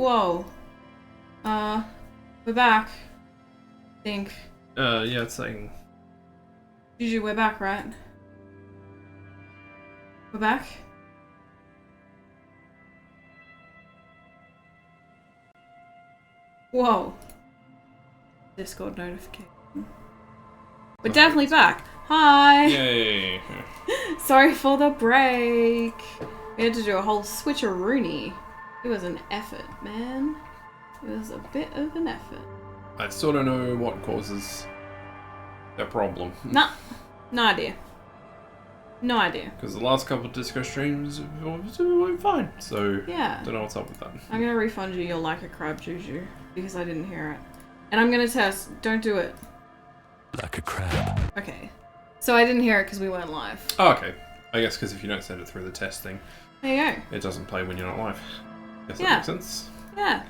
Whoa. We're back. I think. Yeah, it's saying. Yuzu, we're back, right? We're back? Whoa. Discord notification. We're definitely back. Hi! Yay! Sorry for the break. We had to do a whole switcheroony. It was an effort, man. It was a bit of an effort. I still don't know what causes that problem. No idea. No idea. Because the last couple of disco streams went fine, so yeah. Don't know what's up with that. I'm gonna refund you your like a crab, Yuzu, because I didn't hear it. And I'm gonna test. Don't do it. Like a crab. Okay. So I didn't hear it because we weren't live. Oh, okay. I guess because if you don't send it through the test thing, there you go. It doesn't play when you're not live. Guess that Yeah. makes sense. Yeah.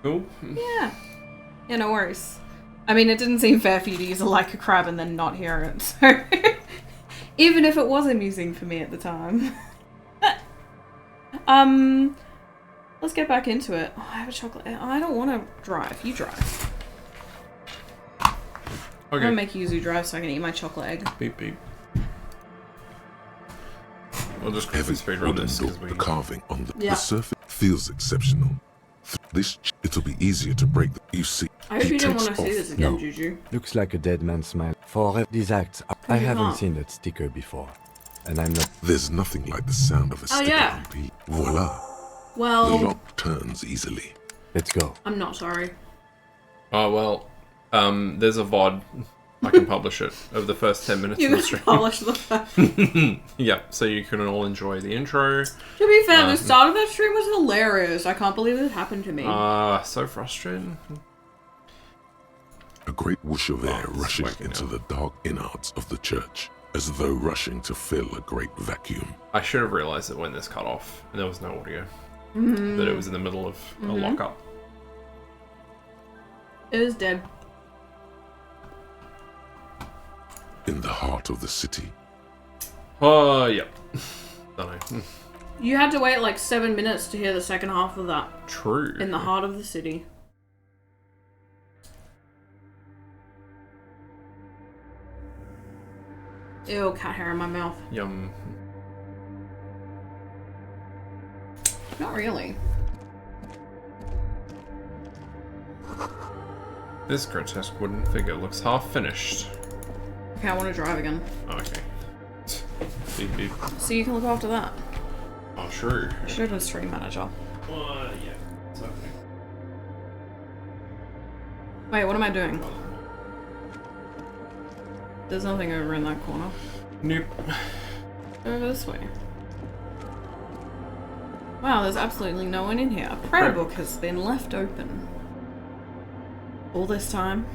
Cool. Yeah. Yeah, no worries. I mean, it didn't seem fair for you to use a like a crab and then not hear it, so... Even if it was amusing for me at the time. Let's get back into it. Oh, I have a chocolate... I don't want to drive. You drive. I'm gonna make Yuzu drive so I can eat my chocolate egg. Beep beep. We'll just quickly speedrun this. The carving on the surface feels exceptional. It'll be easier to break the... You see... I hope you don't want to see this again, Juju. Looks like a dead man's smile. For these acts, I haven't seen that sticker before. And I'm not... There's nothing like the sound of a sticker on beat. Voila. Well... The lock turns easily. Let's go. I'm not sorry. Oh, well, there's a VOD. I can publish it of the first 10 minutes of the stream. Publish the Yeah, so you can all enjoy the intro. To be fair, the start of that stream was hilarious. I can't believe it happened to me. So frustrating. A great whoosh of air rushes into the dark innards of the church, as though rushing to fill a great vacuum. I should have realised it when this cut off, and there was no audio. That it was in the middle of a lockup. It was dead. In the heart of the city. Oh, yep. Don't know. You had to wait like 7 minutes to hear the second half of that. True. In the heart of the city. Ew, cat hair in my mouth. Yum. Not really. This grotesque wooden figure looks half finished. Okay, I want to drive again. Okay. Beep beep. So you can look after that. Oh, sure. Should have been stream manager. Yeah. It's okay. Wait, what am I doing? There's nothing over in that corner. Nope. Over this way. Wow, there's absolutely no one in here. A prayer book has been left open. All this time.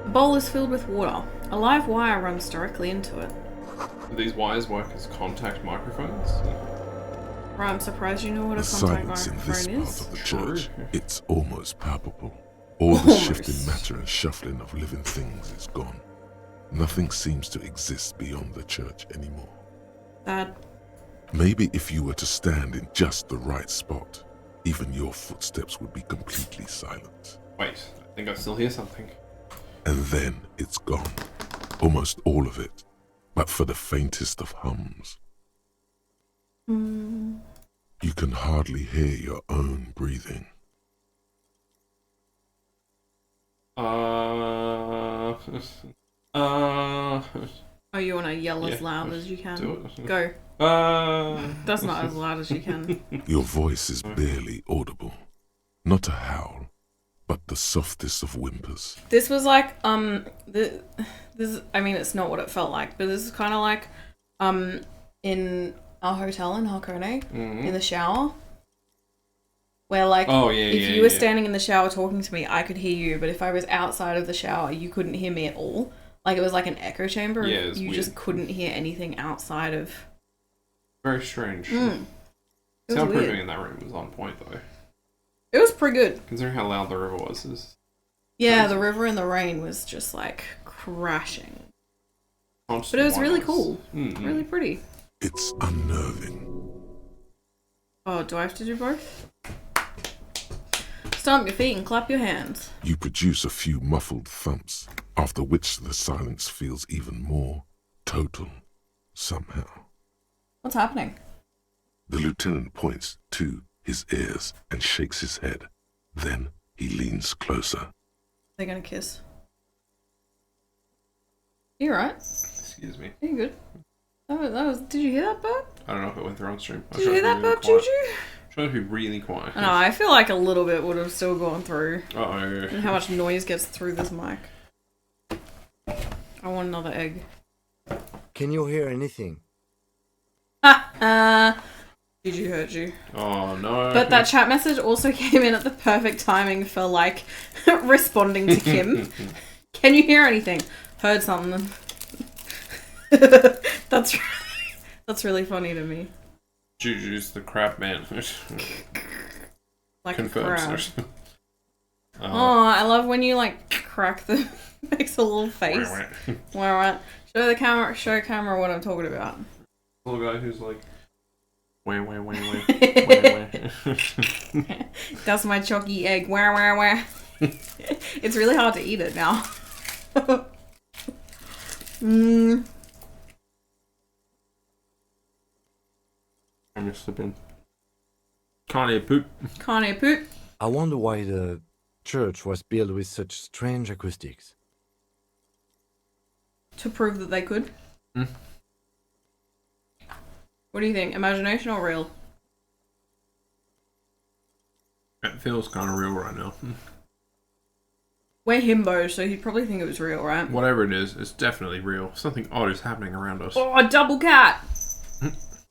The bowl is filled with water. A live wire runs directly into it. Do these wires work as contact microphones? Right, I'm surprised you know what a The contact silence in this microphone part is. of the church, it's almost palpable. All the shifting matter and shuffling of living things is gone. Nothing seems to exist beyond the church anymore. That... Maybe if you were to stand in just the right spot, even your footsteps would be completely silent. Wait, I think I still hear something. And then it's gone. Almost all of it. But for the faintest of hums. You can hardly hear your own breathing. Oh, you want to yell as loud as you can? Do it. Go. That's not as loud as you can. Your voice is barely audible. Not a howl, but the softest of whimpers. This was like, this, I mean, it's not what it felt like, but this is kind of like, in our hotel in Harkone, in the shower. Where, like, if you were standing in the shower talking to me, I could hear you, but if I was outside of the shower, you couldn't hear me at all. Like, it was like an echo chamber. Yeah, it was you weird. just couldn't hear anything outside of... Very strange. weird. Soundproofing in that room was on point, though. It was pretty good. Considering how loud the river was. Yeah, the river in the rain was just, like, crashing. But it was really cool. Really pretty. It's unnerving. Oh, do I have to do both? Stomp your feet and clap your hands. You produce a few muffled thumps, after which the silence feels even more total, somehow. What's happening? The lieutenant points to his ears and shakes his head. Then he leans closer. They're gonna kiss. You right? Excuse me. Are you good? That was. Did you hear that burp? I don't know if it went through on stream. Did you hear that burp, Juju? Trying to be really quiet. No, I feel like a little bit would have still gone through. Uh-oh. And how much noise gets through this mic. I want another egg. Can you hear anything? Juju hurt you. Oh, no. But that chat message also came in at the perfect timing for, like, responding to Kim. Can you hear anything? Heard something. That's really funny to me. Juju's the crab man. Like Confirms. a crab. Oh, I love when you, like, crack the... makes a little face. Show camera what I'm talking about. Little guy who's like... Wah. That's my chalky egg. Wah. It's really hard to eat it now. I'm just slipping. Can't eat poop. Can't eat poop. I wonder why the church was built with such strange acoustics. To prove that they could. Hmm. What do you think? Imagination or real? It feels kind of real right now. We're himbos, so he'd probably think it was real, right? Whatever it is, it's definitely real. Something odd is happening around us. Oh, a double cat!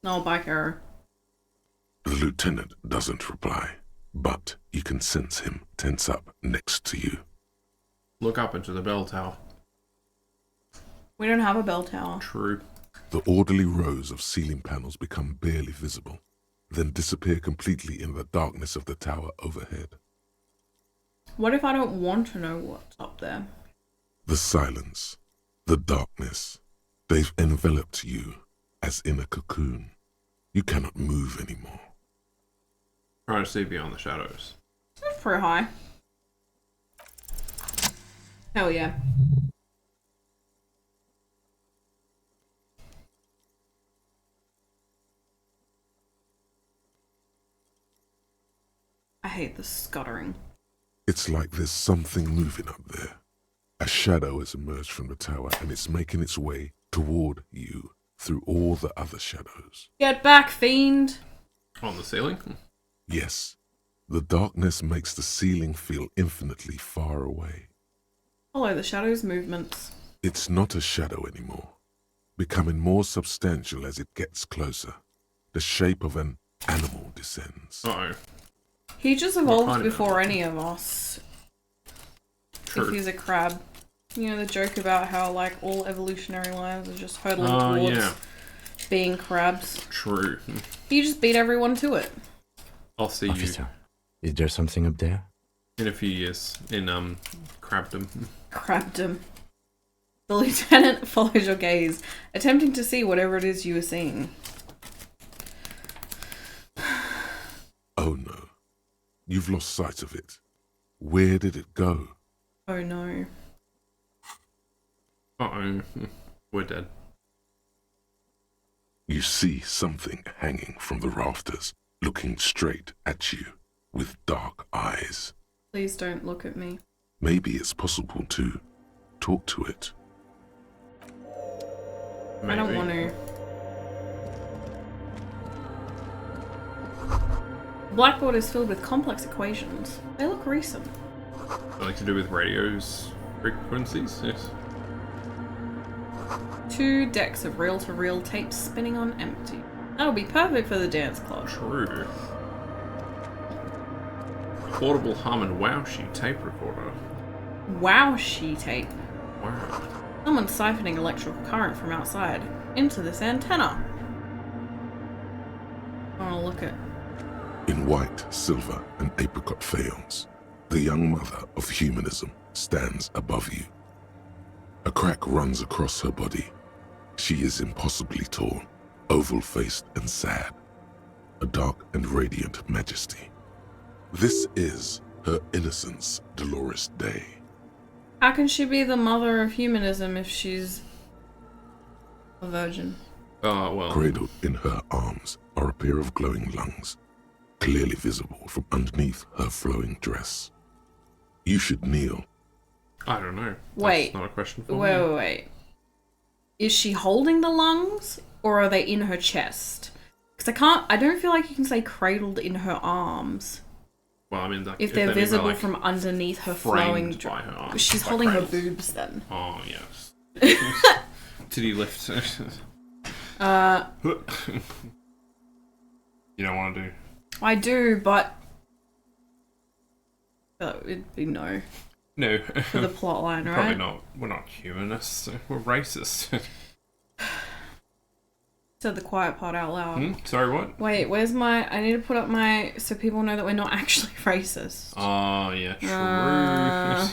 No, bye, Kara. The lieutenant doesn't reply, but you can sense him tense up next to you. Look up into the bell tower. We don't have a bell tower. True. The orderly rows of ceiling panels become barely visible, then disappear completely in the darkness of the tower overhead. What if I don't want to know what's up there? The silence, the darkness, they've enveloped you as in a cocoon. You cannot move anymore. Trying to see beyond the shadows. That's pretty high. Hell yeah. I hate the scuttering. It's like there's something moving up there. A shadow has emerged from the tower and it's making its way toward you through all the other shadows. Get back, fiend! On the ceiling? Yes, the darkness makes the ceiling feel infinitely far away. Follow the shadow's movements. It's not a shadow anymore, becoming more substantial as it gets closer. The shape of an animal descends. Uh-oh. He just What evolved kind of before any of us. True. If he's a crab. You know the joke about how, like, all evolutionary lines are just hurtling Oh, towards yeah. being crabs. True. He just beat everyone to it. I'll see Officer, is there something up there? you in a few years in Crabdom. Crabdom. The lieutenant follows your gaze, attempting to see whatever it is you are seeing. Oh no, you've lost sight of it. Where did it go? Oh no. Uh-oh. We're dead. You see something hanging from the rafters, looking straight at you with dark eyes. Please don't look at me. Maybe it's possible to talk to it. Maybe. I don't want to. The blackboard is filled with complex equations. They look recent. Something to do with radio's frequencies? Yes. 2 decks of reel-to-reel tapes spinning on empty. That'll be perfect for the dance club. True. Portable Harman Wowshi tape recorder. Wowshi tape. Wow. Someone's siphoning electrical current from outside into this antenna. I want to look at. In white, silver, and apricot faience, the young mother of humanism stands above you. A crack runs across her body. She is impossibly tall, oval-faced and sad. a dark and radiant majesty. This is her innocence, Dolores Day. How can she be the mother of humanism if she's a virgin? Oh, well. Cradled in her arms are a pair of glowing lungs, clearly visible from underneath her flowing dress. You should kneel. I don't know. Wait. That's not a question for me. Wait. Is she holding the lungs, or are they in her chest? Because I don't feel like you can say cradled in her arms. Well, I mean, like, If they're they visible were, like, from underneath her flowing framed by her arms, She's like holding her cradles. boobs then. Oh, yes. Titty lift. You don't want to do. I do, but it'd be no No. for the plot line, right? Probably not. We're not humanists. We're racist. Said the quiet part out loud. Sorry, what? Wait, where's my... I need to put up my... so people know that we're not actually racist. Oh, yeah,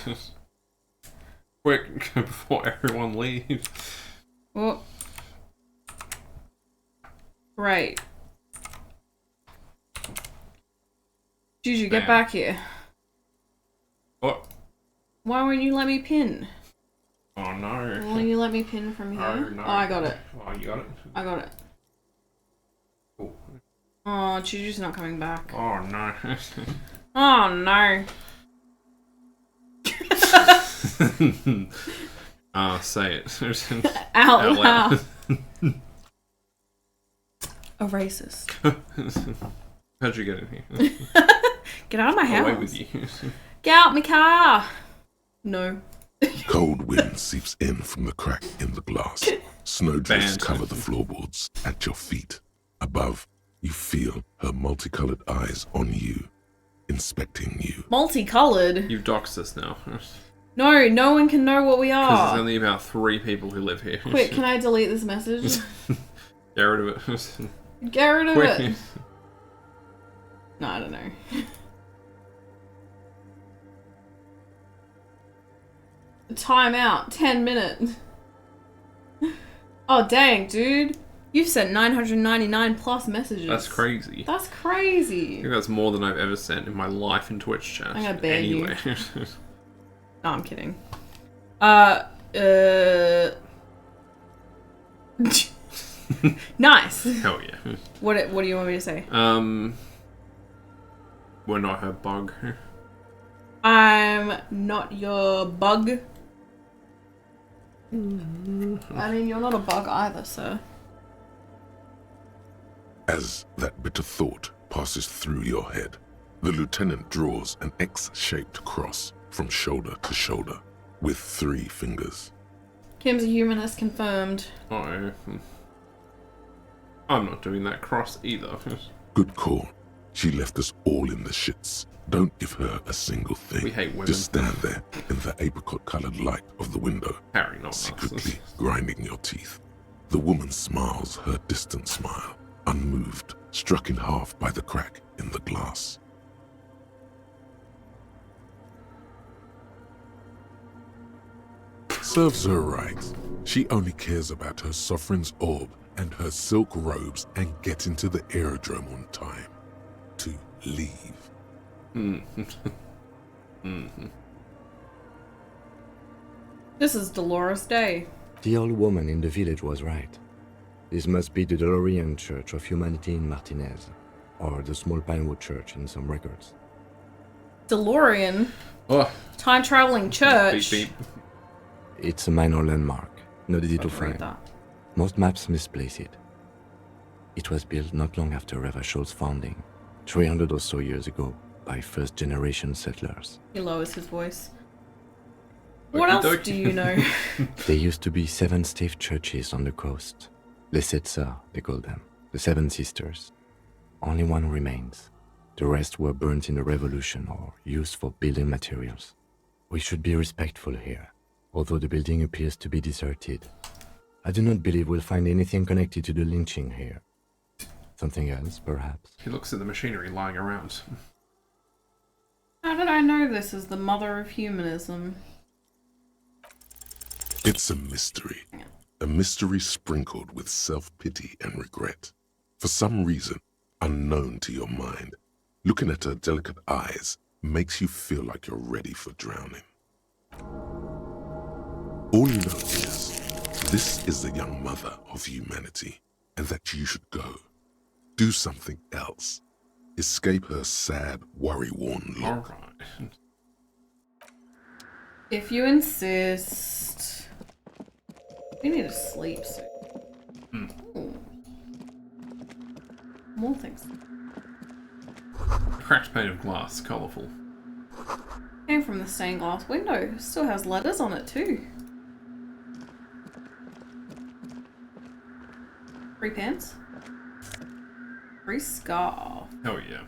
true. Quick, before everyone leaves. Oh. Right. Juju, get Bam. back here. What? Why won't you let me pin? Oh, no. Why won't you let me pin from here? Oh, no. Oh, I got it. Oh, you got it? I got it. Cool. Oh, Juju's not coming back. Oh, no. Oh, no. Say it. Out Out loud. loud. A racist. How'd you get in here? Get out of my house. Away with you. Get out my car. No. Cold wind seeps in from the crack in the glass. Snowdrifts Banned. cover the floorboards at your feet. Above, you feel her multicolored eyes on you, inspecting you. Multicolored? You've doxed us now. No, no one can know what we Because are. there's only about 3 people who live here. Quick, can I delete this message? Get rid of it. Get rid of Quick. it. No, I don't know. Time out. 10 minutes. Oh, dang, dude. You've sent 999 plus messages. That's crazy. That's I crazy. think that's more than I've ever sent in my life in Twitch chat. I'm gonna ban you. anyway. No, I'm kidding. Nice. Hell yeah. What do you want me to say? We're not her bug. I'm not your bug. I mean, you're not a bug either, sir. As that bitter thought passes through your head, the lieutenant draws an X-shaped cross from shoulder to shoulder with 3 fingers. Kim's a humanist, confirmed. Uh-oh. I'm not doing that cross either. Good call. She left us all in the shits. Don't give her a single thing. We hate women. Just stand there in the apricot-colored light of the window, Harry, not secretly us. grinding your teeth. The woman smiles her distant smile, unmoved, struck in half by the crack in the glass. Serves her right. She only cares about her sovereign's orb and her silk robes and getting to the aerodrome on time. To leave. This is Dolores Day. The old woman in the village was right. This must be the DeLorean Church of Humanity in Martinez, or the small Pinewood Church in some records. DeLorean. Oh, Time traveling church. beep, beep. It's a minor landmark, not easy to I've read find. that. Most maps misplace it. It was built not long after Revachol's founding, 300 or so years ago, by first-generation settlers. He lowers his voice. What else Okey-dokey. do you know? There used to be 7 stave churches on the coast. Les Setsa, they call them. The 7 Sisters. Only one remains. The rest were burnt in the revolution or used for building materials. We should be respectful here, although the building appears to be deserted. I do not believe we'll find anything connected to the lynching here. Something else, perhaps? He looks at the machinery lying around. How did I know this is the mother of humanism? It's a mystery. A mystery sprinkled with self-pity and regret. For some reason, unknown to your mind. Looking at her delicate eyes makes you feel like you're ready for drowning. All you know is, this is the young mother of humanity, and that you should go. Do something else. Escape her sad, worry-worn look. Alright. If you insist. We need to sleep soon. Ooh. More things. Cracked pane of glass, colourful. Came from the stained glass window. Still has letters on it too. Free pants. Free scarf. Oh yeah.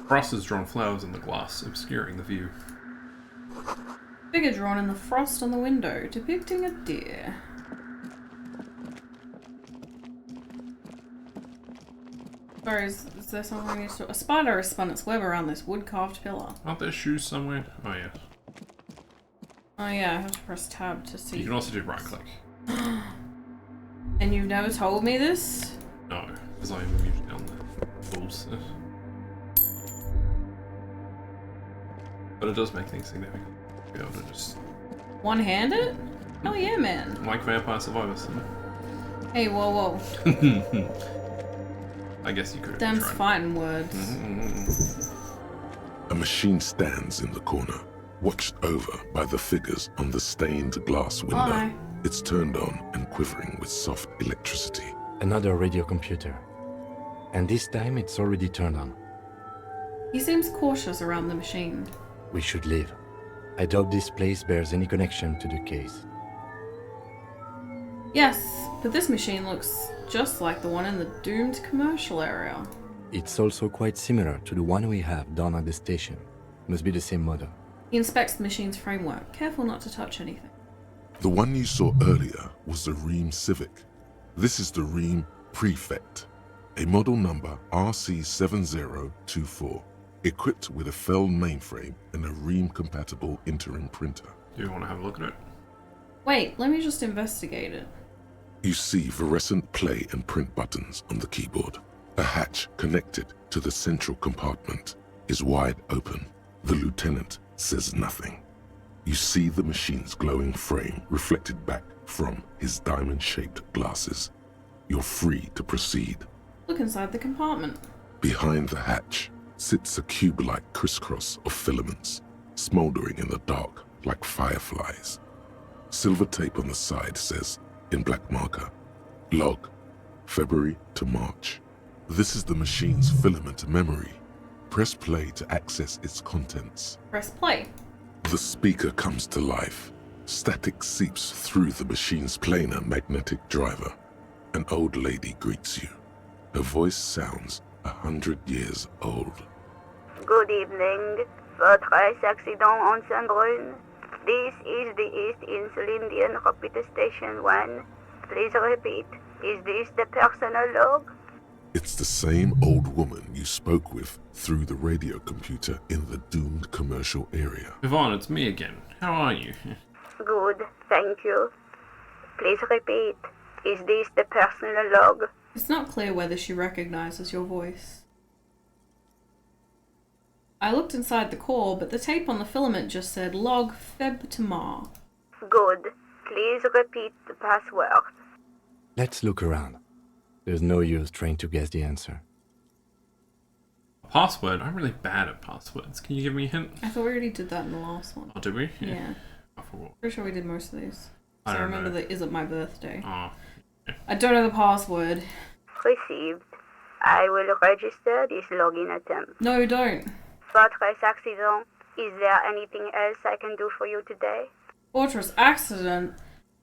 Frost has drawn flowers in the glass, obscuring the view. Figure drawn in the frost on the window, depicting a deer. Sorry, is there something I need to... A spider has spun its web around this wood-carved pillar. Aren't there shoes somewhere? Oh yeah. Oh yeah, I have to press tab to see. You can also do right click. And you've never told me this? No, because I'm usually on the tools. But it does make things significant. Be able to just... One-handed? Oh yeah, man. Like Vampire Survivors. Hey, whoa, whoa. I guess you could have Them's tried. fighting words. A machine stands in the corner, watched over by the figures on the stained glass window. Hi. It's turned on and quivering with soft electricity. Another radio computer. And this time it's already turned on. He seems cautious around the machine. We should leave. I doubt this place bears any connection to the case. Yes, but this machine looks just like the one in the doomed commercial area. It's also quite similar to the one we have down at the station. Must be the same model. He inspects the machine's framework, careful not to touch anything. The one you saw earlier was the Ream Civic. This is the Ream Prefect, a model number RC7024, equipped with a Fell mainframe and a Ream-compatible interim printer. Do you want to have a look at it? Wait, let me just investigate it. You see fluorescent play and print buttons on the keyboard. A hatch connected to the central compartment is wide open. The lieutenant says nothing. You see the machine's glowing frame reflected back from his diamond-shaped glasses. You're free to proceed. Look inside the compartment. Behind the hatch sits a cube-like crisscross of filaments, smoldering in the dark like fireflies. Silver tape on the side says, in black marker, log, February to March. This is the machine's filament memory. Press play to access its contents. Press play. The speaker comes to life. Static seeps through the machine's planar magnetic driver. An old lady greets you. Her voice sounds 100 years old. Good evening. Votre accident on Saint-Brun. This is the East Insulindian Repeater Station 1. Please repeat. Is this the personal log? It's the same old woman you spoke with through the radio computer in the doomed commercial area. Yvonne, it's me again. How are you? Good, thank you. Please repeat. Is this the personal log? It's not clear whether she recognizes your voice. I looked inside the core, but the tape on the filament just said log Feb to Mar. Good. Please repeat the password. Let's look around. There's no use trying to guess the answer. Password? I'm really bad at passwords. Can you give me a hint? I thought we already did that in the last one. Oh, did we? Yeah. I forgot. Pretty sure we did most of these. I So I don't remember know. that isn't my birthday. Oh. I don't know the password. Received. I will register this login attempt. No, don't. Votre accident. Is there anything else I can do for you today? Fortress accident?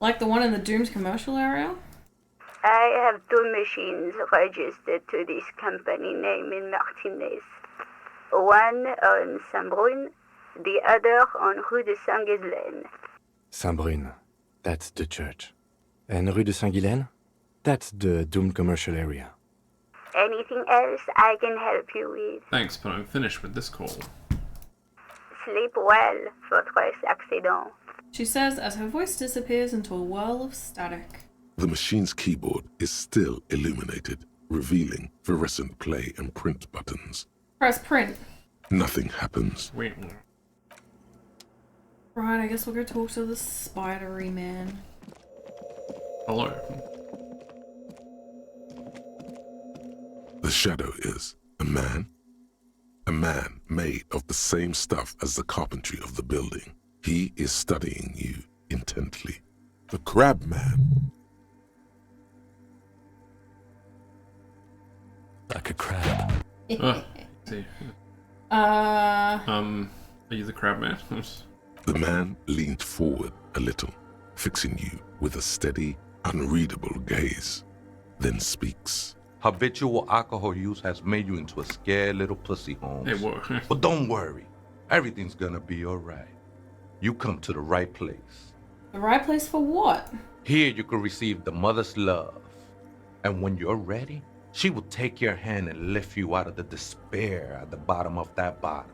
Like the one in the doomed commercial area? I have 2 machines registered to this company name in Martinez. One on Saint-Brun, the other on Rue de Saint-Ghislaine. Saint-Brun. That's the church. And Rue de Saint-Ghilaine? That's the doomed commercial area. Anything else I can help you with? Thanks, but I'm finished with this call. Sleep well, votre accident. She says as her voice disappears into a whirl of static. The machine's keyboard is still illuminated, revealing fluorescent play and print buttons. Press print. Nothing happens. Wait. Right, I guess we'll go talk to the spidery man. Hello. The shadow is a man. A man made of the same stuff as the carpentry of the building. He is studying you intently. The crab man. Like a crab. See. Uh, Are you the crab man? The man leaned forward a little, fixing you with a steady, unreadable gaze, then speaks. Habitual alcohol use has made you into a scared little pussy, Holmes. Hey, whoa. But don't worry. Everything's gonna be alright. You come to the right place. the right place for what? Here you can receive the mother's love. And when you're ready, she will take your hand and lift you out of the despair at the bottom of that bottle.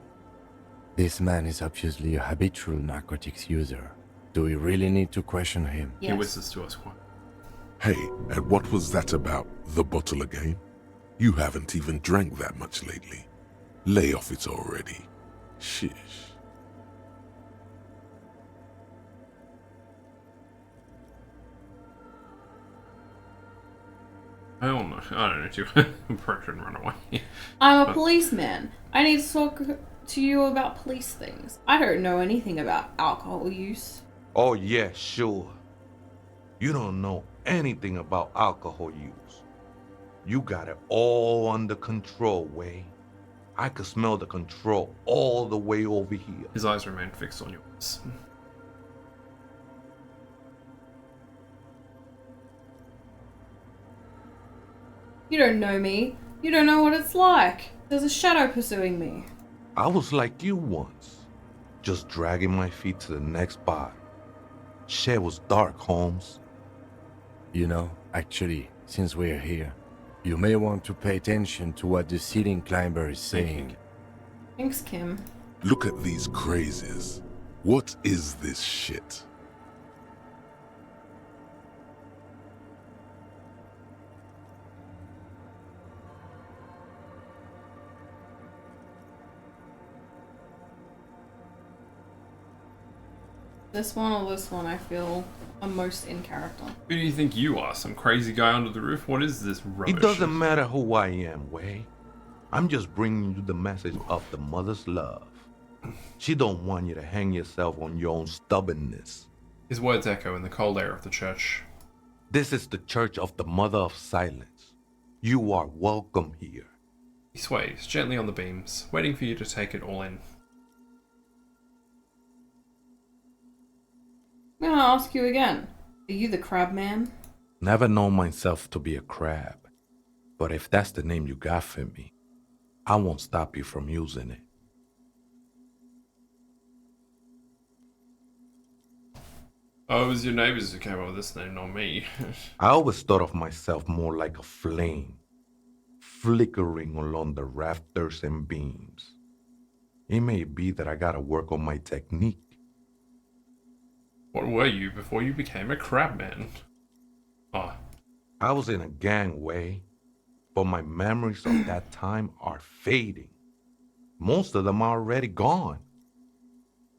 This man is obviously a habitual narcotics user. Do we really need to question him? He Yes. whispers to us quite. Hey, and what was that about the bottle again? You haven't even drank that much lately. Lay off it already. Shish. I don't know. I don't know. Too. Approach and run away. I'm a policeman. I need to talk to you about police things. I don't know anything about alcohol use. Oh yeah, sure. You don't know anything about alcohol use. You got it all under control, Way. I could smell the control all the way over here. His eyes remain fixed on yours. You don't know me. You don't know what it's like. There's a shadow pursuing me. I was like you once, just dragging my feet to the next bottom. Shit was dark, Holmes. You know, actually, since we're here, you may want to pay attention to what the ceiling climber is saying. Thanks, Kim. Look at these crazies. What is this shit? This one or this one, I feel are most in character. Who do you think you are? Some crazy guy under the roof? What is this rubbish? It doesn't matter who I am, Way. I'm just bringing you the message of the mother's love. She don't want you to hang yourself on your own stubbornness. His words echo in the cold air of the church. This is the Church of the Mother of Silence. You are welcome here. He sways gently on the beams, waiting for you to take it all in. I'm gonna ask you again. Are you the crab man? Never known myself to be a crab. But if that's the name you got for me, I won't stop you from using it. Oh, it was your neighbors who came up with this name, not me. I always thought of myself more like a flame, flickering along the rafters and beams. It may be that I gotta work on my technique. What were you before you became a crabman? Ah, I was in a gangway, but my memories of that time are fading. Most of them are already gone.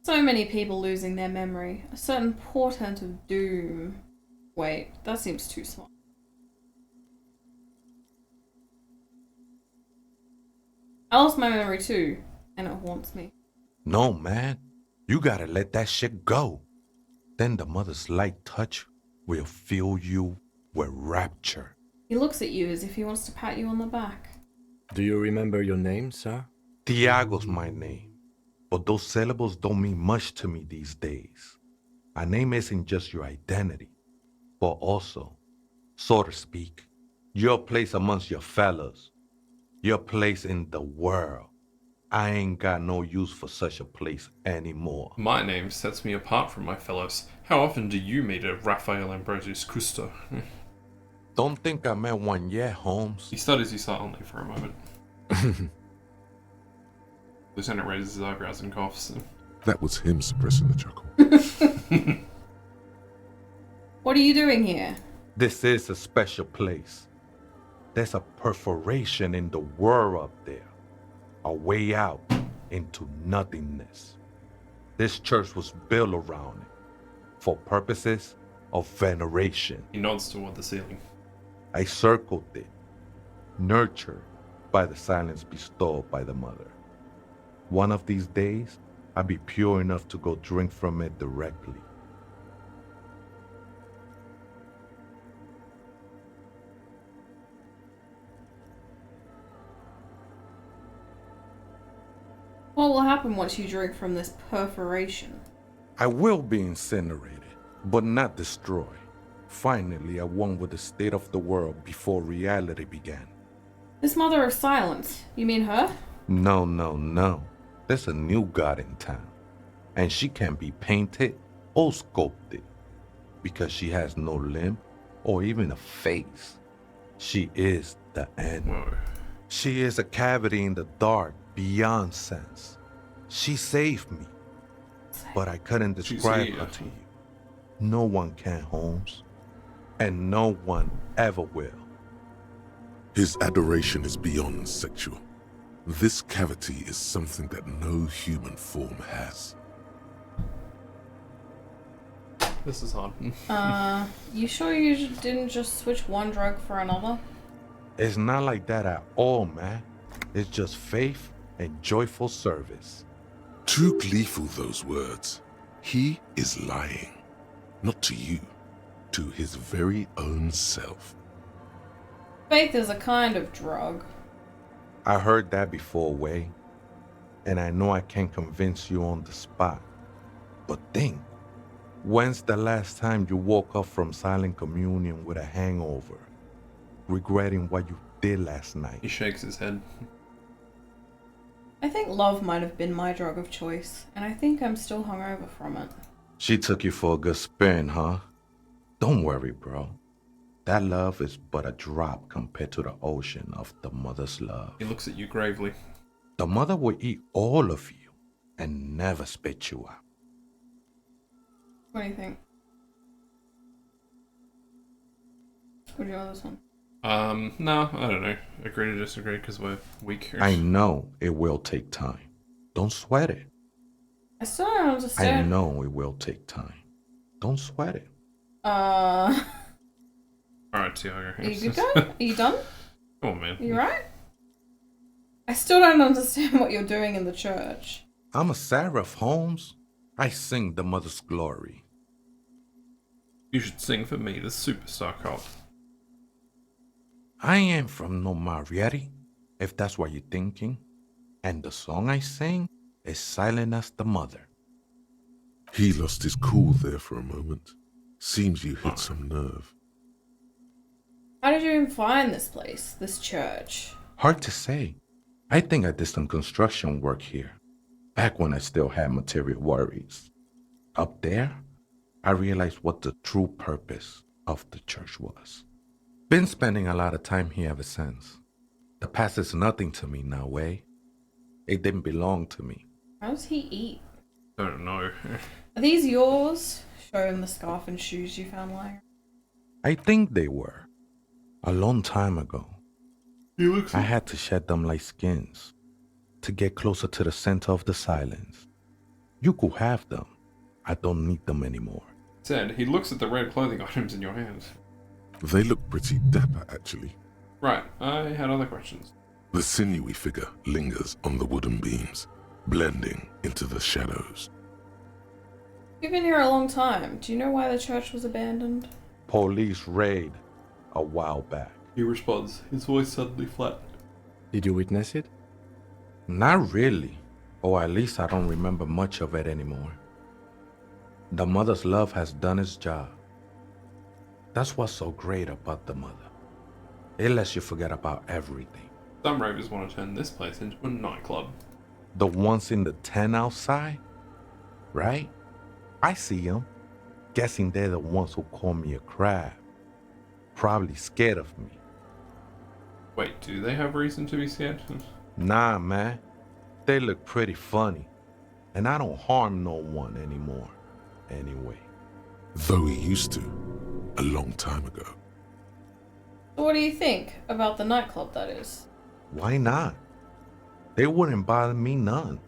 So many people losing their memory. A certain portent of doom. Wait, that seems too small. I lost my memory too, and it haunts me. No, man. You gotta let that shit go. Then the mother's light touch will fill you with rapture. He looks at you as if he wants to pat you on the back. Do you remember your name, sir? Tiago's my name, but those syllables don't mean much to me these days. A name isn't just your identity, but also, so to speak, your place amongst your fellows, your place in the world. I ain't got no use for such a place anymore. my name sets me apart from my fellows. How often do you meet a Raphael Ambrosius Custo? Don't think I met one yet, Holmes. He studies you silently for a moment. Lieutenant raises his eyebrows and coughs. That was him suppressing the chuckle. What are you doing here? This is a special place. There's a perforation in the world up there, a way out into nothingness. This church was built around it for purposes of veneration. He nods toward the ceiling. I circled it, nurtured by the silence bestowed by the mother. One of these days, I'll be pure enough to go drink from it directly. What will happen once you drink from this perforation? I will be incinerated, but not destroyed. Finally, I won with the state of the world before reality began. This mother of silence, you mean her? No. There's a new god in town, and she can be painted or sculpted because she has no limb or even a face. She is the end. Whoa. She is a cavity in the dark beyond sense. She saved me, but I couldn't describe her to you. No one can, Holmes, and no one ever will. His adoration is beyond sexual. This cavity is something that no human form has. This is hard. You sure you didn't just switch one drug for another? It's not like that at all, man. It's just faith and joyful service. Too gleeful, those words. He is lying. Not to you, to his very own self. Faith is a kind of drug. I heard that before, Way, and I know I can't convince you on the spot. But think, when's the last time you woke up from silent communion with a hangover, regretting what you did last night? He shakes his head. I think love might have been my drug of choice, and I think I'm still hungover from it. She took you for a good spin, huh? Don't worry, bro. That love is but a drop compared to the ocean of the mother's love. He looks at you gravely. The mother will eat all of you and never spit you out. What do you think? Would you want this one? No, I don't know. Agree to disagree because we're weak. I know it will take time. Don't sweat it. I still don't I understand. know it will take time. Don't sweat it. Alright, Tiago. Are you good, guy? Are you done? Come on, man. Are you right? I still don't understand what you're doing in the church. I'm a seraph, Holmes. I sing the mother's glory. You should sing for me, the superstar cult. I ain't from no Marietti, if that's what you're thinking. And the song I sing is silent as the mother. He lost his cool there for a moment. Seems you hit some nerve. How did you even find this place, this church? Hard to say. I think I did some construction work here, back when I still had material worries. Up there, I realized what the true purpose of the church was. Been spending a lot of time here ever since. The past is nothing to me now, eh? It didn't belong to me. How does he eat? I don't know. Are these yours? Show him the scarf and shoes you found lying. I think they were. A long time ago. He looks I had to shed them like skins to get closer to the center of the silence. You could have them. I don't need them anymore. Said, he looks at the red clothing items in your hands. They look pretty dapper, actually. Right, I had other questions. The sinewy figure lingers on the wooden beams, blending into the shadows. You've been here a long time. Do you know why the church was abandoned? Police raid a while back. He responds, his voice suddenly flat. Did you witness it? Not really, or at least I don't remember much of it anymore. The mother's love has done its job. That's what's so great about the mother. It lets you forget about everything. Some ravers want to turn this place into a nightclub. The ones in the tent outside, right? I see them. Guessing they're the ones who call me a crab. Probably scared of me. Wait, do they have reason to be scared? Nah, man. They look pretty funny. And I don't harm no one anymore. Anyway. Though he used to, a long time ago. So what do you think about the nightclub, that is? Why not? They wouldn't bother me none.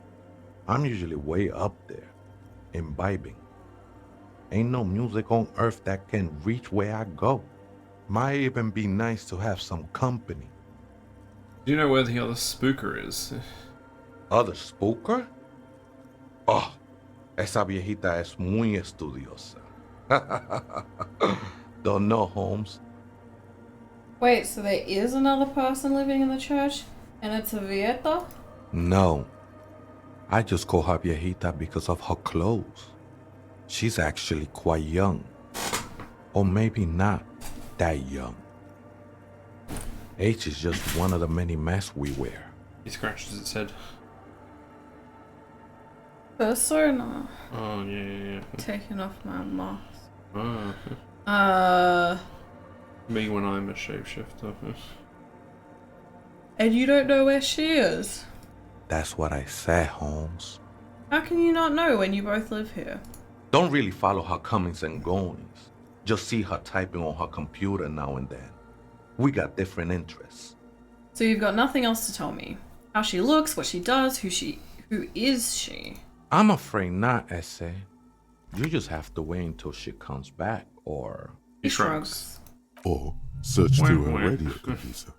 I'm usually way up there, imbibing. Ain't no music on earth that can reach where I go. Might even be nice to have some company. Do you know where the other spooker is? Other spooker? Oh, esa viejita es muy estudiosa. Don't know, Holmes. Wait, so there is another person living in the church? And it's a vieta? No. I just call her viejita because of her clothes. She's actually quite young. Or maybe not that young. Age is just one of the many masks we wear. He scratches its head. Persona. Oh, yeah. Taking off my mask. Oh. Me when I'm a shapeshifter. And you don't know where she is? That's what I said, Holmes. How can you not know when you both live here? Don't really follow her comings and goings. Just see her typing on her computer now and then. We got different interests. So you've got nothing else to tell me? How she looks, what she does, who is she? I'm afraid not, Essay. You just have to wait until she comes back, or... He shrugs. Or search through her radio computer.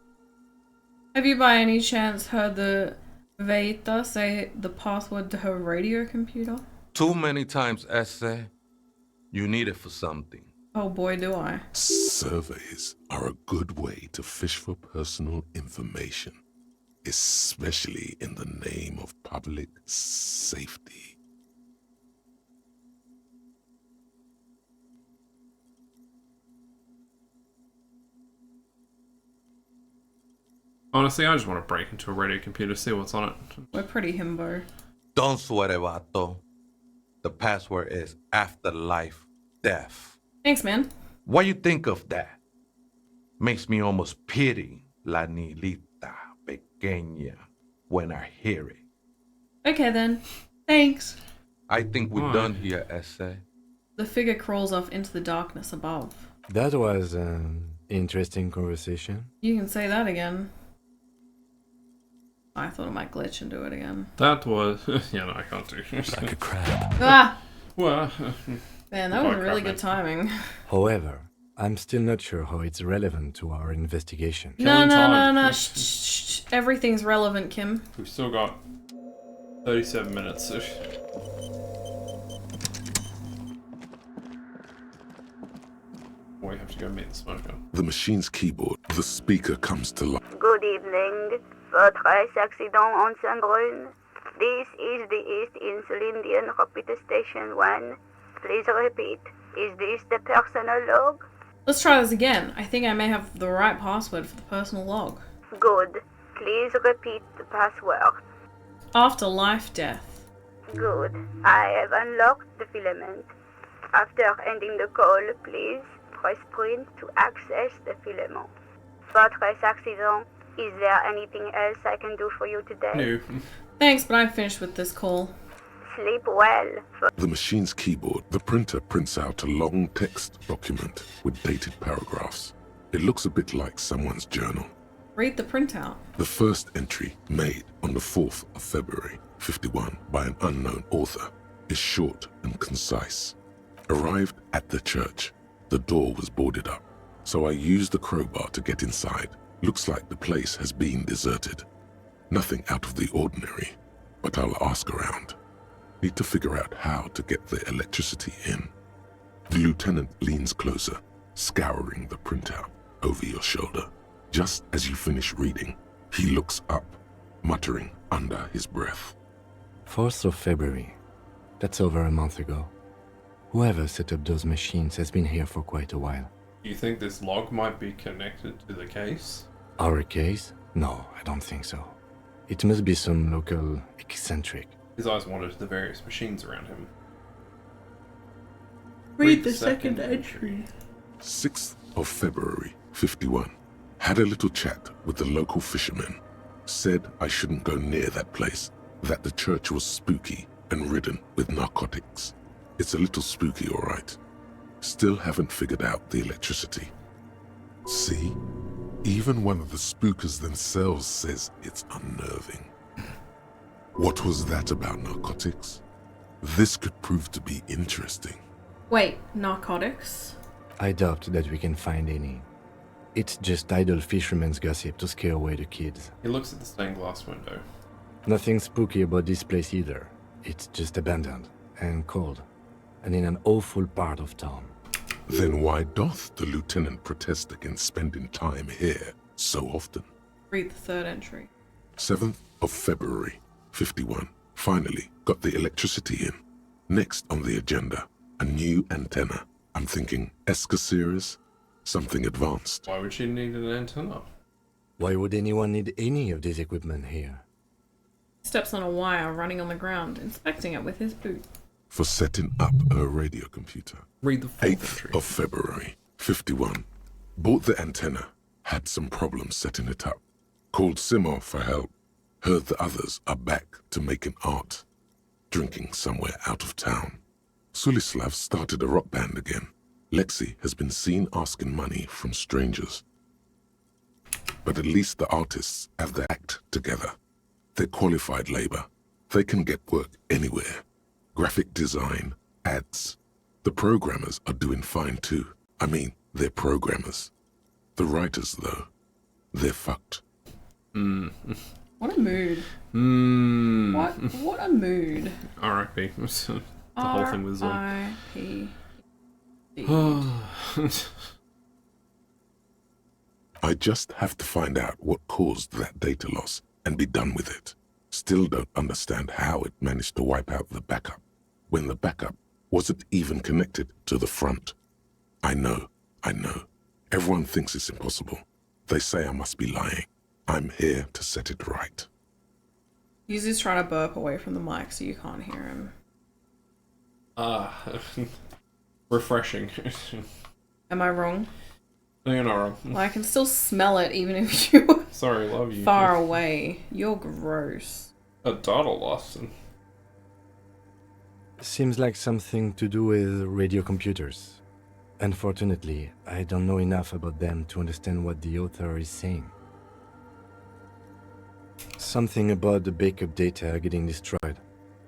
Have you by any chance heard the Veita say the password to her radio computer? Too many times, Essay. You need it for something. Oh boy, do I. Surveys are a good way to fish for personal information, especially in the name of public safety. Honestly, I just want to break into a radio computer, see what's on it. We're pretty himbo. Don't sweat it, vato. The password is afterlife death. Thanks, man. What you think of that? Makes me almost pity la niñita pequeña when I hear it. Okay then. Thanks. I think we're done here, Essay. The figure crawls off into the darkness above. That was an interesting conversation. You can say that again. I thought I might glitch and do it again. That was... yeah, no, I can't do. Like a crab. Ah! Well... Man, that was really good timing. However, I'm still not sure how it's relevant to our investigation. No. Shh. Everything's relevant, Kim. We've still got 37 minutes. We have to go meet the smoker. The machine's keyboard, the speaker comes to life. Good evening. Votre accident en Saint-Brun. This is the East Insulindian Rapid Station 1. Please repeat. Is this the personal log? Let's try this again. I think I may have the right password for the personal log. Good. Please repeat the password. Afterlife death. Good. I have unlocked the filament. After ending the call, please press print to access the filament. Votre accident. Is there anything else I can do for you today? No. Thanks, but I'm finished with this call. Sleep well. The machine's keyboard, the printer prints out a long text document with dated paragraphs. It looks a bit like someone's journal. Read the printout. The first entry, made on the 4th of February, 51, by an unknown author, is short and concise. Arrived at the church. The door was boarded up, so I used the crowbar to get inside. Looks like the place has been deserted. Nothing out of the ordinary, but I'll ask around. Need to figure out how to get the electricity in. The lieutenant leans closer, scouring the printout over your shoulder. Just as you finish reading, he looks up, muttering under his breath. 4th of February. That's over a month ago. Whoever set up those machines has been here for quite a while. Do you think this log might be connected to the case? Our case? No, I don't think so. It must be some local eccentric. His eyes wandered to the various machines around him. Read the second entry. 6th of February, 51. Had a little chat with the local fishermen. Said I shouldn't go near that place, that the church was spooky and ridden with narcotics. It's a little spooky, all right. Still haven't figured out the electricity. See? Even one of the spookers themselves says it's unnerving. What was that about narcotics? This could prove to be interesting. Wait, narcotics? I doubt that we can find any. It's just idle fishermen's gossip to scare away the kids. He looks at the stained glass window. Nothing spooky about this place either. It's just abandoned and cold, and in an awful part of town. Then why doth the lieutenant protest against spending time here so often? Read the third entry. 7th of February, 51. Finally got the electricity in. Next on the agenda, a new antenna. I'm thinking Esca series, something advanced. Why would she need an antenna? Why would anyone need any of this equipment here? Steps on a wire running on the ground, inspecting it with his boot. For setting up a radio computer. Read the fourth 8th entry. of February, 51. Bought the antenna, had some problems setting it up. Called Simo for help. Heard the others are back to making art. Drinking somewhere out of town. Sulislav started a rock band again. Lexi has been seen asking money from strangers. But at least the artists have their act together. They're qualified labor. They can get work anywhere. Graphic design, ads. The programmers are doing fine too. I mean, they're programmers. The writers, though, they're fucked. What a mood. What a mood. R.I.P. The whole thing was on. R.I.P. I just have to find out what caused that data loss and be done with it. Still don't understand how it managed to wipe out the backup when the backup wasn't even connected to the front. I know. Everyone thinks it's impossible. They say I must be lying. I'm here to set it right. Yuzu's trying to burp away from the mic so you can't hear him. Refreshing. Am I wrong? No, you're not wrong. Well, I can still smell it even if you were Sorry, love you. far away. You're gross. A data loss. Seems like something to do with radio computers. Unfortunately, I don't know enough about them to understand what the author is saying. Something about the backup data getting destroyed,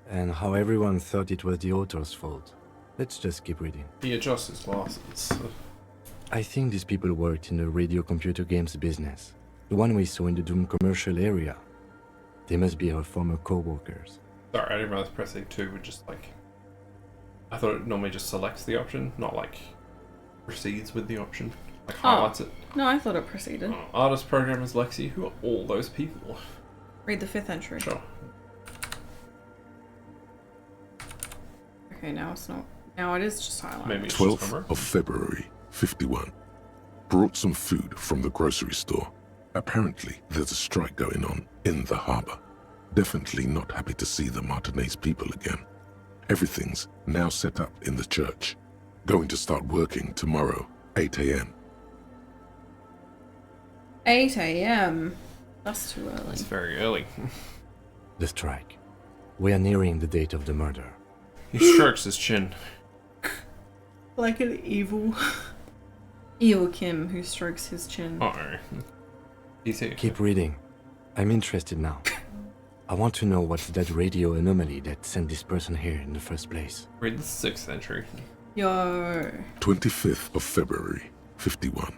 and how everyone thought it was the author's fault. Let's just keep reading. He adjusts his glasses. I think these people worked in the radio computer games business, the one we saw in the Doom commercial area. They must be our former co-workers. Sorry, I didn't realize pressing 2 would just like... I thought it normally just selects the option, not like proceeds with the option. Like highlights it. No, I thought it proceeded. Artist programmers Lexi, who are all those people? Read the fifth entry. Sure. Okay, now it's not. Now it is just highlighted. Maybe it's just 12th camera. of February, 51. Brought some food from the grocery store. Apparently, there's a strike going on in the harbor. Definitely not happy to see the Martinez people again. Everything's now set up in the church. Going to start working tomorrow, 8 a.m. 8 a.m. That's too early. It's very early. The strike. We are nearing the date of the murder. He strokes his chin. Like an evil Kim who strokes his chin. Uh-oh. He's here. Keep reading. I'm interested now. I want to know what's that radio anomaly that sent this person here in the first place. Read the 6th entry. Yo. 25th of February, 51.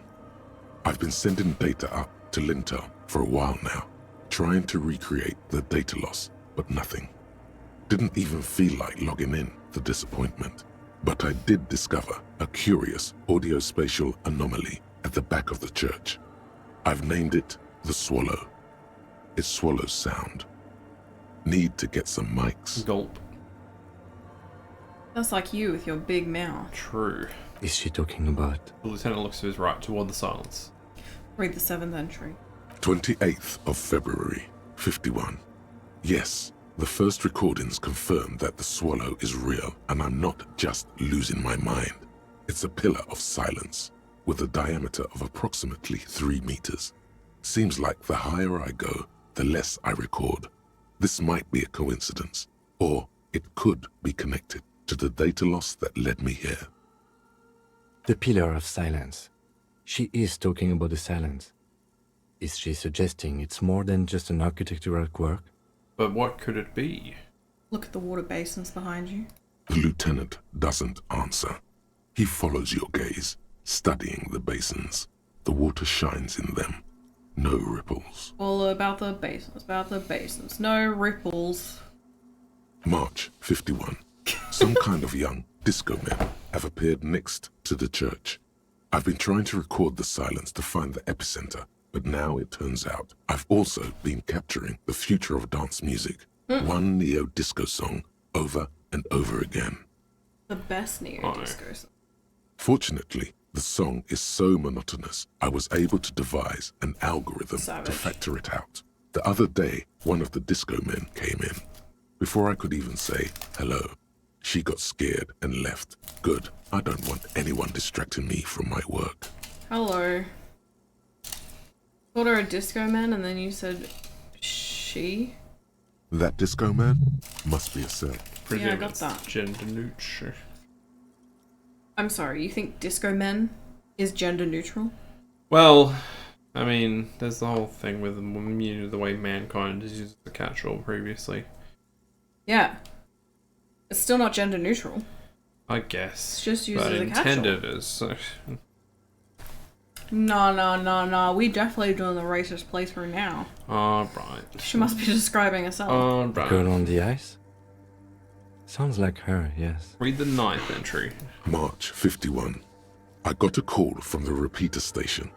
I've been sending data up to Lintel for a while now, trying to recreate the data loss, but nothing. Didn't even feel like logging in, the disappointment. But I did discover a curious audio-spatial anomaly at the back of the church. I've named it the Swallow. It swallows sound. Need to get some mics. Gulp. That's like you with your big mouth. True. Is she talking about? The lieutenant looks to his right toward the silence. Read the 7th entry. 28th of February, 51. Yes, the first recordings confirm that the Swallow is real and I'm not just losing my mind. It's a pillar of silence with a diameter of approximately 3 meters. Seems like the higher I go, the less I record. This might be a coincidence, or it could be connected to the data loss that led me here. The pillar of silence. She is talking about the silence. Is she suggesting it's more than just an architectural quirk? But what could it be? Look at the water basins behind you. The lieutenant doesn't answer. He follows your gaze, studying the basins. The water shines in them. No ripples. All about the basins. No ripples. March 51. Some kind of young disco men have appeared next to the church. I've been trying to record the silence to find the epicenter, but now it turns out I've also been capturing the future of dance music. One neo-disco song over and over again. The best neo-disco song. Fortunately, the song is so monotonous, I was able to devise an algorithm Savage. to factor it out. The other day, one of the disco men came in. Before I could even say hello, she got scared and left. Good. I don't want anyone distracting me from my work. Hello. Thought her a disco man and then you said she? That disco man must be a cell. Yeah, I got that. Gender neutral. I'm sorry, you think disco men is gender neutral? Well, I mean, there's the whole thing with the way mankind is used as a catch-all previously. Yeah. It's still not gender neutral. I guess. It's just used but as a catch-all. intended as. So. No. We definitely doing the racist playthrough now. Alright. She must be describing herself. Alright. Girl on the ice? Sounds like her, yes. Read the 9th entry. March 51. I got a call from the repeater station.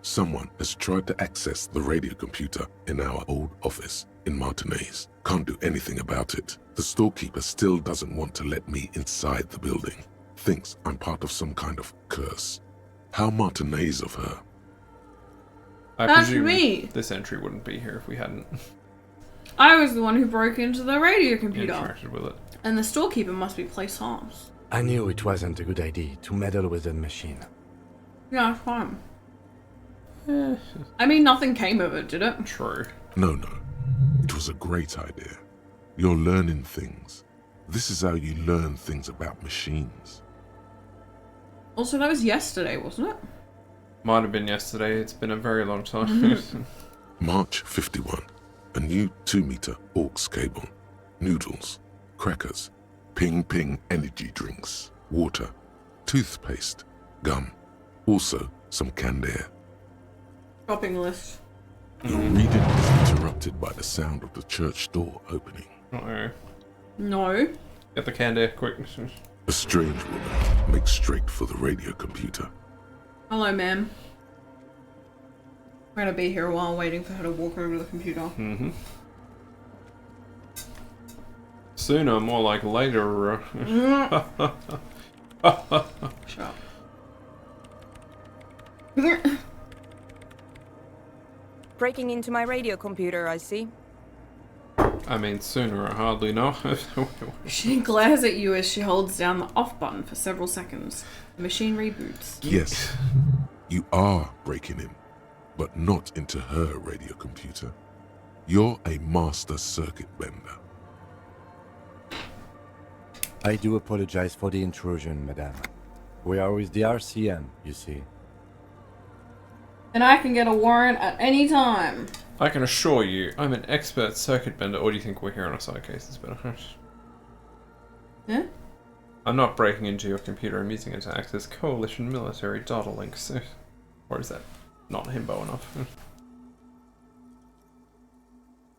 Someone has tried to access the radio computer in our old office in Martinez. Can't do anything about it. The storekeeper still doesn't want to let me inside the building. Thinks I'm part of some kind of curse. How Martinez of her. I That's presume me. this entry wouldn't be here if we hadn't I was the one who broke into the radio computer. interacted with it. And the storekeeper must be Plaisance. I knew it wasn't a good idea to meddle with the machine. Yeah, it's fine. I mean, nothing came of it, did it? True. No. It was a great idea. You're learning things. This is how you learn things about machines. Also, that was yesterday, wasn't it? Might have been yesterday. It's been a very long time. March 51. A new 2-meter aux cable. Noodles. Crackers. Ping energy drinks. Water. Toothpaste. Gum. Also some canned air. Shopping list. Your reading is interrupted by the sound of the church door opening. Uh-oh. No. Get the canned air, quick. A strange woman makes straight for the radio computer. Hello, ma'am. We're gonna be here a while waiting for her to walk over to the computer. Mm-hmm. Sooner, more like later. Shut up. Breaking into my radio computer, I see. I mean, sooner, I hardly know. She glares at you as she holds down the off button for several seconds. The machine reboots. Yes, you are breaking in, but not into her radio computer. You're a master circuit bender. I do apologize for the intrusion, madame. We are with the RCM, you see. And I can get a warrant at any time. I can assure you, I'm an expert circuit bender. Or do you think we're here on a side case? It's better. Yeah? I'm not breaking into your computer. I'm using it to access coalition military data links. Or is that not himbo enough?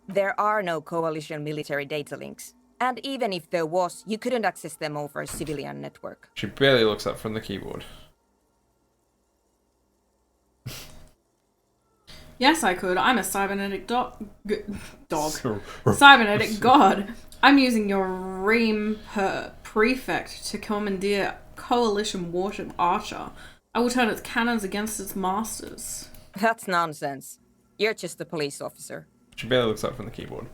There are no coalition military data links. And even if there was, you couldn't access them over a civilian network. She barely looks up from the keyboard. Yes, I could. I'm a cybernetic dog. Cybernetic god. I'm using your Ream prefect to commandeer coalition warship Archer. I will turn its cannons against its masters. That's nonsense. You're just a police officer. She barely looks up from the keyboard.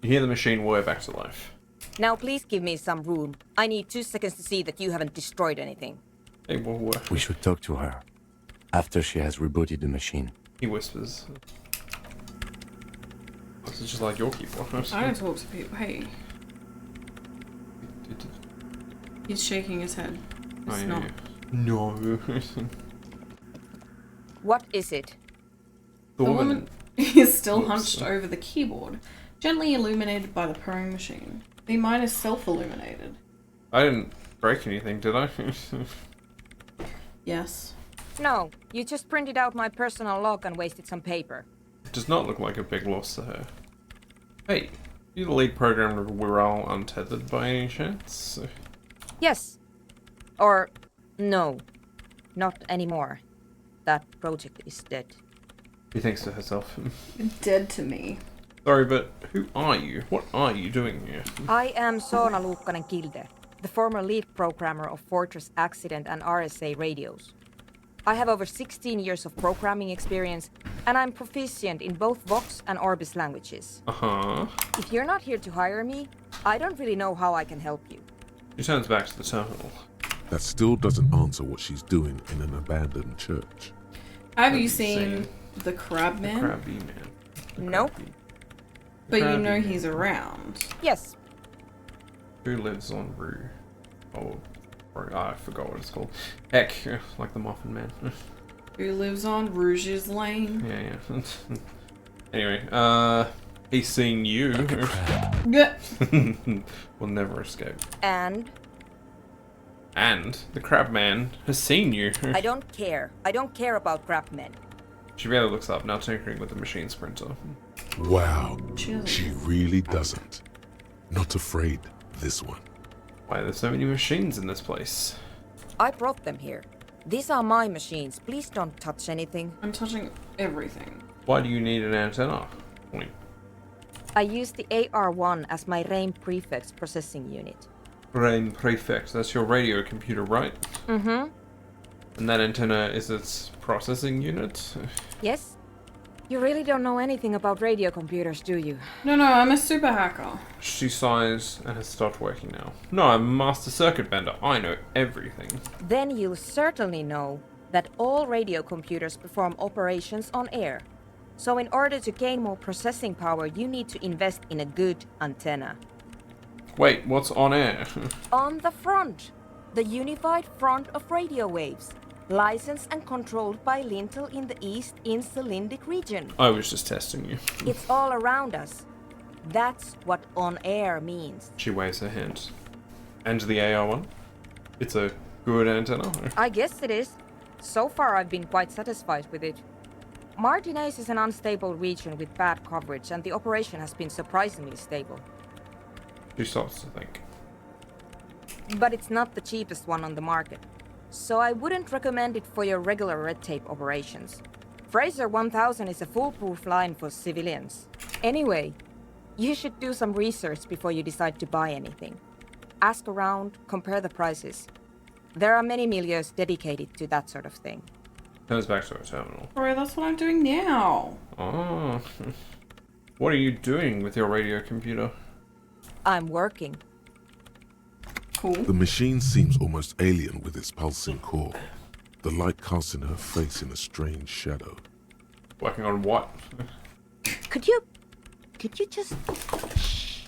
You hear the machine whir back to life. Now please give me some room. I need 2 seconds to see that you haven't destroyed anything. Hey, We should talk to her after she has rebooted the machine. he whispers. This is just like your keyboard. I don't talk to people. Hey. He's shaking his head. It's not. No. What is it? The The woman. woman is still Oops. hunched over the keyboard, gently illuminated by the purring machine. The mine is self-illuminated. I didn't break anything, did I? Yes. No, you just printed out my personal log and wasted some paper. It does not look like a big loss to her. Hey, you the lead programmer of We're All Untethered by any chance? Yes. Or, no. Not anymore. That project is dead. She thinks to herself. Dead to me. Sorry, but who are you? What are you doing here? I am Soona Luukkanen-Kilde, the former lead programmer of Fortress Accident and RSA radios. I have over 16 years of programming experience, and I'm proficient in both Vox and Orbis languages. Uh-huh. If you're not here to hire me, I don't really know how I can help you. She turns back to the terminal. That still doesn't answer what she's doing in an abandoned church. Have you seen the Crab The Man? Crabby Man. Nope. But you Crabby know Man. he's around. Yes, Who lives on Rue? Oh, I forgot what it's called. Heck, like the Muffin Man. Who lives on Rouge's Lane? Yeah. Anyway, he's seen you. Yeah. Will never escape. and And the Crab Man has seen you. I don't care. I don't care about crap men. She barely looks up, now tinkering with the machine sprinter. Wow, She doesn't. she really doesn't. Not afraid, this one. Why are there so many machines in this place? I brought them here. These are my machines. Please don't touch anything. I'm touching everything. Why do you need an antenna? Wait, I use the AR-1 as my RAIN prefix processing unit. Brain Prefect, that's your radio computer, right? Mm-hmm. And that antenna is its processing unit? Yes? You really don't know anything about radio computers, do you? No, I'm a super hacker. She sighs and has stopped working now. No, I'm a master circuit bender. I know everything. Then you'll certainly know that all radio computers perform operations on air. So in order to gain more processing power, you need to invest in a good antenna. Wait, what's on air? On the front, the unified front of radio waves, licensed and controlled by Lintel in the East Insulindic region. I was just testing you. It's all around us. That's what on air means. She waves her hand. And the AR1? It's a good antenna? I guess it is. So far, I've been quite satisfied with it. Martinez is an unstable region with bad coverage, and the operation has been surprisingly stable. She stops to think. But it's not the cheapest one on the market, so I wouldn't recommend it for your regular red tape operations. Fraser 1000 is a foolproof line for civilians. Anyway, you should do some research before you decide to buy anything. Ask around, compare the prices. There are many milieus dedicated to that sort of thing. Turns back to her terminal. Alright, that's what I'm doing now. Oh. What are you doing with your radio computer? I'm working. Cool. The machine seems almost alien with its pulsing core. The light casts in her face in a strange shadow. Working on what? Could you just shh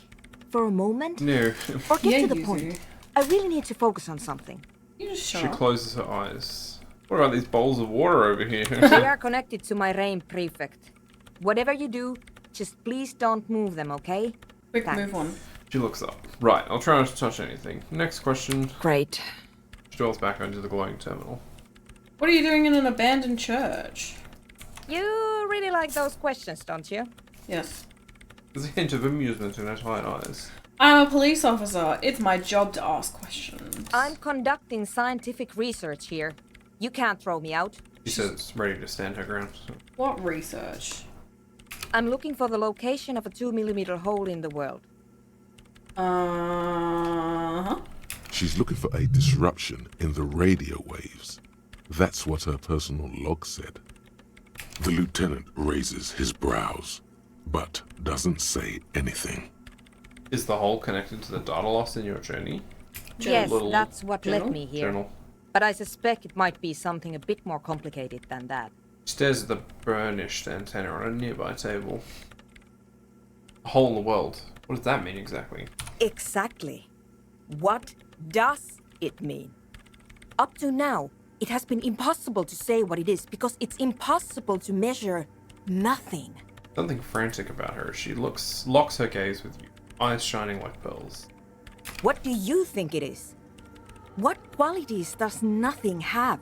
for a moment? No. Or get Yeah, to the Yuzu. point. I really need to focus on something. You just shut She up. closes her eyes. What about these bowls of water over here? They are connected to my RAIN prefect. Whatever you do, just please don't move them, okay? Quick, Thanks. move on. She looks up. Right, I'll try not to touch anything. Next question. Great. She dwells back onto the glowing terminal. What are you doing in an abandoned church? You really like those questions, don't you? Yes. There's a hint of amusement in her tired eyes. I'm a police officer. It's my job to ask questions. I'm conducting scientific research here. You can't throw me out. She says, ready to stand her ground. What research? I'm looking for the location of a 2mm hole in the world. Uh-huh. She's looking for a disruption in the radio waves. That's what her personal log said. The lieutenant raises his brows, but doesn't say anything. Is the hole connected to the data loss in your journey? Yes, Little that's what journal? led me here. Journal. But I suspect it might be something a bit more complicated than that. She stares at the burnished antenna on a nearby table. A hole in the world. What does that mean exactly? Exactly. What does it mean? Up to now, it has been impossible to say what it is because it's impossible to measure Nothing. Something frantic about her. She locks her gaze with you, eyes shining like pearls. What do you think it is? What qualities does nothing have?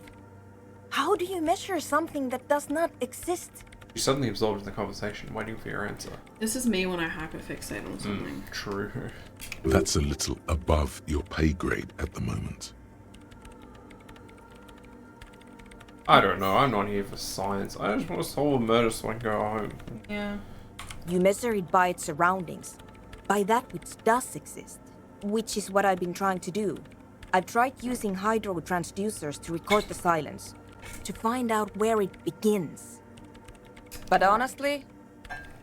How do you measure something that does not exist? She's suddenly absorbed in the conversation, waiting for your answer. This is me when I hyperfixate on something. True. That's a little above your pay grade at the moment. I don't know, I'm not here for science. I just want to solve a murder so I can go home. Yeah. You measure it by its surroundings, by that which does exist, which is what I've been trying to do. I've tried using hydro transducers to record the silence, to find out where it begins. But honestly,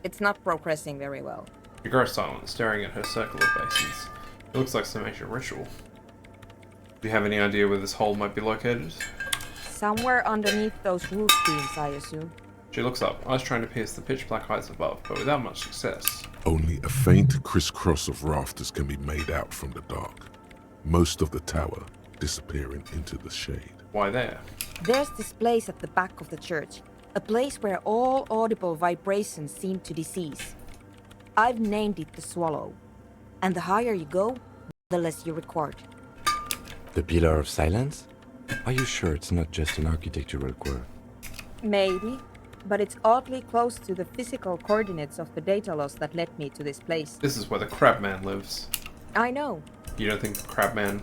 it's not progressing very well. You grow silent, staring at her circle of basins. It looks like some ancient ritual. Do you have any idea where this hole might be located? Somewhere underneath those roof beams, I assume. She looks up, eyes trying to pierce the pitch black heights above, but without much success. Only a faint crisscross of rafters can be made out from the dark, most of the tower disappearing into the shade. Why there? There's this place at the back of the church, a place where all audible vibrations seem to decease. I've named it the Swallow, and the higher you go, the less you record. The Pillar of Silence? Are you sure it's not just an architectural quirk? Maybe, but it's oddly close to the physical coordinates of the data loss that led me to this place. This is where the Crabman lives. I know. You don't think the Crabman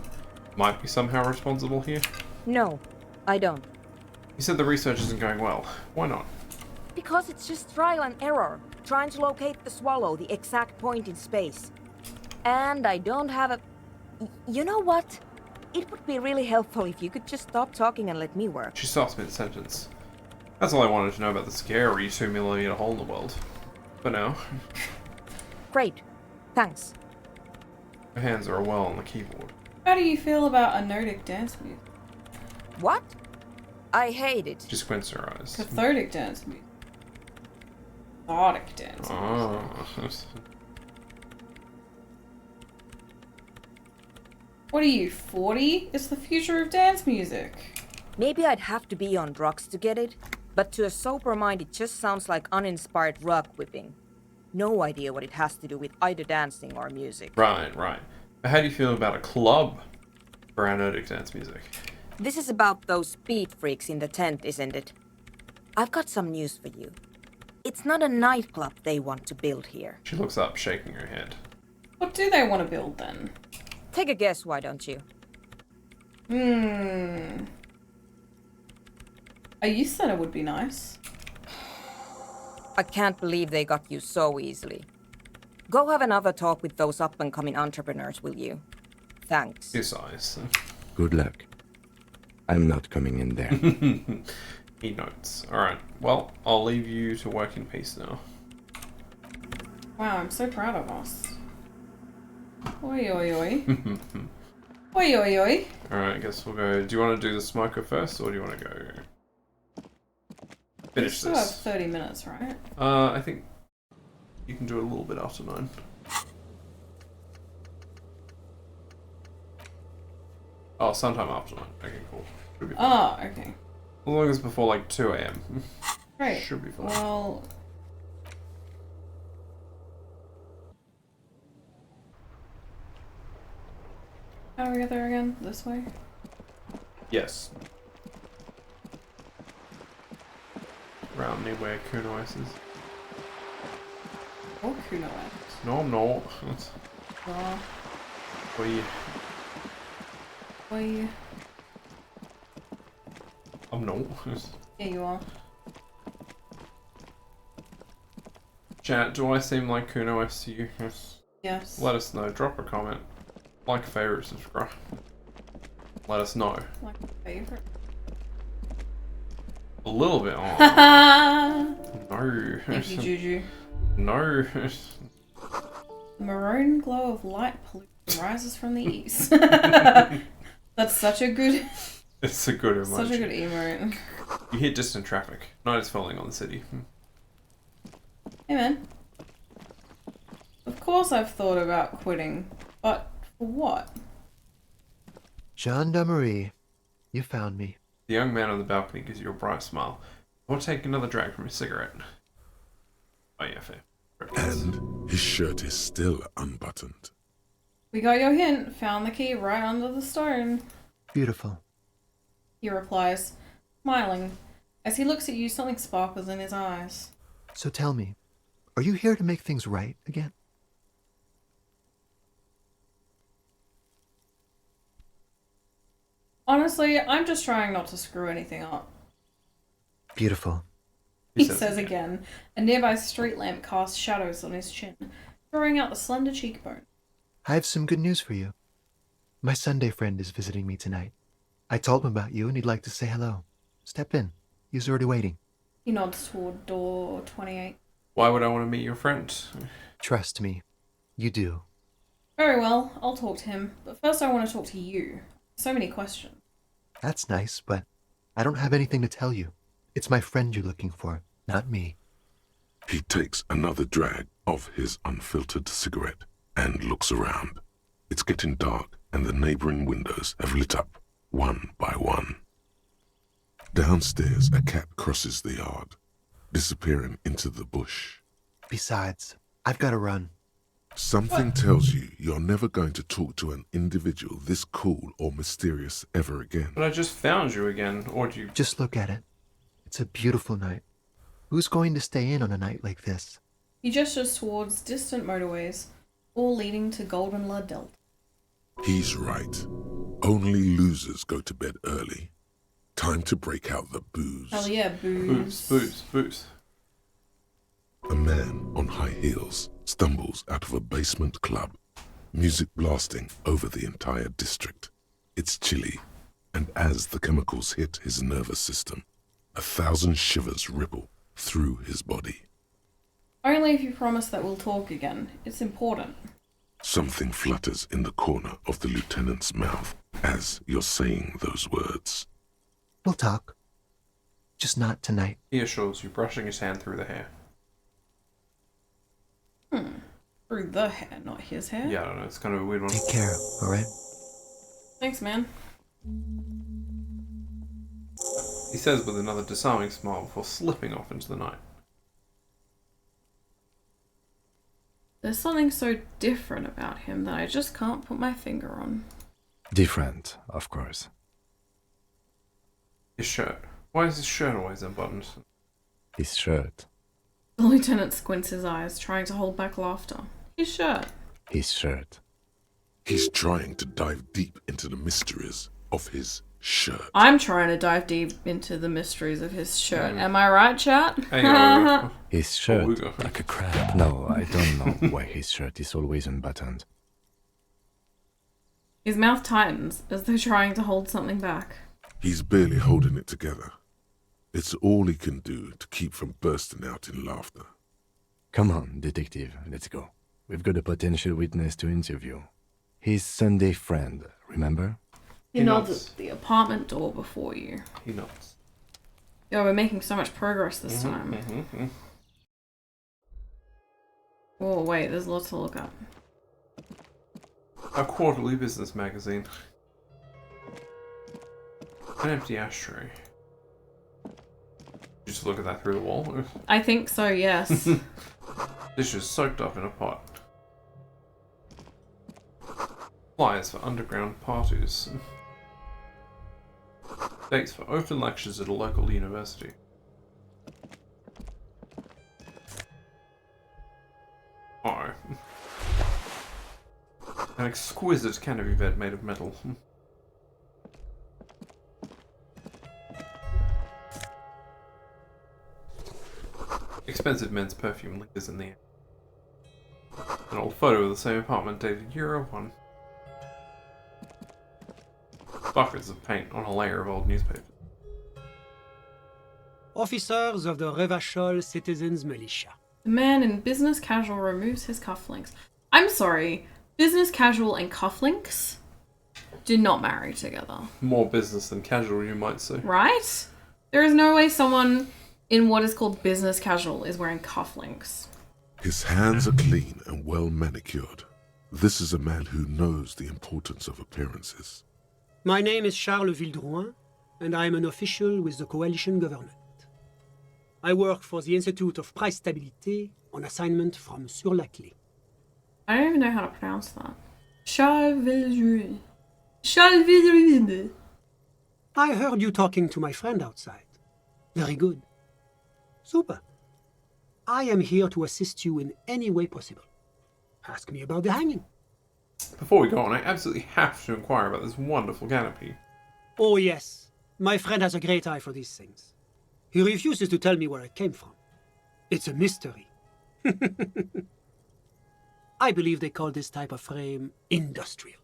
might be somehow responsible here? No, I don't. You said the research isn't going well. Why not? Because it's just trial and error, trying to locate the Swallow, the exact point in space. And I don't have a... You know what? It would be really helpful if you could just stop talking and let me work. She stops mid-sentence. That's all I wanted to know about the scary 2mm hole in the world. For now. Great. Thanks. Her hands are a well on the keyboard. How do you feel about Anodic dance music? What? I hate it. She squints her eyes. Cathodic dance music. Anodic dance music. Oh. What are you, 40? It's the future of dance music. Maybe I'd have to be on drugs to get it, but to a sober mind it just sounds like uninspired rug whipping. No idea what it has to do with either dancing or music. Right. But how do you feel about a club for Anodic dance music? This is about those speed freaks in the tent, isn't it? I've got some news for you. It's not a nightclub they want to build here. She looks up, shaking her head. What do they want to build then? Take a guess, why don't you? A youth center would be nice. I can't believe they got you so easily. Go have another talk with those up-and-coming entrepreneurs, will you? Thanks. His eyes. Good luck. I'm not coming in there. He notes. Alright, well, I'll leave you to work in peace now. Wow, I'm so proud of us. Oi, oi, oi. Oi, oi, oi. Alright, I guess we'll go. Do you want to do the smoker first, or do you want to go We finish still have this? 30 minutes, right? I think you can do it a little bit after 9. Oh, sometime after 9. Okay, cool. Should be fine. Oh, okay. As long as before like 2 AM. Great. Should be fine. Well... How do we get there again? This way? Yes. Around near where Kuno S is. Or Kuno X. No, I'm not. Oh, We. boy. I'm not. Yeah, you are. Chat, do I seem like Kuno S to you? Yes. Yes. Let us know. Drop a comment. Like, favorite, subscribe. Let us know. Like a favorite. A little bit. Oh, no. Thank you, Juju. No. The maroon glow of light pollution rises from the east. That's such a good... It's a good emoji. Such a good emote. You hear distant traffic. Night is falling on the city. Hey man. Of course I've thought about quitting, but for what? Gendarmerie, you found me. The young man on the balcony gives you a bright smile. Or take another drag from his cigarette. Oh yeah, fair. And his shirt is still unbuttoned. We got your hint. Found the key right under the stone. Beautiful. He replies, smiling. As he looks at you, something sparkles in his eyes. So tell me, are you here to make things right again? Honestly, I'm just trying not to screw anything up. Beautiful. He says again. A nearby street lamp casts shadows on his chin, drawing out the slender cheekbone. I have some good news for you. My Sunday friend is visiting me tonight. I told him about you and he'd like to say hello. Step in. He's already waiting. He nods toward door 28. Why would I want to meet your friend? Trust me, you do. Very well, I'll talk to him. But first I want to talk to you. So many questions. That's nice, but I don't have anything to tell you. It's my friend you're looking for, not me. He takes another drag of his unfiltered cigarette and looks around. It's getting dark and the neighboring windows have lit up one by one. Downstairs, a cat crosses the yard, disappearing into the bush. Besides, I've got to run. Something tells you you're never going to talk to an individual this cool or mysterious ever again. But I just found you again, or do you... Just look at it. It's a beautiful night. Who's going to stay in on a night like this? He gestures towards distant motorways, all leading to Golden La Delta. He's right. Only losers go to bed early. Time to break out the booze. Hell yeah, booze. Booze. A man on high heels stumbles out of a basement club, music blasting over the entire district. It's chilly, and as the chemicals hit his nervous system, 1,000 shivers ripple through his body. Only if you promise that we'll talk again. It's important. Something flutters in the corner of the lieutenant's mouth as you're saying those words. We'll talk. Just not tonight. He assures you, brushing his hand through the hair. Through the hair, not his hair. Yeah, I don't know, it's kind of a weird one. Take care, alright? Thanks, man. He says with another disarming smile before slipping off into the night. There's something so different about him that I just can't put my finger on. Different, of course. His shirt. Why is his shirt always unbuttoned? His shirt. The lieutenant squints his eyes, trying to hold back laughter. His shirt. His shirt. He's trying to dive deep into the mysteries of his shirt. I'm trying to dive deep into the mysteries of his shirt. Am I right, chat? Hey, His shirt. we go. Like a crab. No, I don't know why his shirt is always unbuttoned. His mouth tightens as though trying to hold something back. He's barely holding it together. It's all he can do to keep from bursting out in laughter. Come on, detective, let's go. We've got a potential witness to interview. His Sunday friend, remember? He nods at the apartment door before you. He nods. Yo, we're making so much progress this time. Oh, wait, there's lots to look up. A quarterly business magazine. An empty ashtray. Just look at that through the wall. I think so, yes. Dishes soaked up in a pot. Flyers for underground parties. Dates for open lectures at a local university. Oh. An exquisite canopy bed made of metal. Expensive men's perfume lingers in the air. An old photo of the same apartment dated Euro 1. Buckets of paint on a layer of old newspapers. Officers of the Revachol Citizens Militia. The man in business casual removes his cufflinks. I'm sorry, business casual and cufflinks do not marry together. More business than casual, you might say. Right? There is no way someone in what is called business casual is wearing cufflinks. His hands are clean and well manicured. This is a man who knows the importance of appearances. My name is Charles Vildrouin, and I am an official with the coalition government. I work for the Institute of Price Stabilité on assignment from Sur-la-Clé. I don't even know how to pronounce that. Chalville. I heard you talking to my friend outside. Very good. Super. I am here to assist you in any way possible. Ask me about the hanging. Before we go on, I absolutely have to inquire about this wonderful canopy. Oh yes, my friend has a great eye for these things. He refuses to tell me where it came from. It's a mystery. I believe they call this type of frame industrial.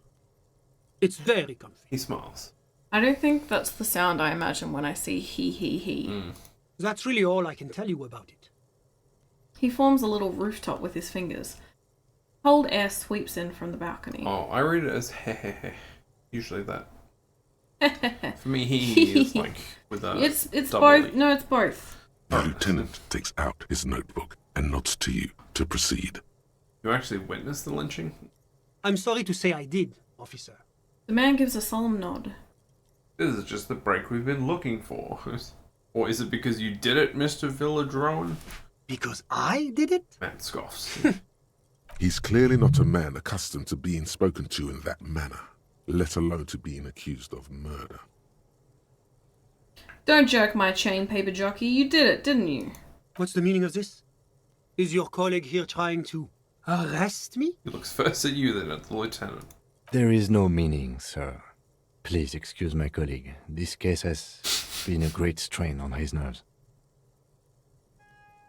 It's very comfy. He smiles. I don't think that's the sound I imagine when I see he. That's really all I can tell you about it. He forms a little rooftop with his fingers. Cold air sweeps in from the balcony. Oh, I read it as hehehe. Usually that. For me, he is like with a. It's double both. E. No, it's both. The lieutenant takes out his notebook and nods to you to proceed. You actually witnessed the lynching? I'm sorry to say I did, officer. The man gives a solemn nod. This is just the break we've been looking for. Or is it because you did it, Mr. Villadrone? Because I did it? Man scoffs. He's clearly not a man accustomed to being spoken to in that manner, let alone to being accused of murder. Don't jerk my chain, paper jockey. You did it, didn't you? What's the meaning of this? Is your colleague here trying to arrest me? He looks first at you, then at the lieutenant. There is no meaning, sir. Please excuse my colleague. This case has been a great strain on his nerves.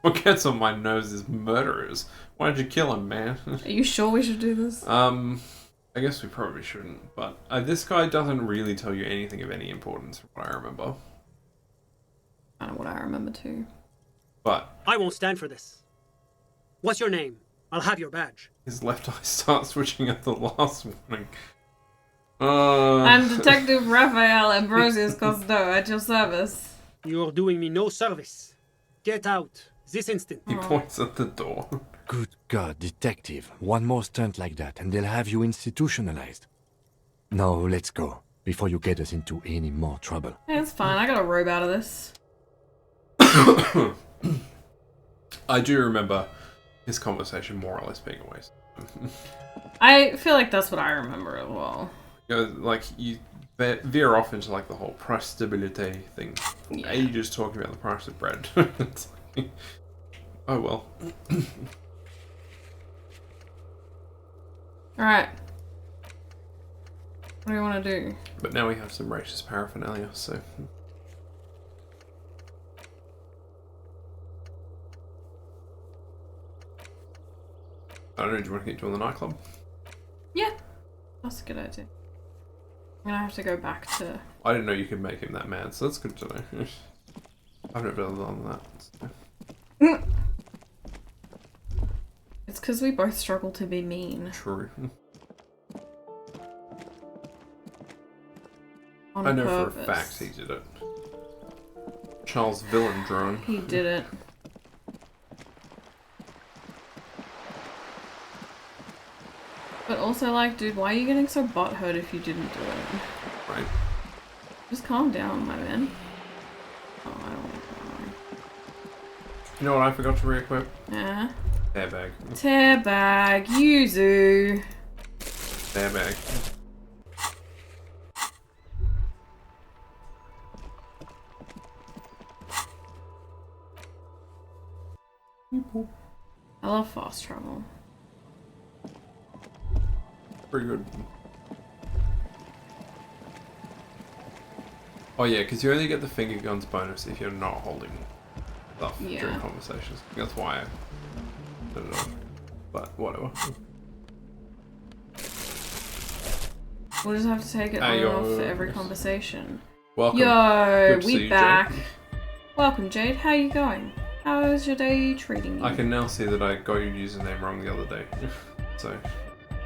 What gets on my nerves is murderers. Why did you kill him, man? Are you sure we should do this? I guess we probably shouldn't, but this guy doesn't really tell you anything of any importance from what I remember. I know what I remember too. But I won't stand for this. What's your name? I'll have your badge. his left eye starts switching at the last warning. I'm Detective Raphael Ambrosius Costo at your service. You're doing me no service. Get out. This instant. He points at the door. Good God, detective. One more stunt like that and they'll have you institutionalized. Now let's go, before you get us into any more trouble. Hey, it's fine. I got a robe out of this. I do remember his conversation more or less being a waste. I feel like that's what I remember as well. Like, you veer off into like the whole price stability thing. Yeah. Ages talking about the price of bread. It's like, oh well. Alright. What do you want to do? But now we have some racist paraphernalia, so... I don't know, do you want to get doing the nightclub? Yeah. That's a good idea. I'm gonna have to go back to... I didn't know you could make him that mad, so that's good to know. I've never done that. So. It's because we both struggle to be mean. True. On I know purpose. for a fact he did it. Charles Villadrone. He did it. But also, like, dude, why are you getting so butthurt if you didn't do it? Right. Just calm down, my man. Oh, I don't want to cry. You know what I forgot to re-equip? Yeah. Tear bag. Tear bag, Yuzu. Tear bag. I love fast travel. Pretty good. Oh yeah, because you only get the finger guns bonus if you're not holding stuff during conversations. That's why I did it off. But whatever. We'll just have to take it on and off for every conversation. Welcome. Yo, Good to see we you, back. Jade. Welcome, Jade. How you going? How is your day treating you? I can now see that I got your username wrong the other day. So.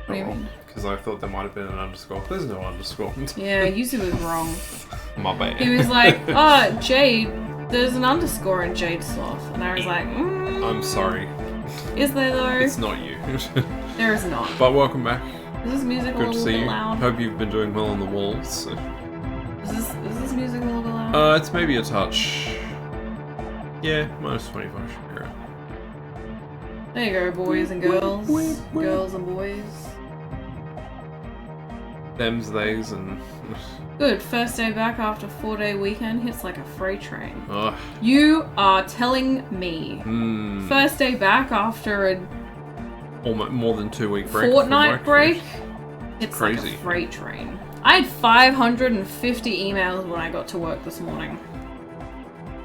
What do you mean? Because I thought there might have been an underscore. There's no underscore. Yeah, Yuzu was wrong. My bad. He was like, oh, Jade, there's an underscore in Jade Sloth. And I was like, I'm sorry. Is there though? It's not you. There is not. But welcome back. Is this music a Good to little see bit you. loud? Hope you've been doing well on the walls. So. Is this music a little bit loud? It's maybe a touch. Yeah, minus 25 should be right. There you go, boys and girls. Girls and boys. Thems, theys, and... Good, first day back after 4-day weekend hits like a freight train. Ugh. You are telling me. First day back after a Almost more than 2 week break. fortnight break, it's crazy. like a freight train. I had 550 emails when I got to work this morning.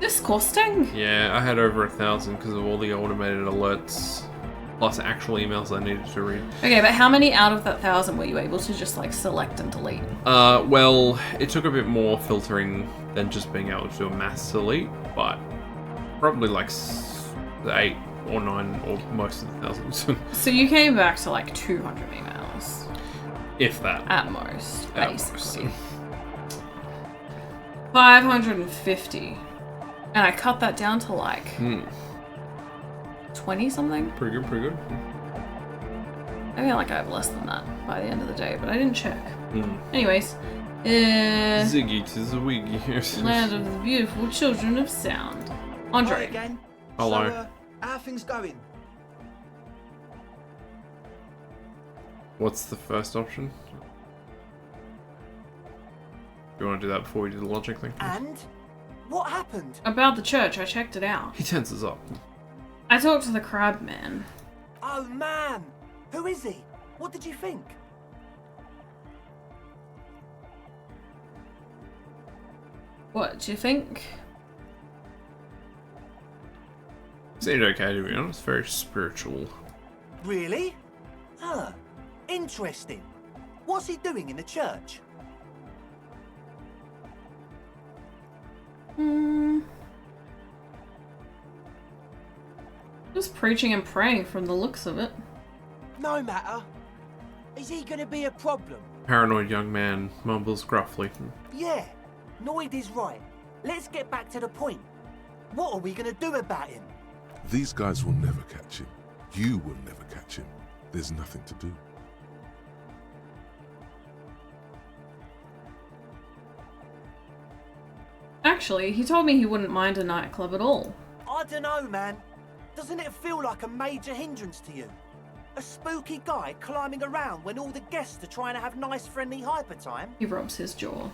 Disgusting. Yeah, I had over 1,000 because of all the automated alerts, plus actual emails I needed to read. Okay, but how many out of that 1,000 were you able to just like select and delete? Well, it took a bit more filtering than just being able to do a mass delete, but probably like 8 or 9 or most of the thousands. So you came back to like 200 emails. If that. At most, At basically. most. 550. And I cut that down to like 20 something. Pretty good, pretty good. I feel like I have less than that by the end of the day, but I didn't check. Anyways, Ziggy to the wiggy. Land of the beautiful children of sound. Andre. Hi again. Hello. So, how are things going? What's the first option? Do you want to do that before we do the logic thing? And? What happened? About the church, I checked it out. He tenses up. I talked to the crab man. Oh man! Who is he? What did you think? What do you think? Seemed okay, to be honest. Very spiritual. Really? Huh. Interesting. What's he doing in the church? Just preaching and praying from the looks of it. No matter. Is he gonna be a problem? Paranoid young man mumbles gruffly. Yeah. Noid is right. Let's get back to the point. What are we gonna do about him? These guys will never catch him. You will never catch him. There's nothing to do. Actually, he told me he wouldn't mind a nightclub at all. I dunno, man. Doesn't it feel like a major hindrance to you? A spooky guy climbing around when all the guests are trying to have nice friendly hyper time? He rubs his jaw.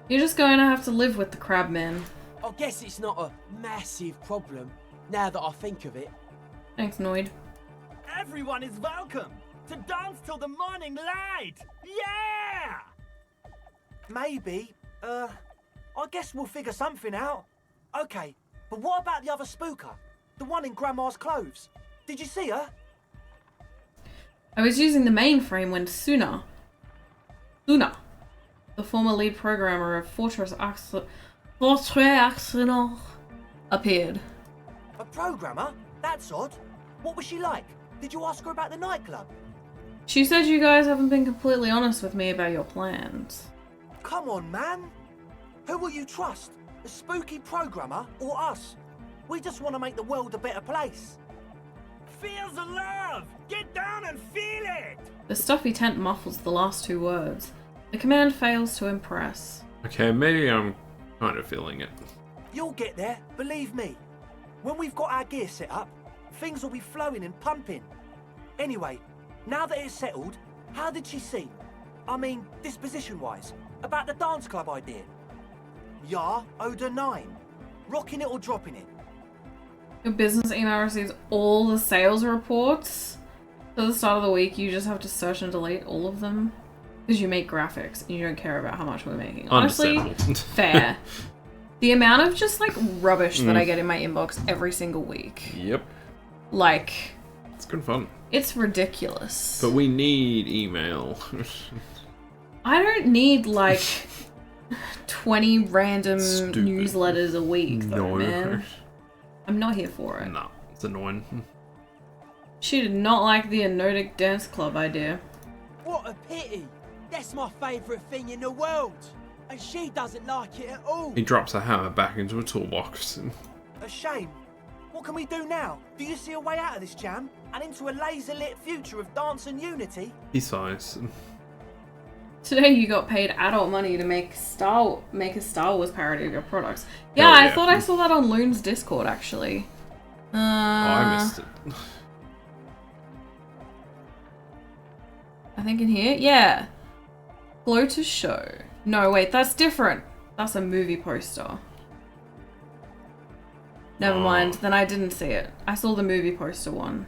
You're just going to have to live with the crab man. I guess it's not a massive problem, now that I think of it. Thanks, Noid. Everyone is welcome to dance till the morning light! Yeah! Maybe. I guess we'll figure something out. Okay, but what about the other spooker? The one in Grandma's clothes? Did you see her? I was using the mainframe when Suna, the former lead programmer of Fortress Arsenal, appeared. A programmer? That's odd. What was she like? Did you ask her about the nightclub? She said you guys haven't been completely honest with me about your plans. Come on, man. Who will you trust? The spooky programmer or us? We just want to make the world a better place. Feel the love! Get down and feel it! The stuffy tent muffles the last two words. The command fails to impress. Okay, maybe I'm kind of feeling it. You'll get there, believe me. When we've got our gear set up, things will be flowing and pumping. Anyway, now that it's settled, how did she seem? I mean, disposition-wise, about the dance club idea. Yeah, Oda 9. Rocking it or dropping it? Your business email receives all the sales reports. So at the start of the week, you just have to search and delete all of them. Because you make graphics and you don't care about how much we're making. Honestly, fair. The amount of just like rubbish that I get in my inbox every single week. Yep. Like... It's good fun. It's ridiculous. But we need email. I don't need like 20 random newsletters a week though, man. I'm not here for it. No, it's annoying. She did not like the Anodic dance club idea. What a pity! That's my favourite thing in the world! And she doesn't like it at all! He drops a hammer back into a toolbox. A shame. What can we do now? Do you see a way out of this jam? And into a laser-lit future of dance and unity? He sighs. Today you got paid adult money to make a Star Wars parody of your products. Yeah, Hell I yeah. thought I saw that on Loon's Discord actually. Oh, I missed it. I think in here? Yeah. Glow to show. No, wait, that's different. That's a movie poster. Never mind, then I didn't see it. I saw the movie poster one.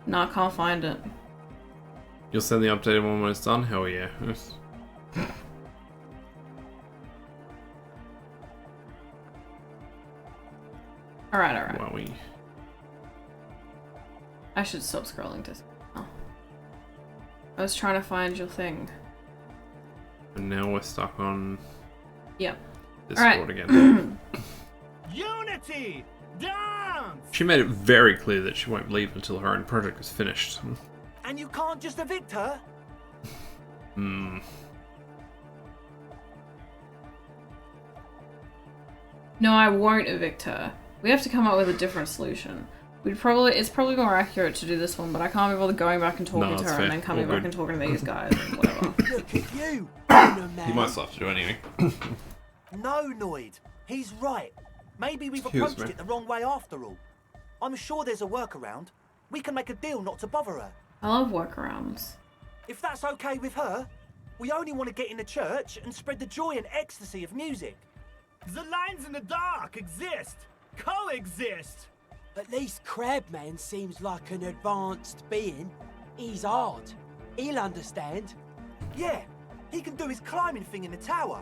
No, I can't find it. You'll send the updated one when it's done? Hell yeah. Alright. Wowie. I should stop scrolling to... Oh. I was trying to find your thing. And now we're stuck on Yep. Discord again. Unity! Dance! She made it very clear that she won't leave until her own project is finished. And you can't just evict her? Hmm. No, I won't evict her. We have to come up with a different solution. It's probably more accurate to do this one, but I can't be bothered going back and talking to her and then coming back and talking to these guys and whatever. Look at you, You might still have to do it anyway. No, Noid. He's right. Maybe we've Excuse approached me. it the wrong way after all. I'm sure there's a workaround. We can make a deal not to bother her. I love workarounds. If that's okay with her, we only want to get in the church and spread the joy and ecstasy of music. The lines in the dark exist, coexist. At least Crabman seems like an advanced being. He's hard. He'll understand. Yeah, he can do his climbing thing in the tower.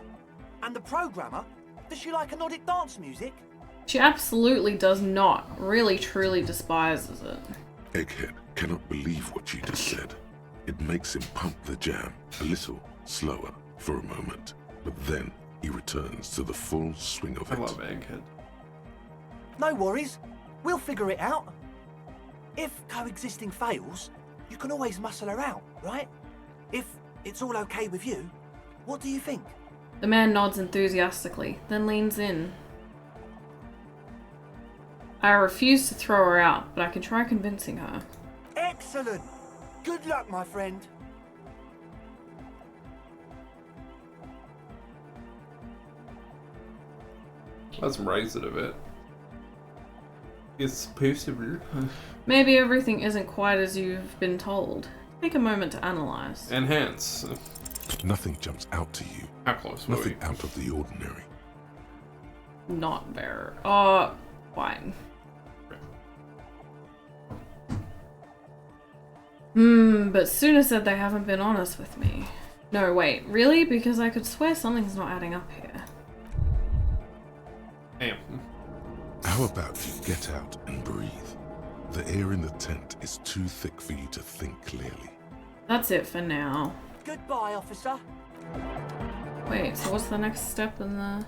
And the programmer, does she like Anodic dance music? She absolutely does not. Really, truly despises it. Egghead cannot believe what you just said. It makes him pump the jam a little slower for a moment, but then he returns to the full swing of it. I love Egghead. No worries. We'll figure it out. If coexisting fails, you can always muscle her out, right? If it's all okay with you, what do you think? The man nods enthusiastically, then leans in. I refuse to throw her out, but I can try convincing her. Excellent! Good luck, my friend. Let's raise it a bit. It's possible. Maybe everything isn't quite as you've been told. Take a moment to analyze. Enhance. Nothing jumps out to you. How close were we? Nothing out of the ordinary. Not very. Oh, fine. But Suna said they haven't been honest with me. No, wait, really? Because I could swear something's not adding up here. Damn. How about you get out and breathe? The air in the tent is too thick for you to think clearly. That's it for now. Goodbye, officer. Wait, so what's the next step in the...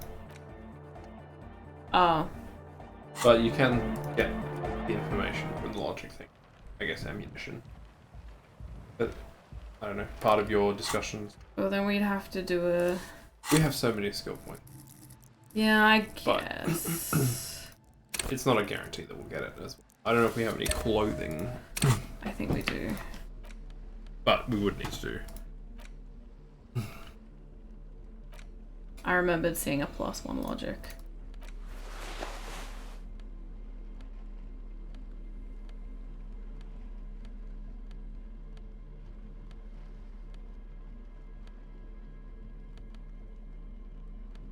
Oh. But you can get the information from the logic thing. I guess ammunition. But, I don't know, part of your discussions. Well, then we'd have to do a... We have so many skill points. Yeah, I guess. It's not a guarantee that we'll get it as well. I don't know if we have any clothing. I think we do. But we would need to do. I remembered seeing a +1 logic.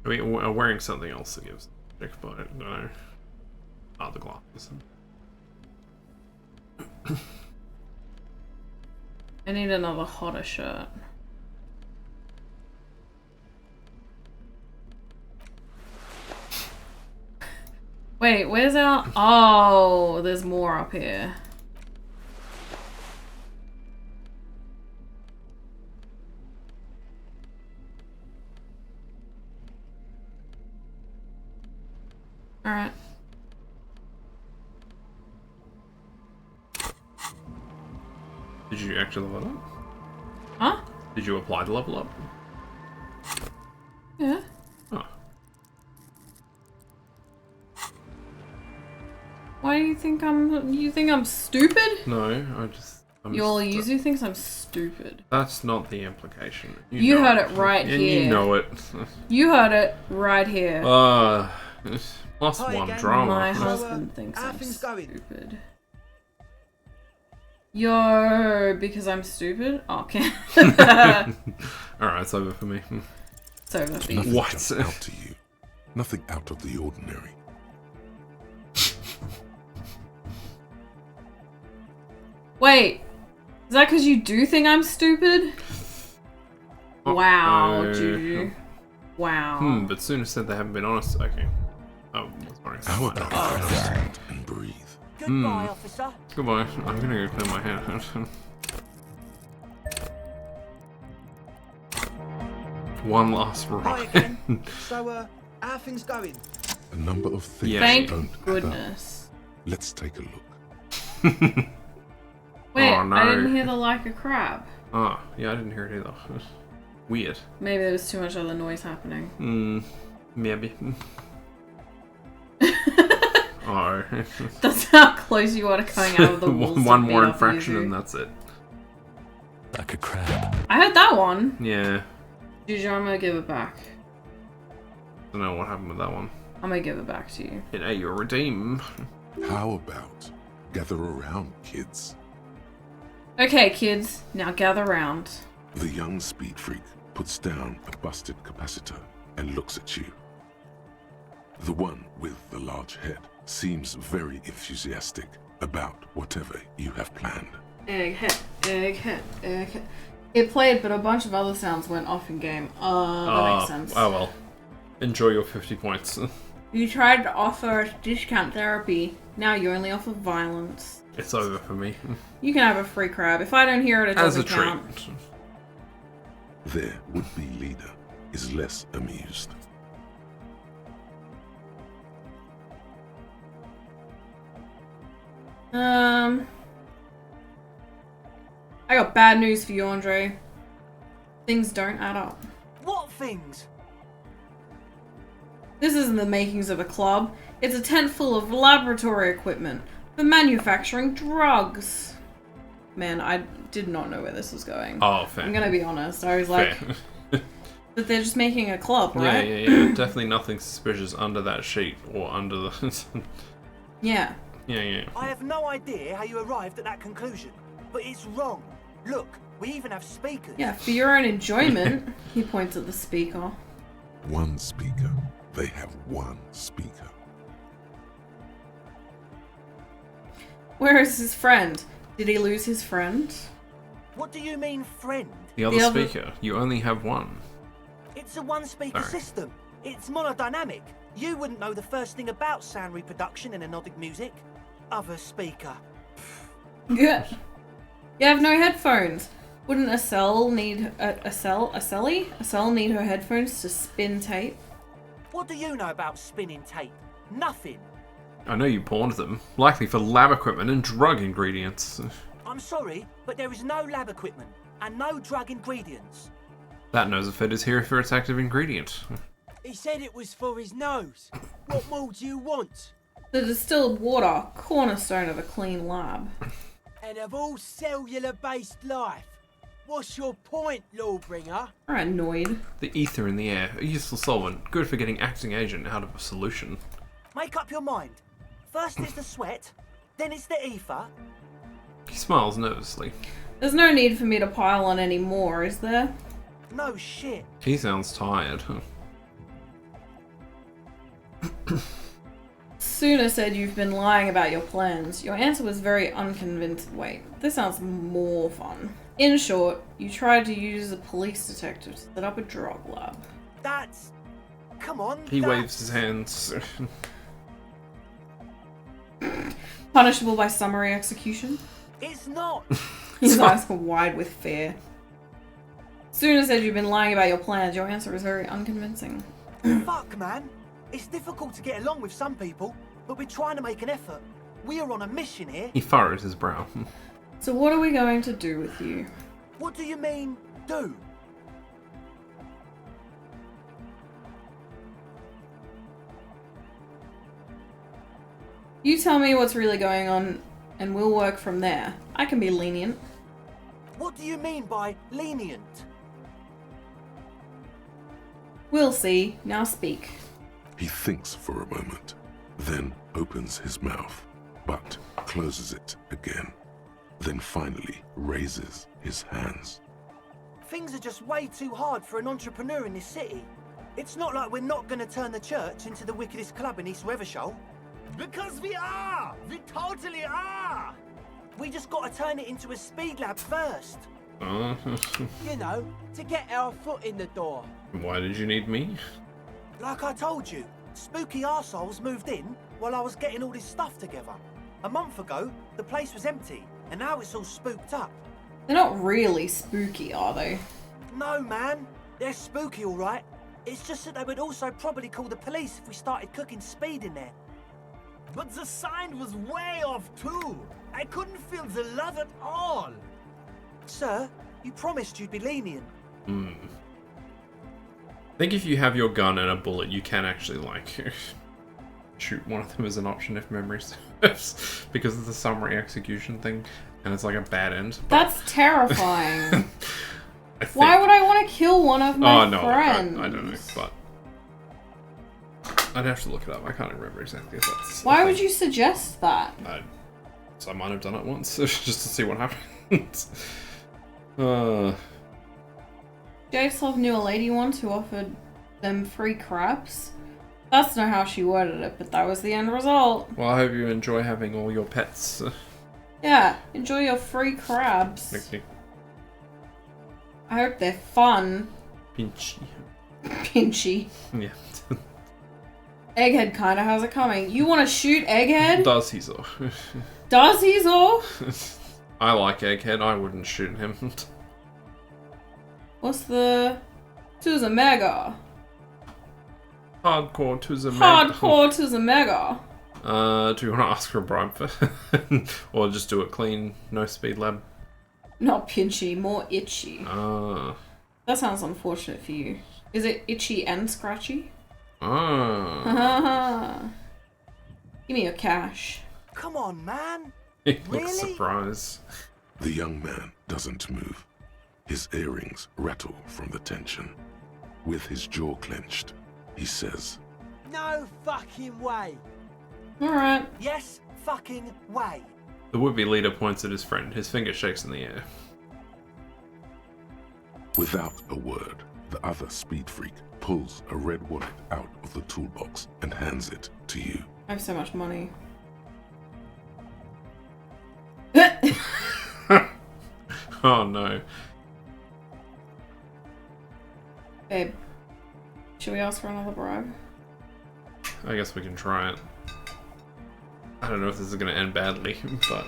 We are wearing something else that gives logic, but I don't know. Ah, the glasses. I need another hotter shirt. Wait, where's our... Oh, there's more up here. Alright. Did you actually level up? Huh? Did you apply the level up? Yeah. Oh. Why do you think I'm stupid? No, Your Yuzu thinks I'm stupid. That's not the implication. You know heard it right and here. You know it. You heard it right here. Plus Hi one again. drama. My husband thinks how I'm things going? stupid. Yo, because I'm stupid? Oh, okay. Alright, it's over for me. It's over for you. Nothing What? jumps out to you. Nothing out of the ordinary. Wait, is that because you do think I'm stupid? Wow, Juju. Wow. But Sooner said they haven't been honest. Okay. Oh, sorry. How about you understand and breathe? Goodbye, officer. Goodbye. I'm gonna go clear my hair. One last Hi ride. again. So, how things going? A number of things Yeah. Thank don't add up. goodness. Let's take a look. Wait, Oh, no. I didn't hear the like a crab. Oh, yeah, I didn't hear it either. Weird. Maybe there was too much other noise happening. Maybe. Oh. That's how close you are to coming out of the walls. One to more beat up infraction Yuzu. and that's it. Like a crab. I heard that one. Yeah. Juju, I'm gonna give it back. Don't know what happened with that one. I'm gonna give it back to you. It ate your redeem. How about gather around, kids? Okay, kids, now gather round. The young speed freak puts down a busted capacitor and looks at you. The one with the large head seems very enthusiastic about whatever you have planned. Egghead, egghead, egghead. It played, but a bunch of other sounds went off in game. That makes sense. Oh well. Enjoy your 50 points. You tried to offer us discount therapy. Now you only offer violence. It's over for me. You can have a free crab. If I don't hear it, it As a doesn't count. treat. Their would-be leader is less amused. I got bad news for you, Andre. Things don't add up. What things? This isn't the makings of a club. It's a tent full of laboratory equipment for manufacturing drugs. Man, I did not know where this was going. Oh, fair. I'm gonna be honest. I was like, that they're just making a club, right? Yeah. Definitely nothing suspicious under that sheet or under the... Yeah. Yeah. I have no idea how you arrived at that conclusion, but it's wrong. Look, we even have speakers. Yeah, for your own enjoyment. He points at the speaker. One speaker. They have one speaker. Where is his friend? Did he lose his friend? What do you mean, friend? The other speaker. You only have one. It's a one-speaker system. It's monodynamic. You wouldn't know the first thing about sound reproduction in anodic music. Other speaker. Good. You have no headphones. Wouldn't a cell need a cell need her headphones to spin tape? What do you know about spinning tape? Nothing. I know you pawned them. Likely for lab equipment and drug ingredients. I'm sorry, but there is no lab equipment and no drug ingredients. That nose of it is here for its active ingredient. He said it was for his nose. What more do you want? The distilled water, cornerstone of a clean lab. And of all cellular-based life, what's your point, Lawbringer? I'm annoyed. The ether in the air, a useful solvent, good for getting acting agent out of a solution. Make up your mind. First it's the sweat, then it's the ether. He smiles nervously. There's no need for me to pile on any more, is there? No shit. He sounds tired. Sooner said you've been lying about your plans. Your answer was very unconvincing. Wait, this sounds more fun. In short, you tried to use a police detective to set up a drug lab. That's... Come on. He waves his hands. Punishable by summary execution? It's not. His eyes were wide with fear. Sooner said you've been lying about your plans. Your answer is very unconvincing. Fuck, man. It's difficult to get along with some people, but we're trying to make an effort. We are on a mission here. He furrows his brow. So what are we going to do with you? What do you mean, do? You tell me what's really going on, and we'll work from there. I can be lenient. What do you mean by lenient? We'll see. Now speak. He thinks for a moment, then opens his mouth, but closes it again. Then finally raises his hands. Things are just way too hard for an entrepreneur in this city. It's not like we're not going to turn the church into the wickedest club in East Revershoal. Because we are! We totally are! We just got to turn it into a speed lab first. You know, to get our foot in the door. Why did you need me? Like I told you, spooky arseholes moved in while I was getting all this stuff together. A month ago, the place was empty, and now it's all spooked up. They're not really spooky, are they? No, man. They're spooky, all right. It's just that they would also probably call the police if we started cooking speed in there. But the sign was way off too. I couldn't feel the love at all. Sir, you promised you'd be lenient. I think if you have your gun and a bullet, you can actually, like, shoot one of them as an option if memory serves. Because of the summary execution thing, and it's like a bad end. But... That's terrifying. Why would I want to kill one of my friends? I don't know, but... I'd have to look it up. I can't remember exactly if that's... Why would you suggest that? So I might have done it once, just to see what happens. Jaceslov knew a lady once who offered them free crabs. That's not how she worded it, but that was the end result. Well, I hope you enjoy having all your pets. Yeah, enjoy your free crabs. Okay. I hope they're fun. Pinchy. Pinchy. Yeah. Egghead kinda has it coming. You want to shoot Egghead? Does he so? Does he so? I like Egghead. I wouldn't shoot him. What's the... To the mega. Hardcore to the mega. Hardcore to the mega. Do you want to ask for a bribe for... or just do it clean, no speed lab? Not pinchy, more itchy. That sounds unfortunate for you. Is it itchy and scratchy? Ah. Give me your cash. Come on, man. He looks surprised. The young man doesn't move. His earrings rattle from the tension. With his jaw clenched, he says, No fucking way. Alright. Yes, fucking way. The would-be leader points at his friend. His finger shakes in the air. Without a word, the other speed freak pulls a red wallet out of the toolbox and hands it to you. I have so much money. Oh no. Babe, should we ask for another bribe? I guess we can try it. I don't know if this is going to end badly, but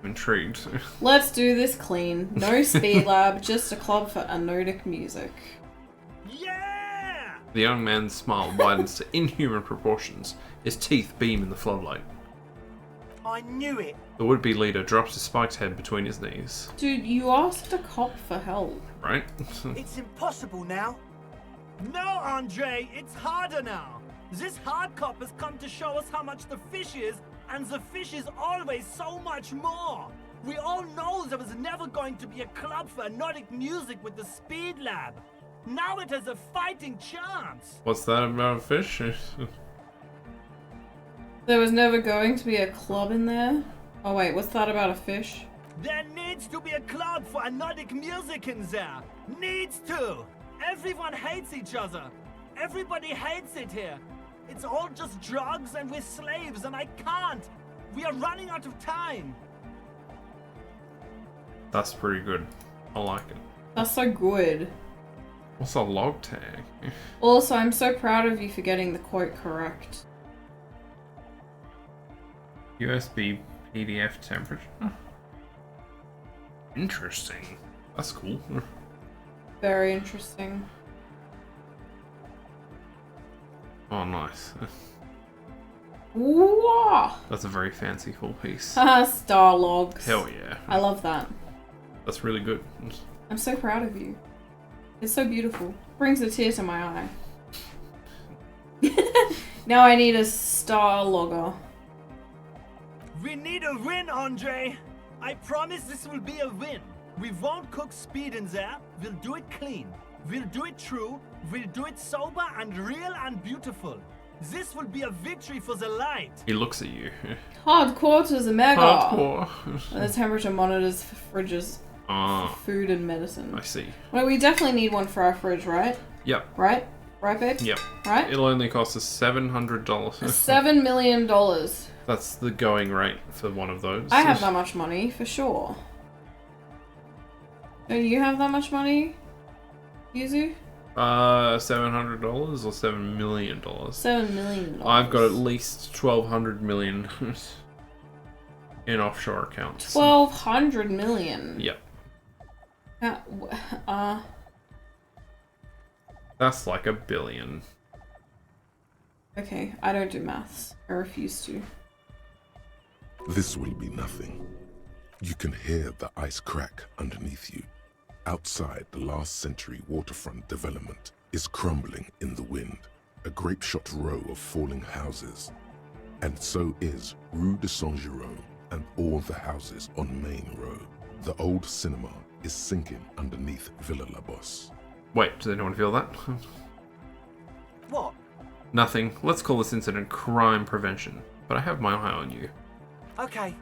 I'm intrigued. Let's do this clean. No speed lab, just a club for Anodic music. Yeah! The young man's smile widens to inhuman proportions. His teeth beam in the floodlight. I knew it. The would-be leader drops his spiked head between his knees. Dude, you asked a cop for help. Right? It's impossible now. No, Andre, it's harder now. This hard cop has come to show us how much the fish is, and the fish is always so much more. We all know there was never going to be a club for Anodic music with the Speed Lab. Now it has a fighting chance. What's that about a fish? There was never going to be a club in there? Oh wait, what's that about a fish? There needs to be a club for Anodic music in there. Needs to. Everyone hates each other. Everybody hates it here. It's all just drugs and we're slaves and I can't. We are running out of time. That's pretty good. I like it. That's so good. What's a log tag? Also, I'm so proud of you for getting the quote correct. USB PDF temperature. Interesting. That's cool. Very interesting. Oh, nice. Whoa! That's a very fanciful piece. Haha, star logs. Hell yeah. I love that. That's really good. I'm so proud of you. It's so beautiful. Brings a tear to my eye. Now I need a star logger. We need a win, Andre. I promise this will be a win. We won't cook speed in there. We'll do it clean. We'll do it true. We'll do it sober and real and beautiful. This will be a victory for the light. He looks at you. Hardcore to the mega. Hardcore. And the temperature monitors for fridges. Ah. For food and medicine. I see. Well, we definitely need one for our fridge, right? Yep. Right? Right, babe? Yep. Right? It'll only cost us $700. $7 million. That's the going rate for one of those. I have that much money, for sure. Don't you have that much money, Yuzu? $700 or $7 million? $7 million. I've got at least 1,200 million in offshore accounts. 1,200 million. Yep. That's like $1 billion. Okay, I don't do maths. I refuse to. This will be nothing. You can hear the ice crack underneath you. Outside, the last century waterfront development is crumbling in the wind, a grape-shot row of falling houses. And so is Rue de Saint-Jérôme and all the houses on Main Road. The old cinema is sinking underneath Villa La Bosse. Wait, does anyone feel that? What? Nothing. Let's call this incident crime prevention. But I have my eye on you. Okay,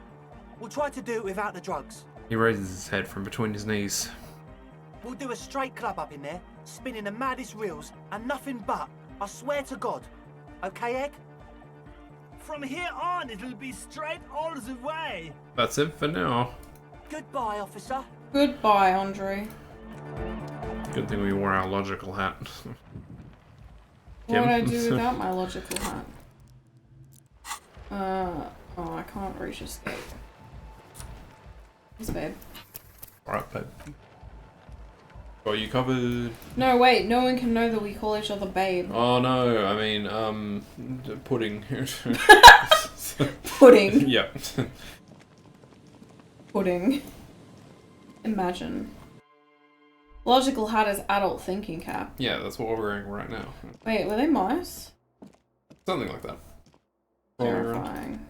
we'll try to do it without the drugs. He raises his head from between his knees. We'll do a straight club up in there, spinning the maddest reels, and nothing but. I swear to God. Okay, Egg? From here on, it'll be straight all the way. That's it for now. Goodbye, officer. Goodbye, Andre. Good thing we wore our logical hat. What would I do without my logical hat? Oh, I can't reach escape. Thanks, babe. Alright, babe. Got you covered. No, wait, no one can know that we call each other babe. Oh no, I mean, pudding. Pudding. Yep. Pudding. Imagine. Logical hat is adult thinking cap. Yeah, that's what we're wearing right now. Wait, were they mice? Something like that. Terrifying.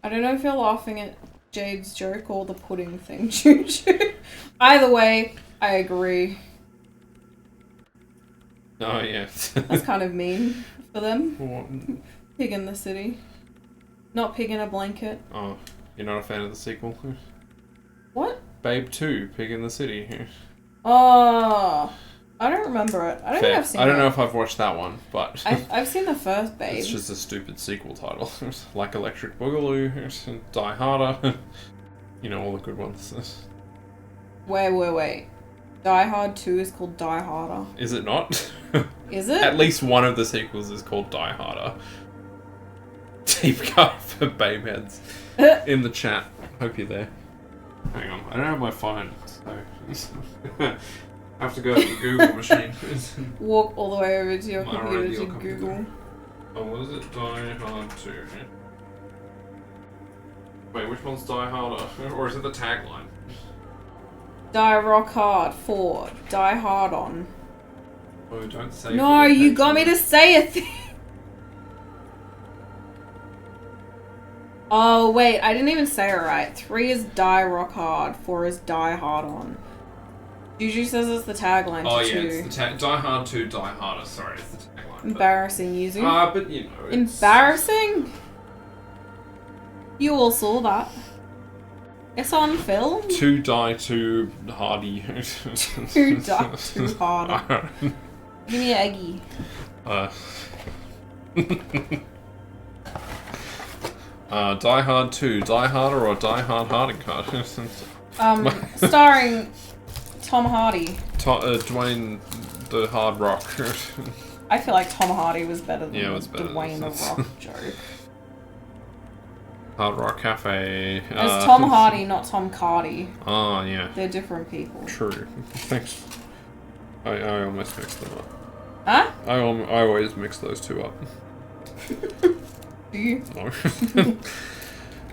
I don't know if you're laughing at Jade's joke or the pudding thing, Juju. Either way, I agree. Oh, yeah. That's kind of mean for them. What? Pig in the city. Not pig in a blanket. Oh, you're not a fan of the sequel? What? Babe 2, Pig in the City. Oh, I don't remember it. I don't think I've seen it. I don't know if I've watched that one, but... I've seen the first Babe. It's just a stupid sequel title. Like Electric Boogaloo, Die Harder. You know, all the good ones. Wait. Die Hard 2 is called Die Harder. Is it not? Is it? At least one of the sequels is called Die Harder. Deep cut for Babe heads. In the chat. Hope you're there. Hang on, I don't have my phone, so I have to go to the Google machine. Walk all the way over to your My computer ideal to computer. Google. Oh, what is it? Die Hard 2. Wait, which one's Die Harder? Or is it the tagline? Die Rock Hard 4. Die Hard On. Oh, don't say. No, you got me to say a thing. Oh, wait, I didn't even say it right. 3 is Die Rock Hard, 4 is Die Hard On. Juju says it's the tagline Oh, to yeah, 2. it's the Die Hard 2, Die Harder. Sorry, it's the tagline. Embarrassing, Yuzu. But you know. It's... Embarrassing? You all saw that. It's on film. 2 Die 2 Hardy. 2 Die 2 Hardy. Give me an eggie. Die Hard 2, Die Harder or Die Hard Harding Card? Starring Tom Hardy. Dwayne the Hard Rock. I feel like Tom Hardy was better than Yeah, it was better Dwayne the Rock joke. Hard Rock Cafe. It's Tom Hardy, not Tom Cardy. Oh, yeah. They're different people. True. Thanks. I almost mixed them up. Huh? I always mix those two up. Do you? No.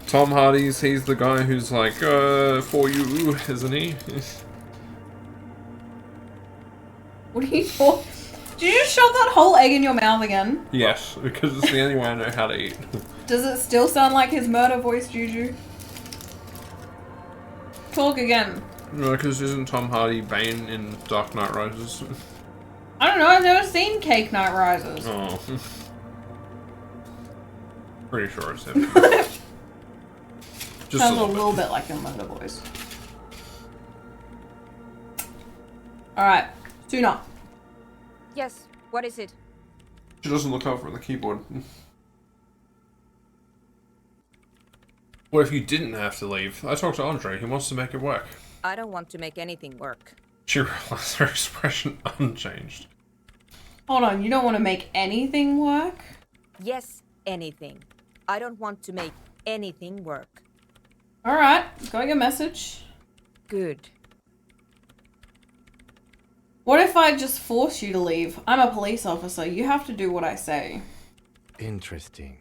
Tom Hardy's, he's the guy who's like, for you, isn't he? What are you for? Did you just shove that whole egg in your mouth again? Yes, because it's the only way I know how to eat. Does it still sound like his murder voice, Juju? Talk again. No, because isn't Tom Hardy Bane in Dark Knight Rises? I don't know, I've never seen Cake Night Rises. Oh. Pretty sure it's him. Just Sounds a little bit like your murder voice. Alright, Tuna. Yes, what is it? She doesn't look over at the keyboard. What if you didn't have to leave? I talked to Andre, he wants to make it work. I don't want to make anything work. She realized her expression unchanged. Hold on, you don't want to make anything work? Yes, anything. I don't want to make anything work. Alright, got your message. Good. What if I just force you to leave? I'm a police officer, you have to do what I say. Interesting.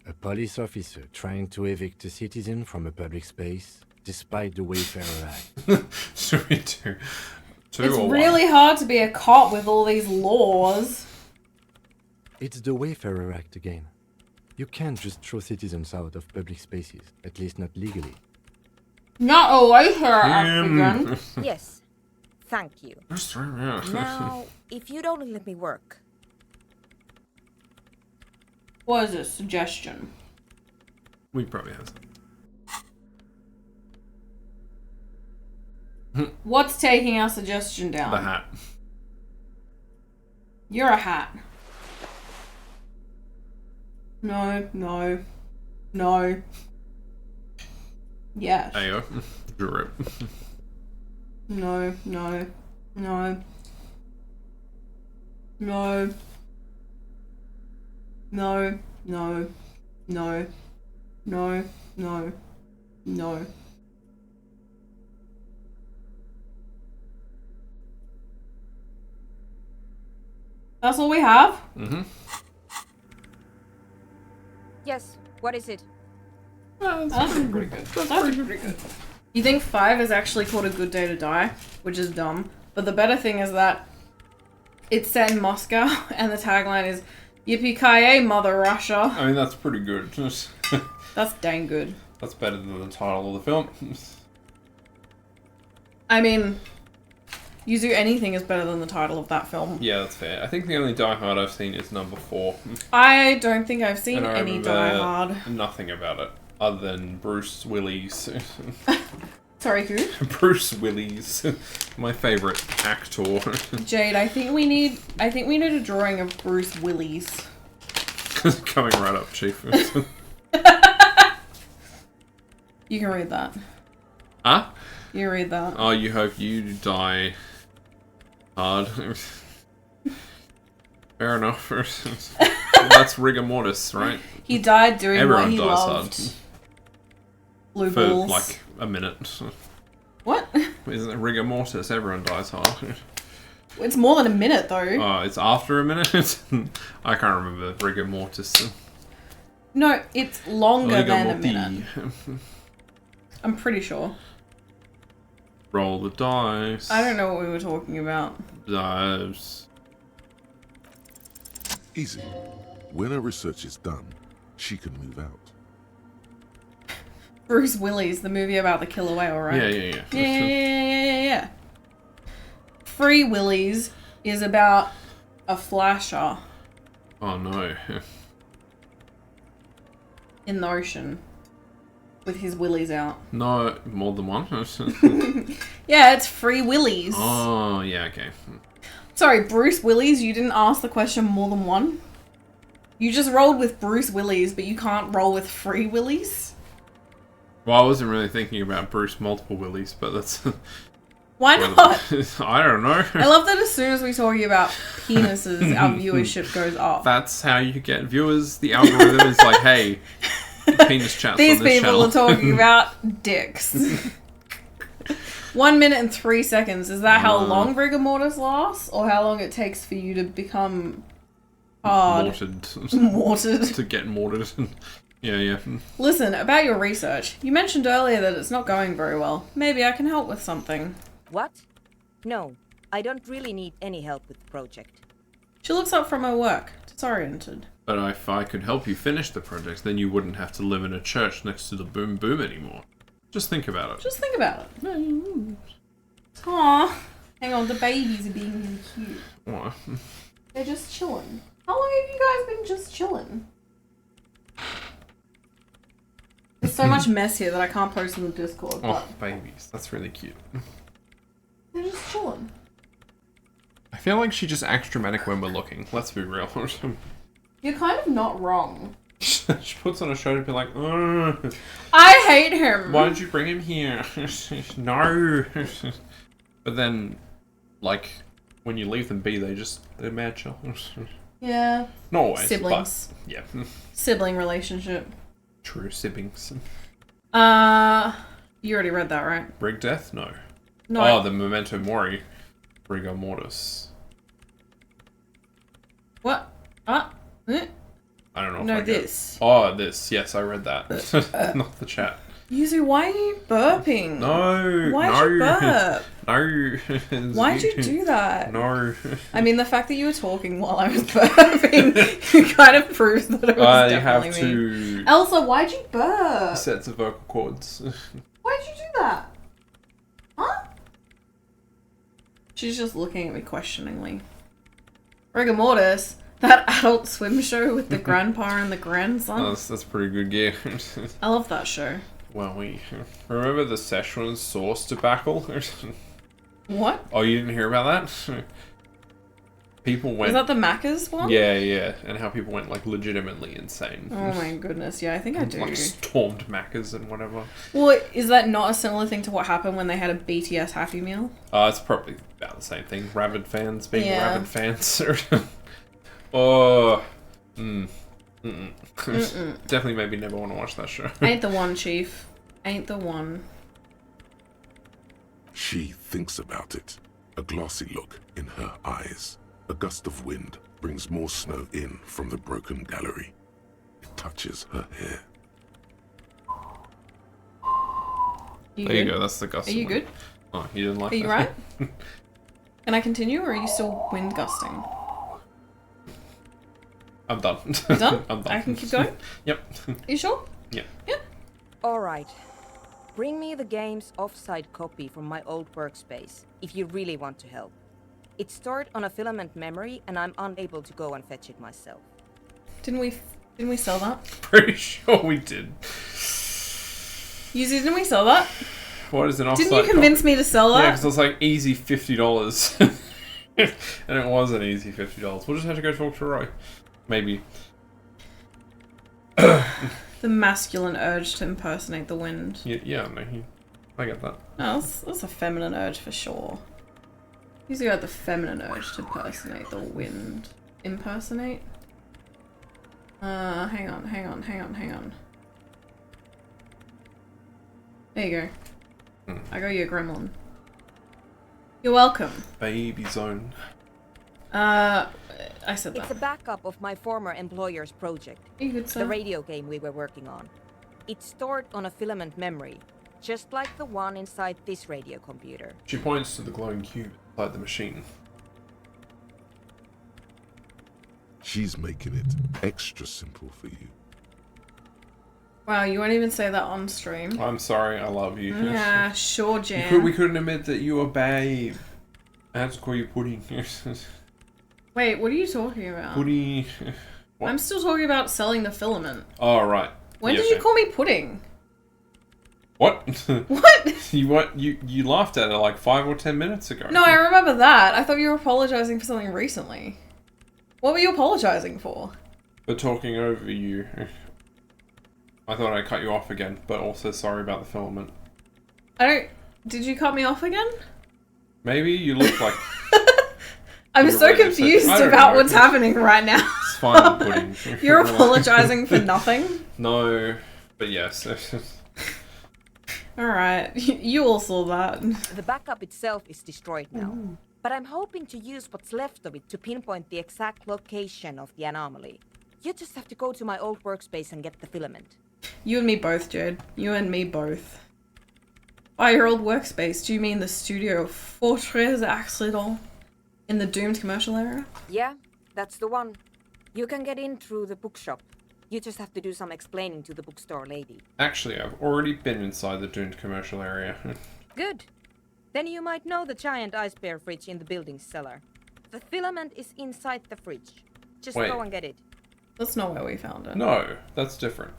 A police officer trying to evict a citizen from a public space, despite the Wayfarer Act. Sweet. It's really hard to be a cop with all these laws. It's the Wayfarer Act again. You can't just throw citizens out of public spaces, at least not legally. Not a Wayfarer Act again. Yes. Thank you. Now, if you don't let me work. What is a suggestion? We probably have some. What's taking our suggestion down? The hat. You're a hat. No, no, no. Yes. Ayo. Drip. No, no, no. No. No, no, no, no, no, no. That's all we have? Mm-hmm. Yes, what is it? That's pretty good. That's pretty good. You think 5 is actually called A Good Day to Die, which is dumb. But the better thing is that it's set in Moscow, and the tagline is Yippee-ki-yay, Mother Russia. I mean, that's pretty good. That's dang good. That's better than the title of the film. I mean, Yuzu, anything is better than the title of that film. Yeah, that's fair. I think the only Die Hard I've seen is number 4. I don't think I've seen And I any remember Die Hard. nothing about it, other than Bruce Willis. Sorry, who? Bruce Willis, my favourite actor. Jade, I think we need a drawing of Bruce Willis. Coming right up, Chief. You can read that. Huh? You can read that. Oh, you hope you die hard. Fair enough. That's rigor mortis, right? He died doing Everyone what he dies loved. hard. Blue For balls. like a minute. What? Isn't it rigor mortis? Everyone dies hard. It's more than a minute, though. Oh, it's after a minute? I can't remember rigor mortis. No, it's longer Rigor than a mortis. minute. I'm pretty sure. Roll the dice. I don't know what we were talking about. Dice. Easy. When her research is done, she can move out. Bruce Willis, the movie about the killer whale, right? Yeah. Yeah. Free Willies is about a flasher Oh no. in the ocean with his willies out. No, more than one? Yeah, it's Free Willies. Oh, yeah, okay. Sorry, Bruce Willis, you didn't ask the question more than one? You just rolled with Bruce Willis, but you can't roll with Free Willies? Well, I wasn't really thinking about Bruce Multiple Willies, but that's... Why not? I don't know. I love that as soon as we talk about penises, our viewership goes up. That's how you get viewers. The algorithm is like, hey, penis chats These on this people channel. are talking about dicks. 1 minute and 3 seconds. Is that how long rigor mortis lasts? Or how long it takes for you to become hard? Morted. To get mortared. Yeah. Listen, about your research. You mentioned earlier that it's not going very well. Maybe I can help with something. What? No, I don't really need any help with the project. She looks up from her work, disoriented. But if I could help you finish the project, then you wouldn't have to live in a church next to the Boom Boom anymore. Just think about it. Just think about it. Aww. Hang on, the babies are being really cute. What? They're just chilling. How long have you guys been just chilling? There's so much mess here that I can't post in the Discord. Oh, babies. That's really cute. They're just chilling. I feel like she just acts dramatic when we're looking. Let's be real. You're kind of not wrong. She puts on a show to be like, ugh. I hate him. Why did you bring him here? No. But then, like, when you leave them be, they're mad chill. Yeah. Not always. Siblings. But, yeah. Sibling relationship. True siblings. You already read that, right? Brig Death? No. No. Oh, the Memento Mori. Rigor Mortis. What? I don't know if No, I get- this. Oh, this. Yes, I read that. Not the chat. Yuzu, why are you burping? No. Why'd no. you burp? No. Why'd you do that? No. I mean, the fact that you were talking while I was burping kind of proves that it was I definitely have me. two Elsa, why'd you burp? sets of vocal cords. Why'd you do that? Huh? She's just looking at me questioningly. Rigor Mortis? That Adult Swim show with the grandpa and the grandson? Oh, that's pretty good gear. I love that show. Well, we remember the Szechuan sauce debacle? What? Oh, you didn't hear about that? People went... Is that the Macca's one? Yeah, and how people went, like, legitimately insane. Oh my goodness, yeah, I think I do. Like, stormed Macca's and whatever. Well, is that not a similar thing to what happened when they had a BTS Happy Meal? It's probably about the same thing. Rabid fans being Yeah. rabid fans. Oh. Definitely maybe never want to watch that show. Ain't the one, Chief. Ain't the one. She thinks about it, a glassy look in her eyes. A gust of wind brings more snow in from the broken gallery. It touches her hair. There you go, that's the gust. Are you of wind. good? Oh, you didn't like Are that? you right? Can I continue, or are you still wind gusting? I'm done. You done? I'm done. I can keep going? Yep. You sure? Yep. Yeah. Alright. Bring me the game's offsite copy from my old workspace, if you really want to help. It's stored on a filament memory, and I'm unable to go and fetch it myself. Didn't we sell that? Pretty sure we did. Yuzu, didn't we sell that? What is an offsite? Didn't you convince me to sell that? Yeah, because it was like easy $50. And it was an easy $50. We'll just have to go talk to Roy. Maybe. The masculine urge to impersonate the wind. Yeah, no, I get that. No, that's a feminine urge for sure. Usually got the feminine urge to impersonate the wind. Impersonate? Hang on. There you go. I got you a gremlin. You're welcome. Baby zone. I said that. It's a backup of my former employer's project. You good, sir? The radio game we were working on. It's stored on a filament memory, just like the one inside this radio computer. She points to the glowing cube inside the machine. She's making it extra simple for you. Wow, you won't even say that on stream. I'm sorry, I love you. Yeah, sure, Jan. We couldn't admit that you were babe. I had to call you Pudding. Wait, what are you talking about? Pudding. What? I'm still talking about selling the filament. Oh, right. When Yeah, did you okay. call me pudding? What? What? You laughed at it like 5 or 10 minutes ago. No, I remember that. I thought you were apologizing for something recently. What were you apologizing for? For talking over you. I thought I cut you off again, but also sorry about the filament. Did you cut me off again? Maybe you look like... I'm You're so ready to say- confused I don't about know. what's happening right now. It's fine, Pudding. You're apologizing for nothing? No, but yes. Alright, you all saw that. The backup itself is destroyed now, but I'm hoping to use what's left of it to pinpoint the exact location of the anomaly. You just have to go to my old workspace and get the filament. You and me both, Jade. You and me both. By your old workspace, do you mean the studio of Fortress Accident in the doomed commercial area? Yeah, That's the one. You can get in through the bookshop. You just have to do some explaining to the bookstore lady. Actually, I've already been inside the Doomed commercial area. Good. Then you might know the giant ice bear fridge in the building's cellar. The filament is inside the fridge. Just Wait. go and get it. That's not where we found it. No, that's different.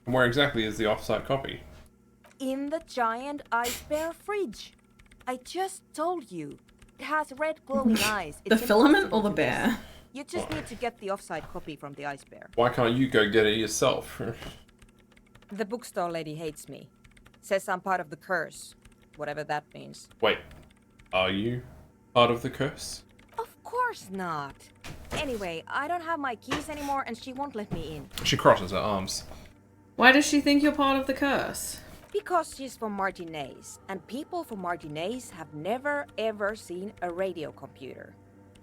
And where exactly is the off-site copy? In the giant ice bear fridge. I just told you. It has red glowing eyes. The It's filament or impossible the to bear? miss. You just need to get the off-site copy from the ice bear. Why can't you go get it yourself? The bookstore lady hates me. Says I'm part of the curse. Whatever that means. Wait, are you part of the curse? Of course not. Anyway, I don't have my keys anymore and she won't let me in. She crosses her arms. Why does she think you're part of the curse? Because she's from Martinez, and people from Martinez have never ever seen a radio computer.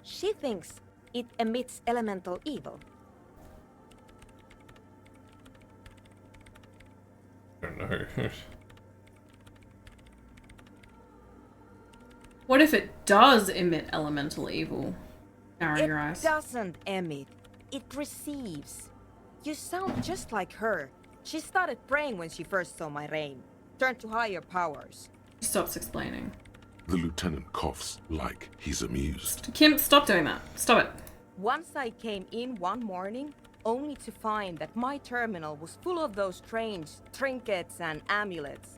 She thinks it emits elemental evil. I don't know. What if it does emit elemental evil? Narrow your eyes. It doesn't emit. It receives. You sound just like her. She started praying when she first saw my rain. Turned to higher powers. She stops explaining. The lieutenant coughs like he's amused. Kim, stop doing that. Stop it. Once I came in one morning, only to find that my terminal was full of those strange trinkets and amulets.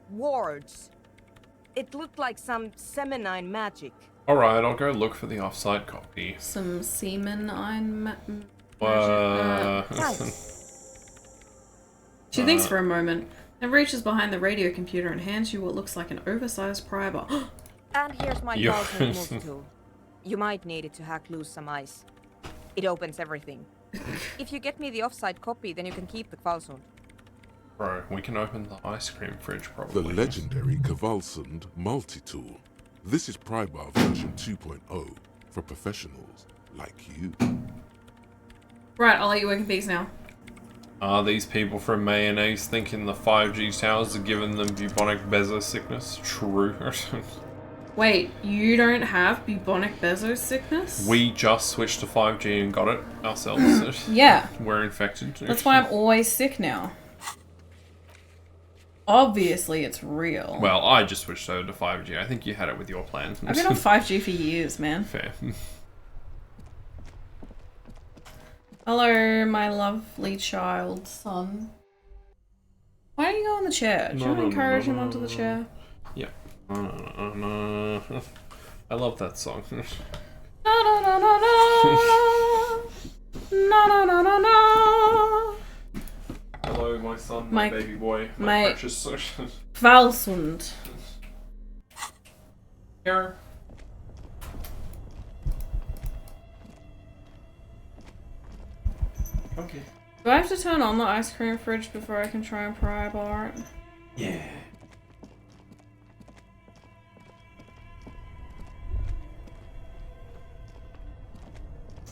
Wards. It looked like some Semenine magic. Alright, I'll go look for the off-site copy. Some semen She thinks for a moment, then reaches behind the radio computer and hands you what looks like an oversized pry bar. And here's my thousand multi-tool. You might need it to hack loose some ice. It opens everything. If you get me the off-site copy, then you can keep the Kvalsund. Bro, we can open the ice cream fridge The probably. legendary Kvalsund multi-tool. This is Prybar version 2.0 for professionals like you. Right, I'll let you work in peace now. Are these people from Mayonnaise thinking the 5G towers are giving them bubonic Bezos sickness? True. Wait, you don't have bubonic Bezos sickness? We just switched to 5G and got it ourselves. Yeah. We're infected. That's why I'm always sick now. Obviously, it's real. Well, I just switched over to 5G. I think you had it with your plan. I've been on 5G for years, man. Fair. Hello, my lovely child son. Why don't you go on the chair? Do you want to encourage him onto the chair? Yeah. I love that song. Na na na na na. Na na na na na. Hello, my son, my baby boy, my precious. Kvalsund. Here. Okay. Do I have to turn on the ice cream fridge before I can try and pry bar it? Yeah.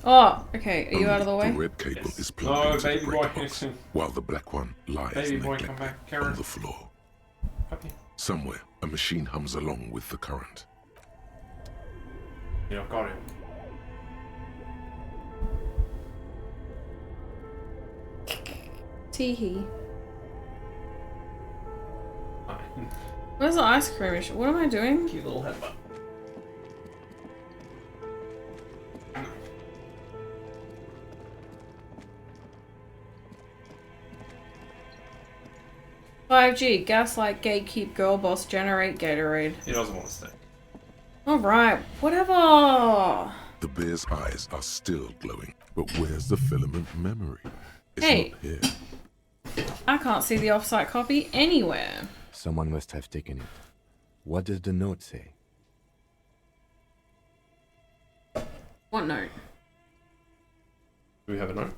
Oh, okay. Are you out of the way? The red cable is plugged into baby the boy. breaker box, while the black one lies Baby boy, neglected come back. Karen. on the floor. Okay. Somewhere, a machine hums along with the current. Yeah, I've got it. Teehee. Where's the ice cream issue? What am I doing? Cute little headbutt. 5G, gaslight, gatekeep, girl boss, generate, Gatorade. He doesn't want to stay. Alright, whatever. The bear's eyes are still glowing, but where's the filament memory? It's Hey. not here. I can't see the off-site copy anywhere. Someone must have taken it. What does the note say? What note? Do we have a note?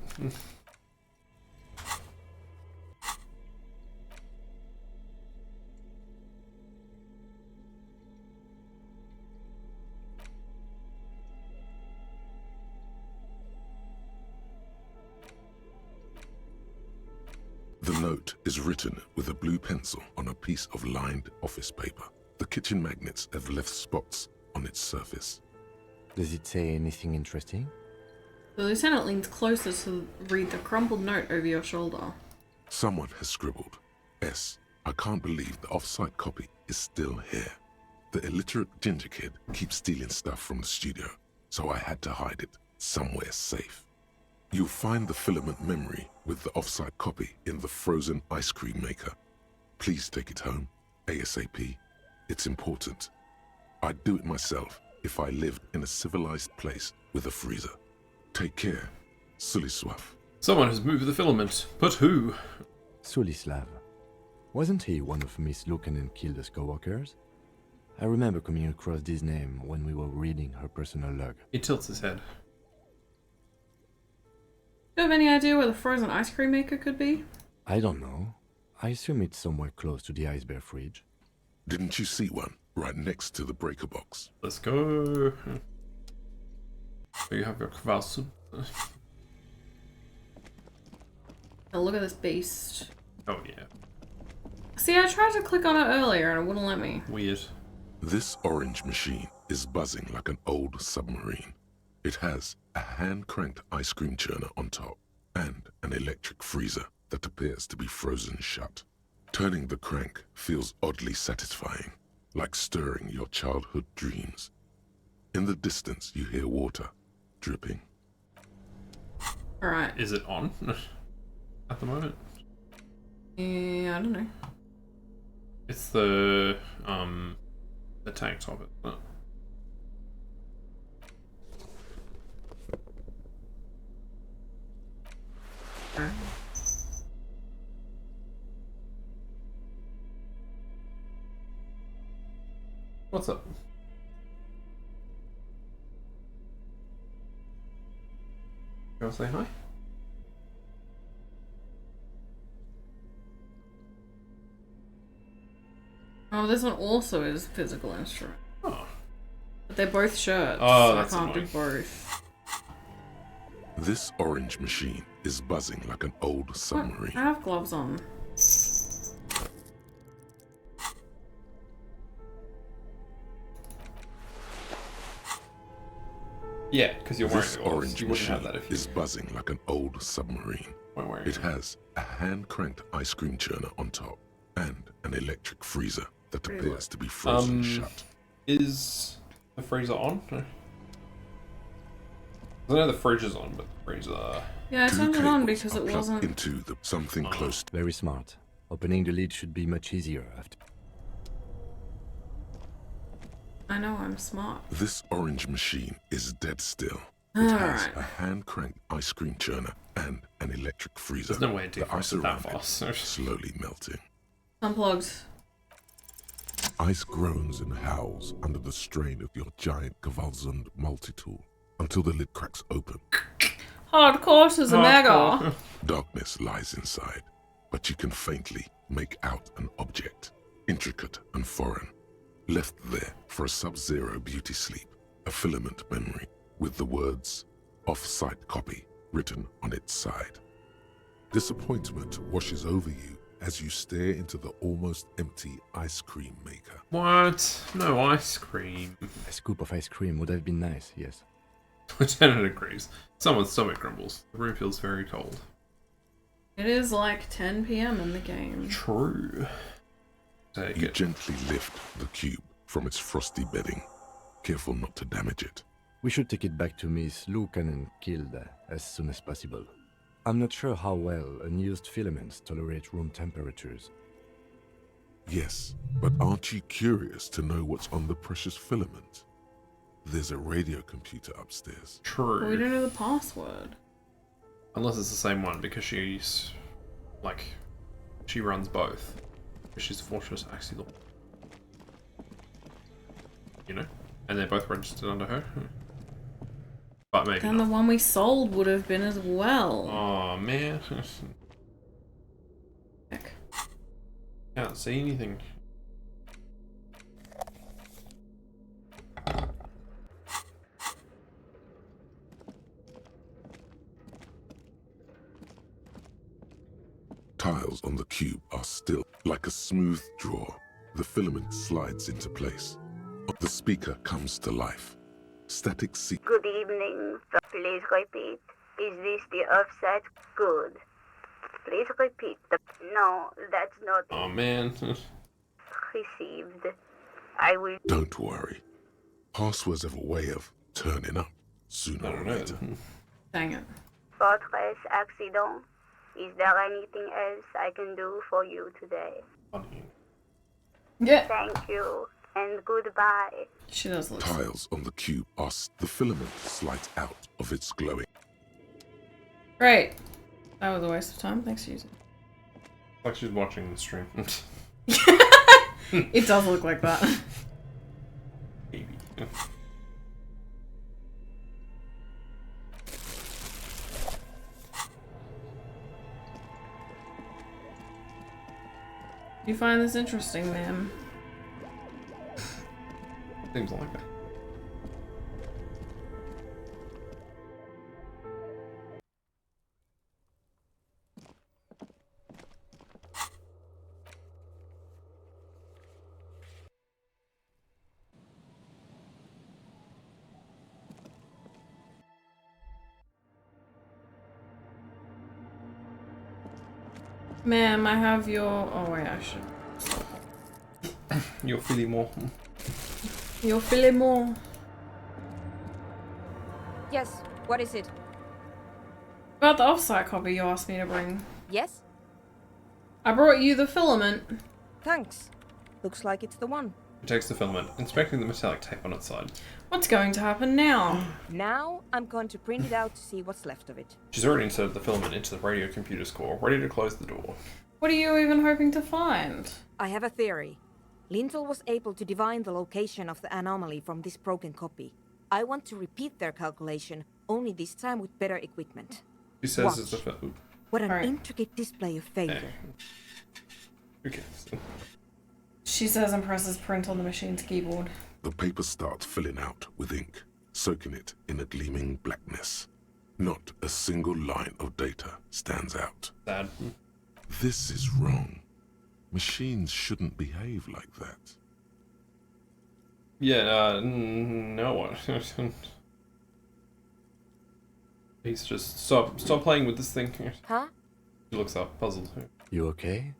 The note is written with a blue pencil on a piece of lined office paper. The kitchen magnets have left spots on its surface. Does it say anything interesting? The lieutenant leans closer to read the crumpled note over your shoulder. Someone has scribbled, S. I can't believe the off-site copy is still here. The illiterate ginger kid keeps stealing stuff from the studio, so I had to hide it somewhere safe. You'll find the filament memory with the off-site copy in the frozen ice cream maker. Please take it home, ASAP. It's important. I'd do it myself if I lived in a civilized place with a freezer. Take care, Suliswaf. Someone has moved the filament, but who? Sulislav. Wasn't he one of Miss Lucan and Kilda's co-workers? I remember coming across this name when we were reading her personal log. He tilts his head. Do you have any idea where the frozen ice cream maker could be? I don't know. I assume it's somewhere close to the ice bear fridge. Didn't you see one right next to the breaker box? Let's go. You have your kvasu. Oh, look at this beast. Oh yeah. See, I tried to click on it earlier and it wouldn't let me. Weird. This orange machine is buzzing like an old submarine. It has a hand-cranked ice cream churner on top and an electric freezer that appears to be frozen shut. Turning the crank feels oddly satisfying, like stirring your childhood dreams. In the distance, you hear water dripping. Alright. Is it on at the moment? Yeah, I don't know. It's the tank top, isn't it? Okay. What's up? Go say hi. Oh, this one also is physical instrument. Oh. But they're both shirts, Oh, so that's I can't annoying. do both. This orange machine is buzzing like an old submarine. I have gloves on. Yeah, because you're wearing This the gloves. orange You wouldn't have machine that if you is buzzing like an old submarine. weren't wearing It has a hand-cranked ice cream churner on top and an electric freezer that Pretty appears to be frozen Um, shut. Is the freezer on? I know the fridge is on, but the freezer... Yeah, I Two turned it on cables because are it plugged wasn't... into the something close to Very smart. Opening the lid should be much easier after. I know, I'm smart. This orange machine is dead still. It has Alright. a hand-cranked ice cream churner and an electric freezer. There's no way to the ice defrost it that around fast. it slowly melting. Unplugged. Ice groans and howls under the strain of your giant Gewalzund multi-tool until the lid cracks open. Hardcore as a mega. Darkness lies inside, but you can faintly make out an object, intricate and foreign, left there for a sub-zero beauty sleep, a filament memory with the words off-site copy written on its side. Disappointment washes over you as you stare into the almost empty ice cream maker. What? No ice cream. A scoop of ice cream would have been nice, yes. Lieutenant agrees. Someone's stomach grumbles. The room feels very cold. It is like 10 PM in the game. True. Take You it. gently lift the cube from its frosty bedding, careful not to damage it. We should take it back to Miss Lucan and Kilda as soon as possible. I'm not sure how well unused filaments tolerate room temperatures. Yes, but aren't you curious to know what's on the precious filament? There's a radio computer upstairs. True. But we don't know the password. Unless it's the same one, because she's... like... she runs both. She's Fortress Accident. You know? And they're both registered under her. But maybe And the not. one we sold would have been as well. Oh man. Heck. Can't see anything. Tiles on the cube are still like a smooth draw. The filament slides into place. The speaker comes to life. Static seek. Good evening. Please repeat. Is this the offset? Good. Please repeat. No, that's not Oh man. received. I will. Don't worry. Passwords have a way of turning up sooner or later. Dang it. Fortress accident. Is there anything else I can do for you today? Yeah. Thank you, and goodbye. She does look. Tiles on the cube are the filament slides out of its glowing. Great. That was a waste of time. Thanks, Yuzu. Like she's watching the stream. It does look like that. Maybe. You find this interesting, ma'am? Seems like that. Ma'am, I have your... Oh wait, I should... You're feeling more. Your filet more. Yes, what is it? About the offsite copy you asked me to bring. Yes? I brought you the filament. Thanks. Looks like it's the one. She takes the filament, inspecting the metallic tape on its side. What's going to happen now? Now I'm going to print it out to see what's left of it. She's already inserted the filament into the radio computer's core, ready to close the door. What are you even hoping to find? I have a theory. Lintel was able to divine the location of the anomaly from this broken copy. I want to repeat their calculation, only this time with better equipment. She says Watch. it's the film. What an intricate display of failure. Who cares? She says and presses print on the machine's keyboard. The paper starts filling out with ink, soaking it in a gleaming blackness. Not a single line of data stands out. Sad. This is wrong. Machines shouldn't behave like that. Yeah, no. He's just stop playing with this thing. Huh? She looks up, puzzled. You okay?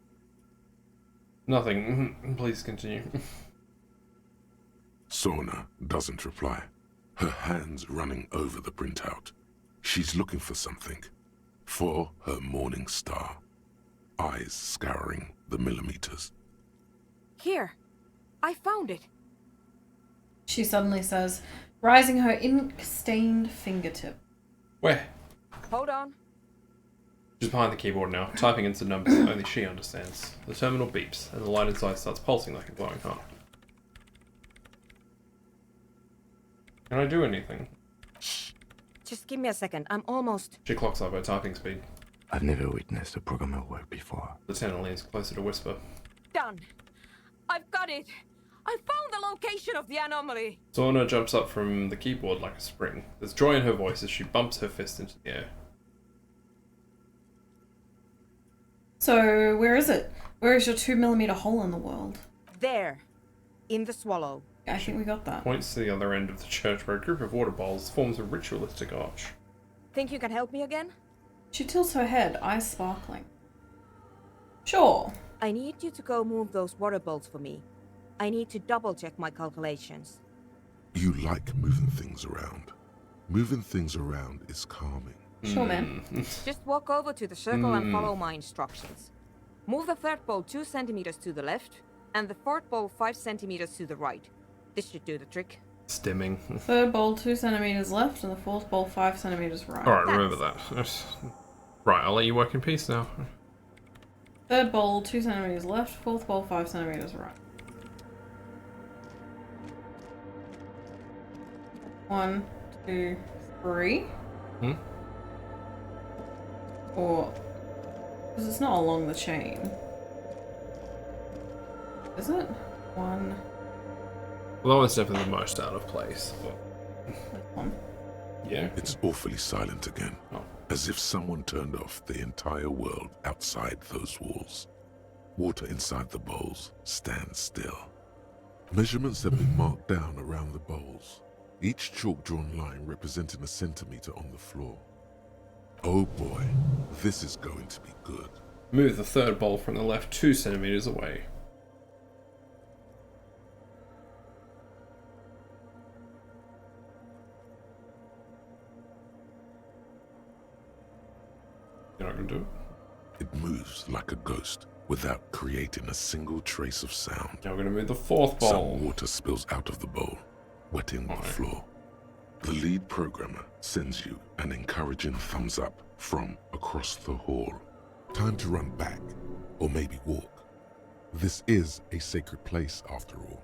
Nothing. Please continue. Sorna doesn't reply, her hands running over the printout. She's looking for something. For her morning star. Eyes scouring the millimeters. Here. I found it. She suddenly says, rising her ink-stained fingertip. Where? Hold on. She's behind the keyboard now, typing into numbers only she understands. The terminal beeps, and the light inside starts pulsing like a glowing heart. Can I do anything? Shh. Just give me a second. I'm almost... She clocks up her typing speed. I've never witnessed a programmer work before. The lieutenant leans closer to whisper. Done. I've got it. I found the location of the anomaly. Sorna jumps up from the keyboard like a spring. There's joy in her voice as she bumps her fist into the air. So, where is it? Where is your 2mm hole in the world? There. In the swallow. I think we got that. Points to the other end of the church where a group of water bowls forms a ritualistic arch. Think you can help me again? She tilts her head, eyes sparkling. Sure. I need you to go move those water bowls for me. I need to double-check my calculations. You like moving things around. Moving things around is calming. Sure, man. Just walk over to the circle and follow my instructions. Move the third bowl 2 centimeters to the left, and the fourth bowl 5 centimeters to the right. This should do the trick. Stimming. Third bowl 2 centimeters left, and the fourth bowl 5 centimeters right. Alright, remember that. Right, I'll let you work in peace now. Third bowl 2 centimeters left, fourth bowl 5 centimeters right. 1, 2, 3. Or, because it's not along the chain. Is it? 1. Well, that one's definitely the most out of place. But... One. Yeah. It's awfully silent again. Oh. As if someone turned off the entire world outside those walls. Water inside the bowls stands still. Measurements have been marked down around the bowls. each chalk-drawn line representing a centimeter on the floor. Oh boy, this is going to be good. Move the third bowl from the left 2 centimeters away. You're not gonna do it? It moves like a ghost without creating a single trace of sound. Now we're gonna move the fourth bowl. Some water spills out of the bowl, wetting the floor. The lead programmer sends you an encouraging thumbs up from across the hall. Time to run back, or maybe walk. This is a sacred place after all.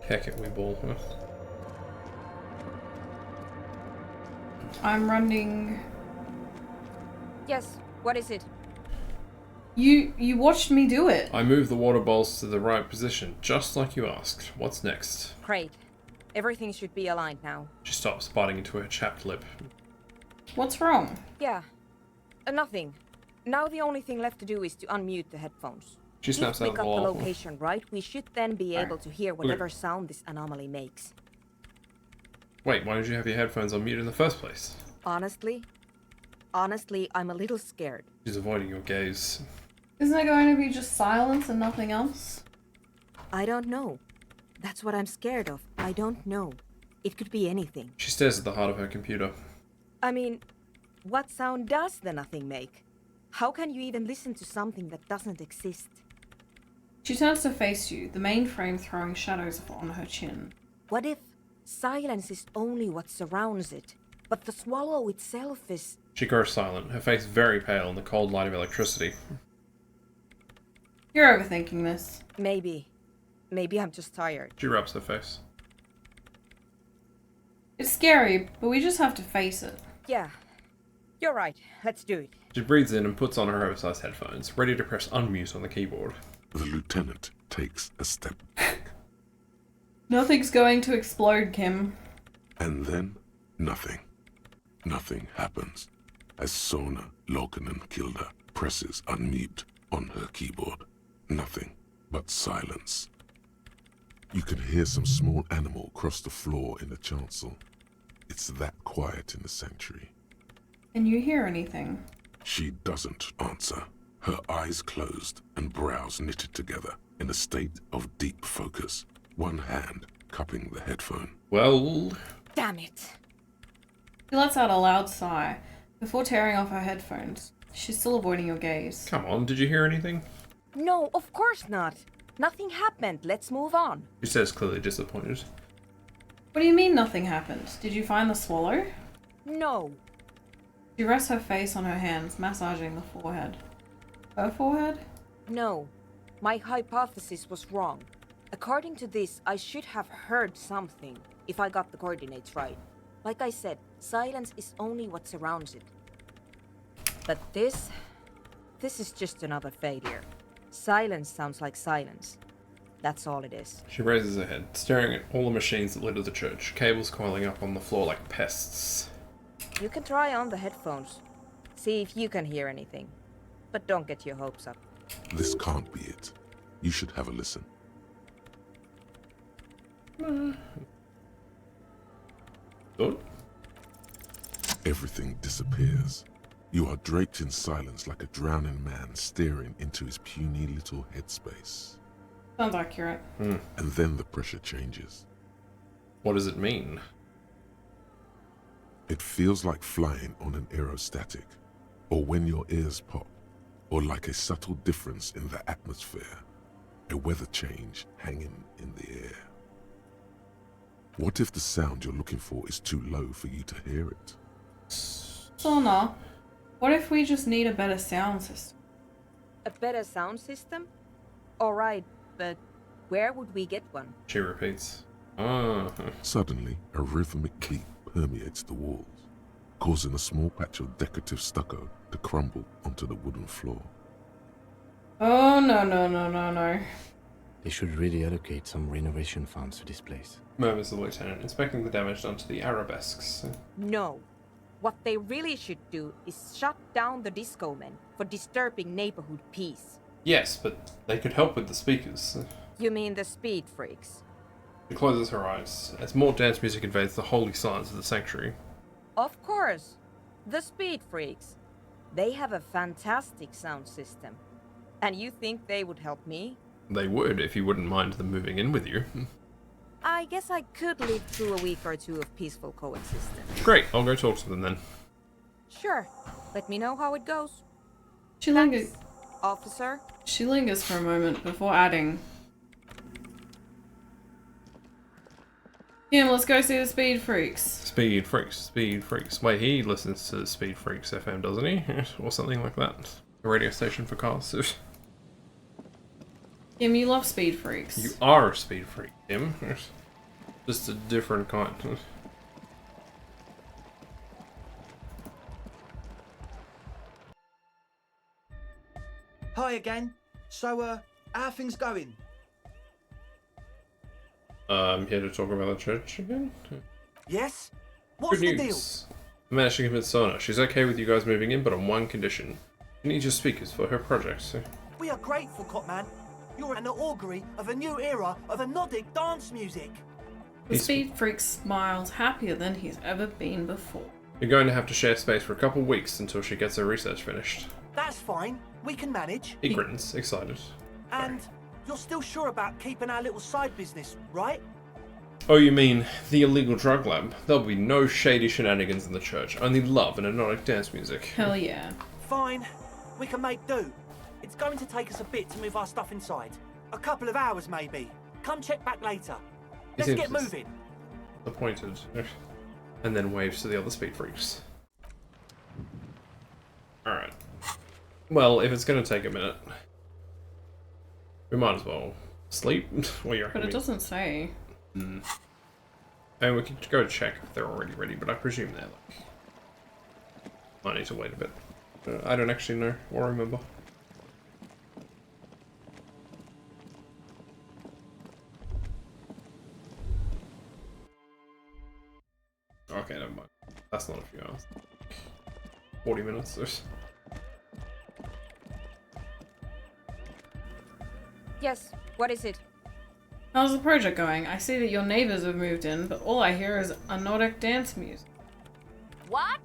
Heck it, we ball. Huh? I'm running. Yes, what is it? You watched me do it. I moved the water bowls to the right position, just like you asked. What's next? Great. Everything should be aligned now. She stops, biting into her chapped lip. What's wrong? Yeah. Nothing. Now the only thing left to do is to unmute the headphones. She snaps out If we of the got wall. the location right, we should then be able to hear whatever sound this anomaly makes. Wait, why did you have your headphones on mute in the first place? Honestly, I'm a little scared. She's avoiding your gaze. Isn't it going to be just silence and nothing else? I don't know. That's what I'm scared of. I don't know. It could be anything. She stares at the heart of her computer. I mean, what sound does the nothing make? How can you even listen to something that doesn't exist? She turns to face you, the mainframe throwing shadows on her chin. What if silence is only what surrounds it, but the swallow itself is... She grows silent, her face very pale in the cold light of electricity. You're overthinking this. Maybe. Maybe I'm just tired. She rubs her face. It's scary, but we just have to face it. Yeah. You're right. Let's do it. She breathes in and puts on her oversized headphones, ready to press unmute on the keyboard. The lieutenant takes a step back. Nothing's going to explode, Kim. And then, nothing. Nothing happens as Sona Lokanen-Kilda presses unmute on her keyboard. Nothing but silence. You can hear some small animal cross the floor in the chancel. It's that quiet in the sanctuary. Can you hear anything? She doesn't answer, her eyes closed and brows knitted together in a state of deep focus, one hand cupping the headphone. Well... Damn it. She lets out a loud sigh before tearing off her headphones. She's still avoiding your gaze. Come on, did you hear anything? No, of course not. Nothing happened. Let's move on. She says, clearly disappointed. What do you mean nothing happened? Did you find the swallow? No. She rests her face on her hands, massaging the forehead. Her forehead? No. My hypothesis was wrong. According to this, I should have heard something, if I got the coordinates right. Like I said, silence is only what surrounds it. But this is just another failure. Silence sounds like silence. That's all it is. She raises her head, staring at all the machines that litter the church, cables coiling up on the floor like pests. You can try on the headphones. See if you can hear anything. But don't get your hopes up. This can't be it. You should have a listen. Good? Everything disappears. You are draped in silence like a drowning man staring into his puny little headspace. Sounds accurate. And then the pressure changes. What does it mean? It feels like flying on an aerostatic, or when your ears pop, or like a subtle difference in the atmosphere, a weather change hanging in the air. What if the sound you're looking for is too low for you to hear it? Sona, what if we just need a better sound system? A better sound system? Alright, but where would we get one? She repeats. Suddenly, a rhythmic beat permeates the walls, causing a small patch of decorative stucco to crumble onto the wooden floor. Oh, no. They should really allocate some renovation funds to this place. Murmurs the lieutenant, inspecting the damage done to the arabesques. No. What they really should do is shut down the disco men for disturbing neighborhood peace. Yes, but they could help with the speakers. You mean the speed freaks? She closes her eyes as more dance music invades the holy silence of the sanctuary. Of course. The Speed Freaks. They have a fantastic sound system. And you think they would help me? They would, if you wouldn't mind them moving in with you. I guess I could live through a week or two of peaceful coexistence. Great, I'll go talk to them then. Sure. Let me know how it goes. She lingers. Officer? She lingers for a moment before adding, Kim, let's go see the Speed Freaks. Speed Freaks. Wait, he listens to Speed Freaks FM, doesn't he? Or something like that. A radio station for cars. Kim, you love Speed Freaks. You are a Speed Freak, Kim. Just a different kind. Hi again. So, how are things going? I'm here to talk about the church again. Yes? What's Good the news. I managed to convince Sona. She's okay with you guys moving in, but on one condition. She needs your speakers for her project. We are grateful, Copman. You're an augury of a new era of Anodic dance music. The Speed Freak smiles happier than he's ever been before. You're going to have to share space for a couple weeks until she gets her research finished. That's fine. We can manage. He grins, excited. And you're still sure about keeping our little side business, right? Oh, you mean the illegal drug lab? There'll be no shady shenanigans in the church, only love and Anodic dance music. Hell yeah. Fine. We can make do. It's going to take us a bit to move our stuff inside. A couple of hours, maybe. Come check back later. Let's get moving. Disappointed. And then waves to the other Speed Freaks. Alright. Well, if it's going to take a minute, we might as well sleep. What do you reckon? But it doesn't say. And we can go check if they're already ready, but I presume they're like... I need to wait a bit. I don't actually know or remember. Okay, never mind. That's not a few hours. 40 minutes or so. Yes, what is it? How's the project going? I see that your neighbors have moved in, but all I hear is Anodic dance music. What?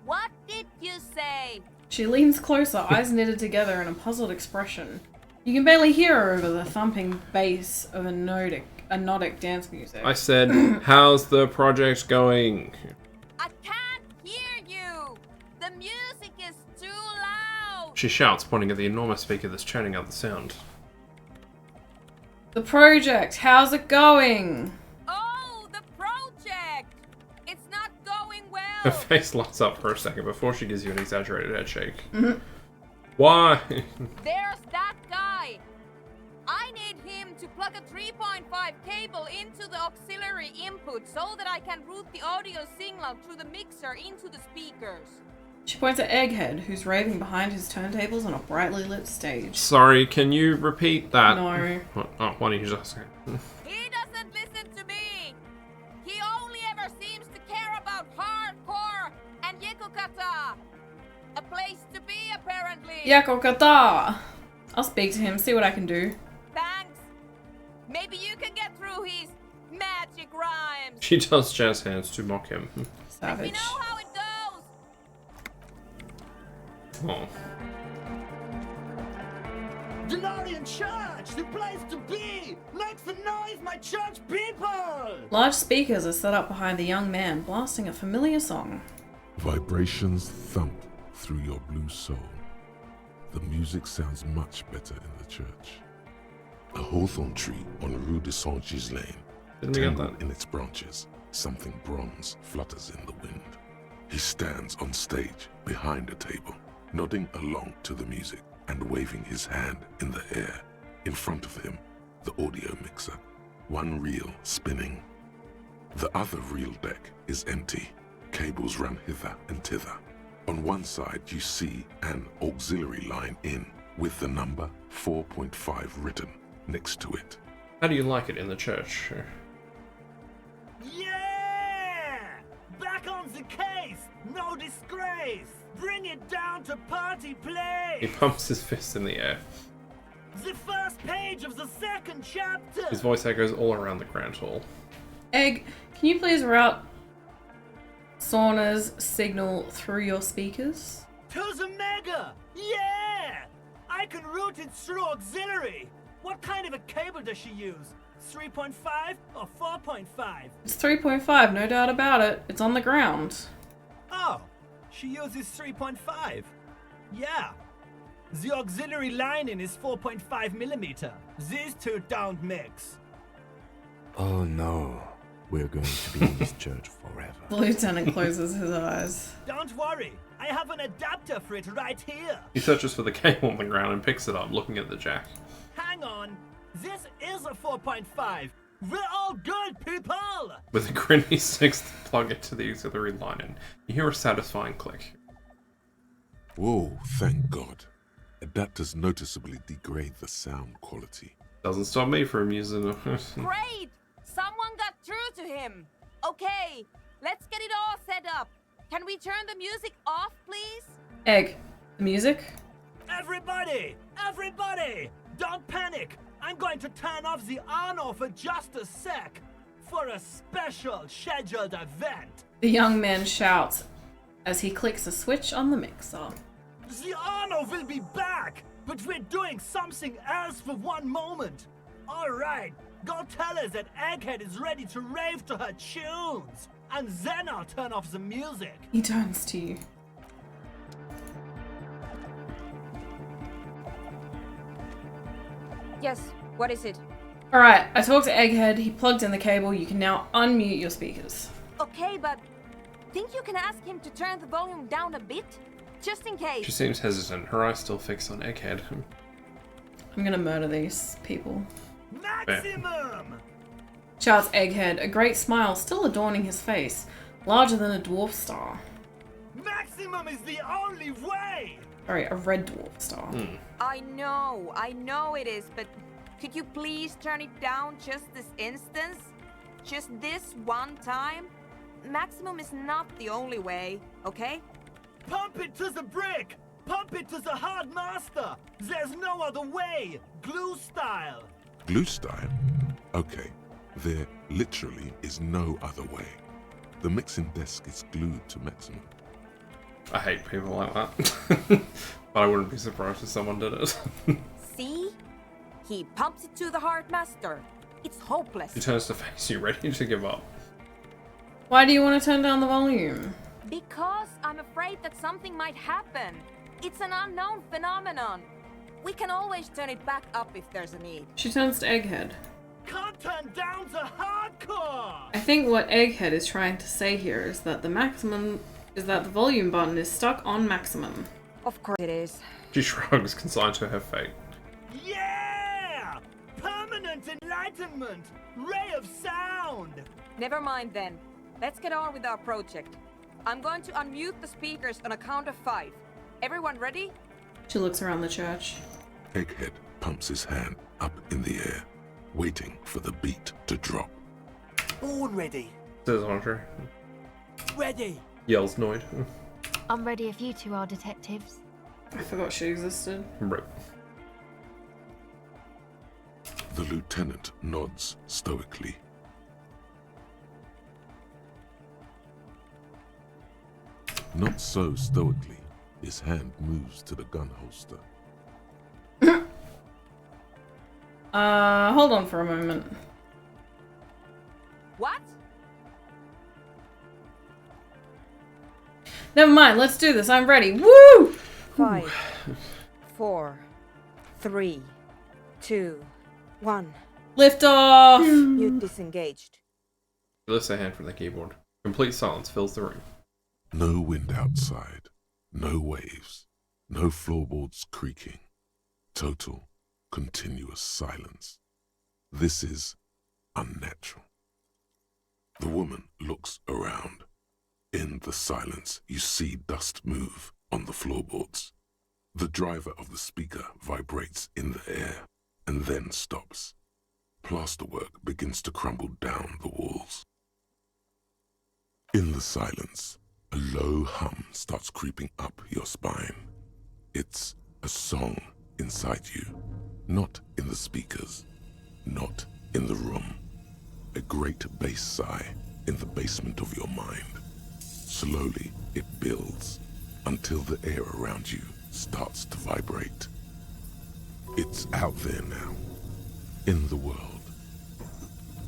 What did you say? She leans closer, eyes knitted together in a puzzled expression. You can barely hear her over the thumping bass of Anodic dance music. I said, how's the project going? I can't hear you! The music is too loud! She shouts, pointing at the enormous speaker that's churning out the sound. The project, how's it going? Oh, the project! It's not going well! Her face lights up for a second before she gives you an exaggerated head shake. Why? There's that guy! I need him to plug a 3.5 cable into the auxiliary input so that I can route the audio signal through the mixer into the speakers. She points at Egghead, who's raving behind his turntables on a brightly lit stage. Sorry, can you repeat that? No. Oh, why don't you just... He doesn't listen to me! He only ever seems to care about hardcore and Yekokata! A place to be, apparently! Yakokata! I'll speak to him, see what I can do. Thanks! Maybe you can get through his magic rhymes! She does jazz hands to mock him. Let me know how it goes! Oh. Denarian Church, the place to be! Make some noise, my church people! Large speakers are set up behind the young man, blasting a familiar song. Vibrations thump through your blue soul. The music sounds much better in the church. A hawthorn tree on Rue de Saint-Gislain, tangled in its branches, something bronze flutters in the wind. He stands on stage behind a table, nodding along to the music and waving his hand in the air. In front of him, the audio mixer, one reel spinning. The other reel deck is empty. Cables run hither and thither. On one side, you see an auxiliary line in with the number 4.5 written next to it. How do you like it in the church? Yeah! Back on the case! No disgrace! Bring it down to party place! He pumps his fist in the air. The first page page of the second chapter. His voice echoes all around the grand hall. Egg, can you please route Sauna's signal through your speakers? To the Mega! Yeah! I can route it through auxiliary. What kind of a cable does she use? 3.5 or 4.5? It's 3.5, no doubt about it. It's on the ground. Oh, she uses 3.5. Yeah. The auxiliary lining is 4.5 millimeter. These two don't mix. Oh no, we're going to be in this church forever. The lieutenant closes his eyes. Don't worry, I have an adapter for it right here. He searches for the cable on the ground and picks it up, looking at the jack. Hang on, this is a 4.5. We're all good, people! With a grin, he sticks the plug into the auxiliary line and you hear a satisfying click. Whoa, thank God. Adapters noticeably degrade the sound quality. Doesn't stop me from using it. Great! Someone got through to him. Okay, let's get it all set up. Can we turn the music off, please? Egg, the music? Everybody! Everybody! Don't panic! I'm going to turn off the on for just a sec for a special scheduled event. The young man shouts as he clicks a switch on the mixer. The Arno will be back, but we're doing something else for one moment. Alright, go tell her that Egghead is ready to rave to her tunes, and then I'll turn off the music. He turns to you. Yes, what is it? Alright, I talked to Egghead, he plugged in the cable, you can now unmute your speakers. Okay, but think you can ask him to turn the volume down a bit? Just in case. She seems hesitant, her eyes still fixed on Egghead. I'm gonna murder these people. Maximum! Shouts Egghead, a great smile still adorning his face, larger than a dwarf star. Maximum is the only way! Sorry, a red dwarf star. I know it is, but could you please turn it down just this instance? Just this one time? Maximum is not the only way, okay? Pump it to the brick! Pump it to the hard master! There's no other way! Glue style! Glue style? Okay, there literally is no other way. The mixing desk is glued to maximum. I hate people like that. But I wouldn't be surprised if someone did it. See? He pumps it to the hard master. It's hopeless. He turns to face you, ready to give up. Why do you want to turn down the volume? Because I'm afraid that something might happen. It's an unknown phenomenon. We can always turn it back up if there's a need. She turns to Egghead. Can't turn down to hardcore! I think what Egghead is trying to say here is that the volume button is stuck on maximum. Of course it is. She shrugs, consigned to her fate. Yeah! Permanent enlightenment! Ray of sound! Never mind then. Let's get on with our project. I'm going to unmute the speakers on a count of 5. Everyone ready? She looks around the church. Egghead pumps his hand up in the air, waiting for the beat to drop. Born ready. Says Andre. Ready. Yells Noid. I'm ready if you two are detectives. I forgot she existed. Rip. The lieutenant nods stoically. Not so stoically, his hand moves to the gun holster. Hold on for a moment. What? Never mind, let's do this. I'm ready. Woo! 5, 4, 3, 2, 1. Lift off! You disengaged. She lifts her hand from the keyboard. Complete silence fills the room. No wind outside, no waves, no floorboards creaking. Total, continuous silence. This is unnatural. The woman looks around. In the silence, you see dust move on the floorboards. The driver of the speaker vibrates in the air and then stops. Plasterwork begins to crumble down the walls. In the silence, a low hum starts creeping up your spine. It's a song inside you. Not in the speakers, not in the room. A great bass sigh in the basement of your mind. Slowly it builds until the air around you starts to vibrate. It's out there now, in the world,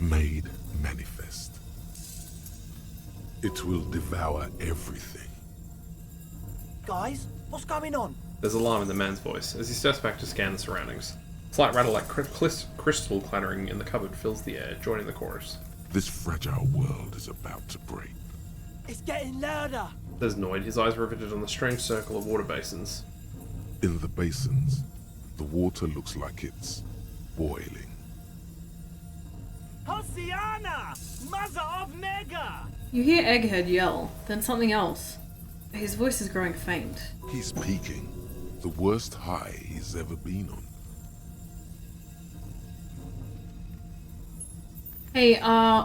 made manifest. It will devour everything. Guys, what's going on? There's alarm in the man's voice as he steps back to scan the surroundings. Slight rattle like crystal clattering in the cupboard fills the air, joining the chorus. This fragile world is about to break. It's getting louder. Says Noid, his eyes riveted on the strange circle of water basins. In the basins, the water looks like it's boiling. Hosiana! Mother of Mega! You hear Egghead yell, then something else. His voice is growing faint. He's peaking. The worst high he's ever been on. Hey,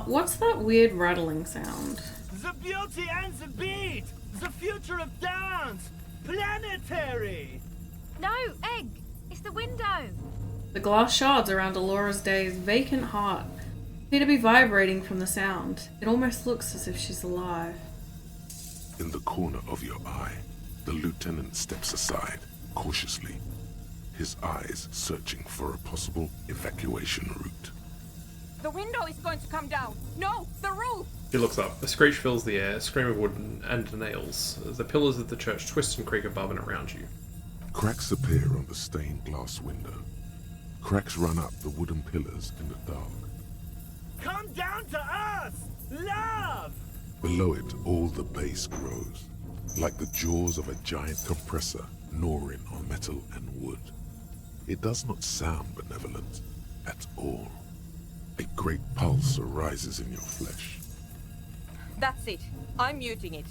what's that weird rattling sound? The beauty and the beat! The future of dance! Planetary! No, Egg! It's the window! The glass shards around Alora's Day's vacant heart appear to be vibrating from the sound. It almost looks as if she's alive. In the corner of your eye, the lieutenant steps aside, cautiously, his eyes searching for a possible evacuation route. The window is going to come down. No, the roof! He looks up. A screech fills the air, a scream of wood and nails. The pillars of the church twist and creak above and around you. Cracks appear on the stained glass window. Cracks run up the wooden pillars in the dark. Come down to us! Love! Below it, all the bass grows, like the jaws of a giant compressor gnawing on metal and wood. It does not sound benevolent at all. A great pulse arises in your flesh. That's it. I'm muting it.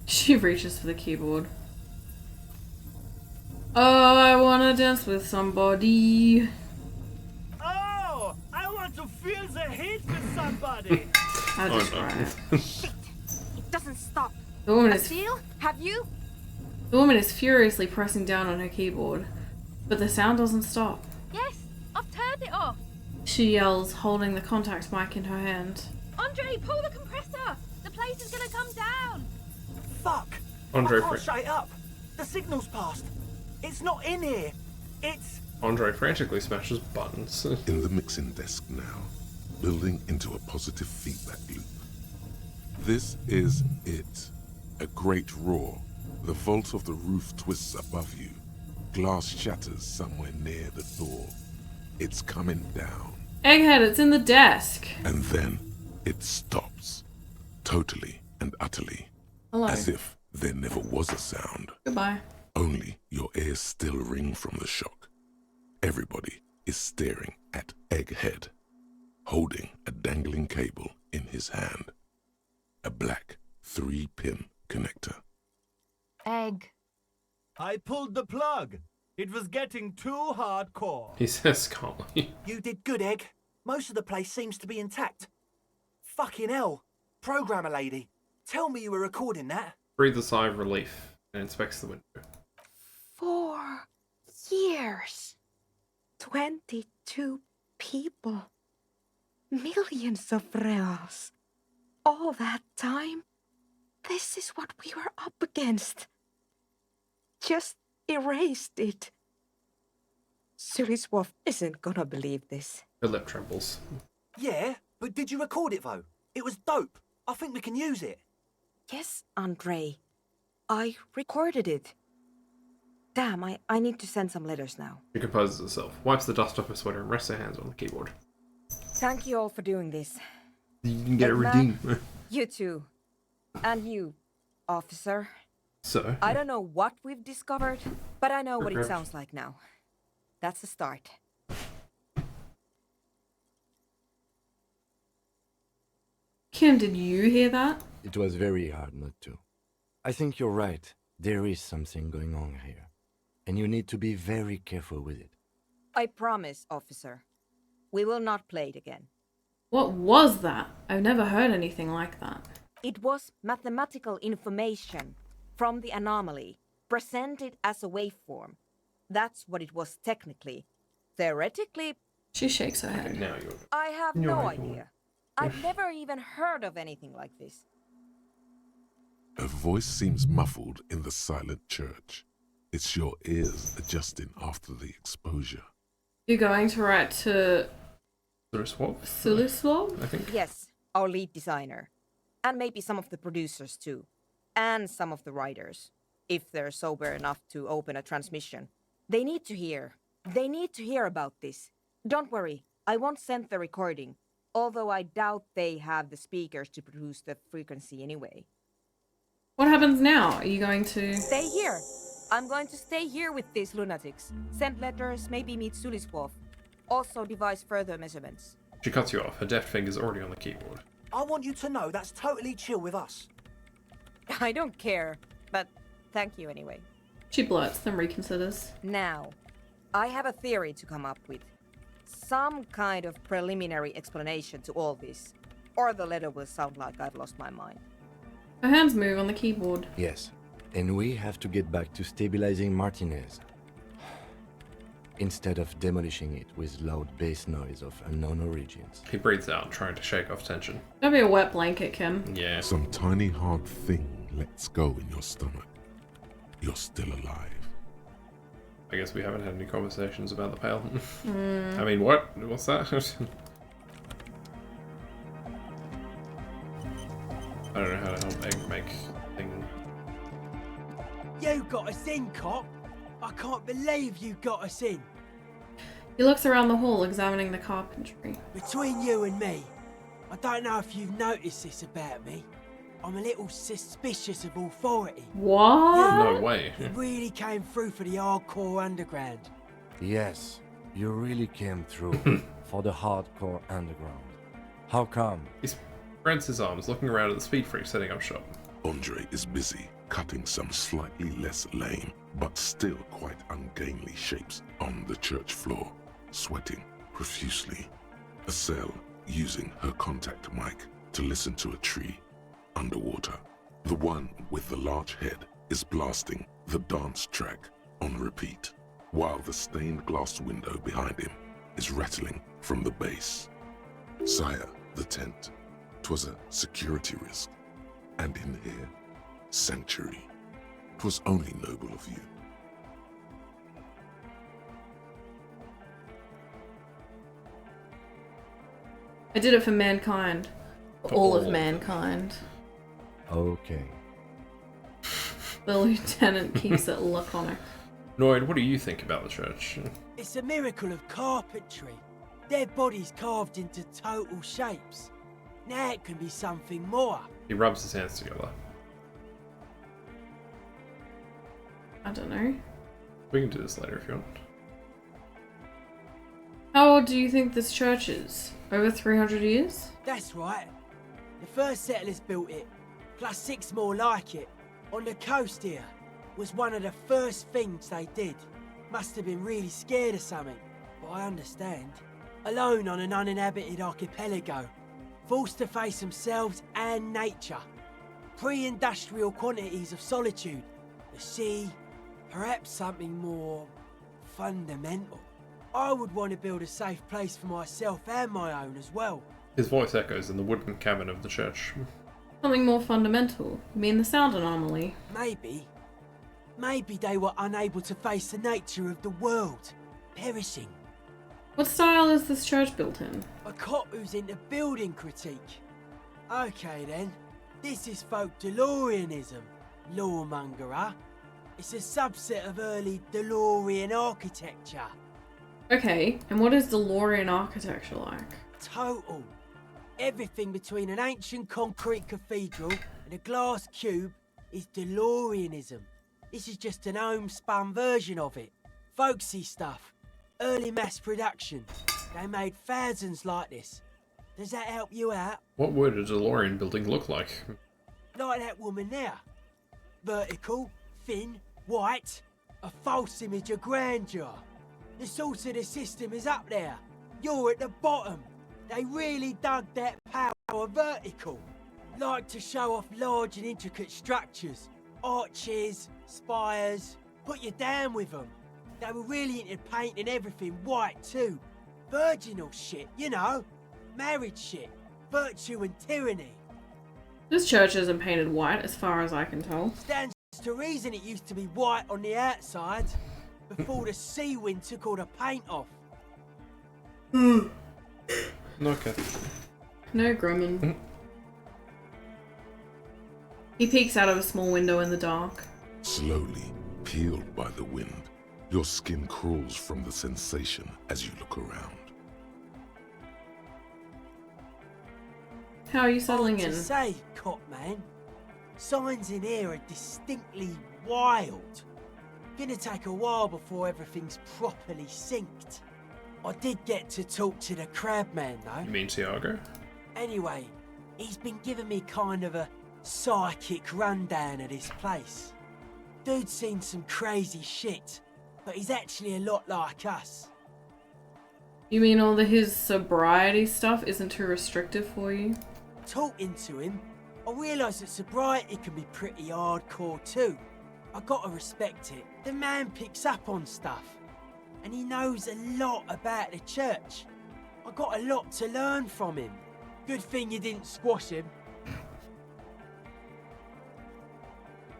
She reaches for the keyboard. Oh, I wanna dance with somebody. Oh, I want to feel the heat with somebody! How Oh, describe? Shit! It doesn't stop. The woman A is seal? Have you? the woman is furiously pressing down on her keyboard, but the sound doesn't stop. Yes, I've turned it off. She yells, holding the contact mic in her hand. Andre, pull the compressor. The place is gonna come down. Fuck! Andre I can't shut it up. The signal's passed. It's not in here. It's... Andre frantically smashes buttons. In the mixing desk now, building into a positive feedback loop. This is it. A great roar. The vault of the roof twists above you. Glass shatters somewhere near the door. It's coming down. Egghead, it's in the desk. And then it stops. Totally and utterly. Hello. As if there never was a sound. Goodbye. Only your ears still ring from the shock. Everybody is staring at Egghead, holding a dangling cable in his hand. A black 3-pin connector. Egg. I pulled the plug. It was getting too hardcore. He says calmly. You did good, Egg. Most of the place seems to be intact. Fucking hell. Programmer lady, tell me you were recording that. Breathes a sigh of relief and inspects the window. 4 years. 22 people. Millions of reals. All that time? This is what we were up against. Just erased it. Suliswolf isn't gonna believe this. Her lip trembles. Yeah, but did you record it though? It was dope. I think we can use it. Yes, Andre. I recorded it. Damn, I need to send some letters now. She composes herself, wipes the dust off her sweater, and rests her hands on the keyboard. Thank you all for doing this. You can get it Eggman, redeemed. You too. And you, officer. So? I don't know what we've discovered, but I know what it Perhaps. sounds like now. That's a start. Kim, did you hear that? It was very hard not to. I think you're right. There is something going on here. And you need to be very careful with it. I promise, officer. We will not play it again. What was that? I've never heard anything like that. It was mathematical information from the anomaly, presented as a waveform. That's what it was technically. Theoretically, She shakes her head. Now you're. I have You're no right. idea. I've never even heard of anything like this. Her voice seems muffled in the silent church. It's your ears adjusting after the exposure. You're going to write to Suliswov, I think. Yes, our lead designer. And maybe some of the producers too. And some of the writers. If they're sober enough to open a transmission. They need to hear. They need to hear about this. Don't worry, I won't send the recording. Although I doubt they have the speakers to produce the frequency anyway. What happens now? Are you going to... Stay here. I'm going to stay here with these lunatics. Send letters, maybe meet Suliswov. Also devise further measurements. She cuts you off. Her deft finger's already on the keyboard. I want you to know that's totally chill with us. I don't care, but thank you anyway. She blurts, then reconsiders. Now, I have a theory to come up with. Some kind of preliminary explanation to all this. Or the letter will sound like I've lost my mind. Her hands move on the keyboard. Yes, and we have to get back to stabilizing Martinez. Instead of demolishing it with loud bass noise of unknown origins. He breathes out, trying to shake off tension. Don't be a wet blanket, Kim. Yeah. Some tiny hard thing lets go in your stomach. You're still alive. I guess we haven't had any conversations about the pail. I mean, what? What's that? I don't know how to help Egg make thing. You got us in, cop. I can't believe you got us in. He looks around the hall, examining the carpentry. Between you and me, I don't know if you've noticed this about me. I'm a little suspicious of authority. What? No way. You really came through for the hardcore underground. Yes, you really came through for the hardcore underground. How come? He spreads his arms, looking around at the speed freak setting up shop. Andre is busy cutting some slightly less lame, but still quite ungainly shapes on the church floor, sweating profusely. Estelle using her contact mic to listen to a tree underwater. The one with the large head is blasting the dance track on repeat, while the stained glass window behind him is rattling from the bass. Sire, the tent. 'Twas a security risk. And in here, sanctuary. 'Twas only noble of you. I did it for mankind. For all of mankind. Okay. The lieutenant keeps it laconic. Noid, what do you think about the church? It's a miracle of carpentry. Their bodies carved into total shapes. Now it can be something more. He rubs his hands together. I don't know. We can do this later if you want. How old do you think this church is? Over 300 years? That's right. The first settlers built it, plus 6 more like it. On the coast here was one of the first things they did. Must have been really scared of something, but I understand. Alone on an uninhabited archipelago, forced to face themselves and nature. Pre-industrial quantities of solitude, the sea, perhaps something more fundamental. I would want to build a safe place for myself and my own as well. His voice echoes in the wooden cabin of the church. Something more fundamental. You mean the sound anomaly? Maybe. Maybe they were unable to face the nature of the world, perishing. What style is this church built in? A cop who's into building critique. Okay then, this is folk DeLoreanism, lawmongerer. It's a subset of early DeLorean architecture. Okay, and what is DeLorean architecture like? Total. Everything between an ancient concrete cathedral and a glass cube is DeLoreanism. This is just an homespun version of it. Folksy stuff. Early mass production. They made thousands like this. Does that help you out? What would a DeLorean building look like? Like that woman there. Vertical, thin, white. A false image of grandeur. The source of the system is up there. You're at the bottom. They really dug that power vertical. Like to show off large and intricate structures. Arches, spires. Put you down with them. They were really into painting everything white too. Virginal shit, you know. Marriage shit. Virtue and tyranny. This church isn't painted white, as far as I can tell. Stands to reason it used to be white on the outside before the sea wind took all the paint off. Okay. No Grumman. He peeks out of a small window in the dark. Slowly, peeled by the wind, your skin crawls from the sensation as you look around. How are you settling Hard in? to say, cop man. Signs in here are distinctly wild. Gonna take a while before everything's properly synced. I did get to talk to the crab man though. You mean Tiago? Anyway, he's been giving me kind of a psychic rundown of this place. Dude's seen some crazy shit, but he's actually a lot like us. You mean all his sobriety stuff isn't too restrictive for you? Talking to him, I realised that sobriety can be pretty hardcore too. I gotta respect it. The man picks up on stuff, and he knows a lot about the church. I got a lot to learn from him. Good thing you didn't squash him.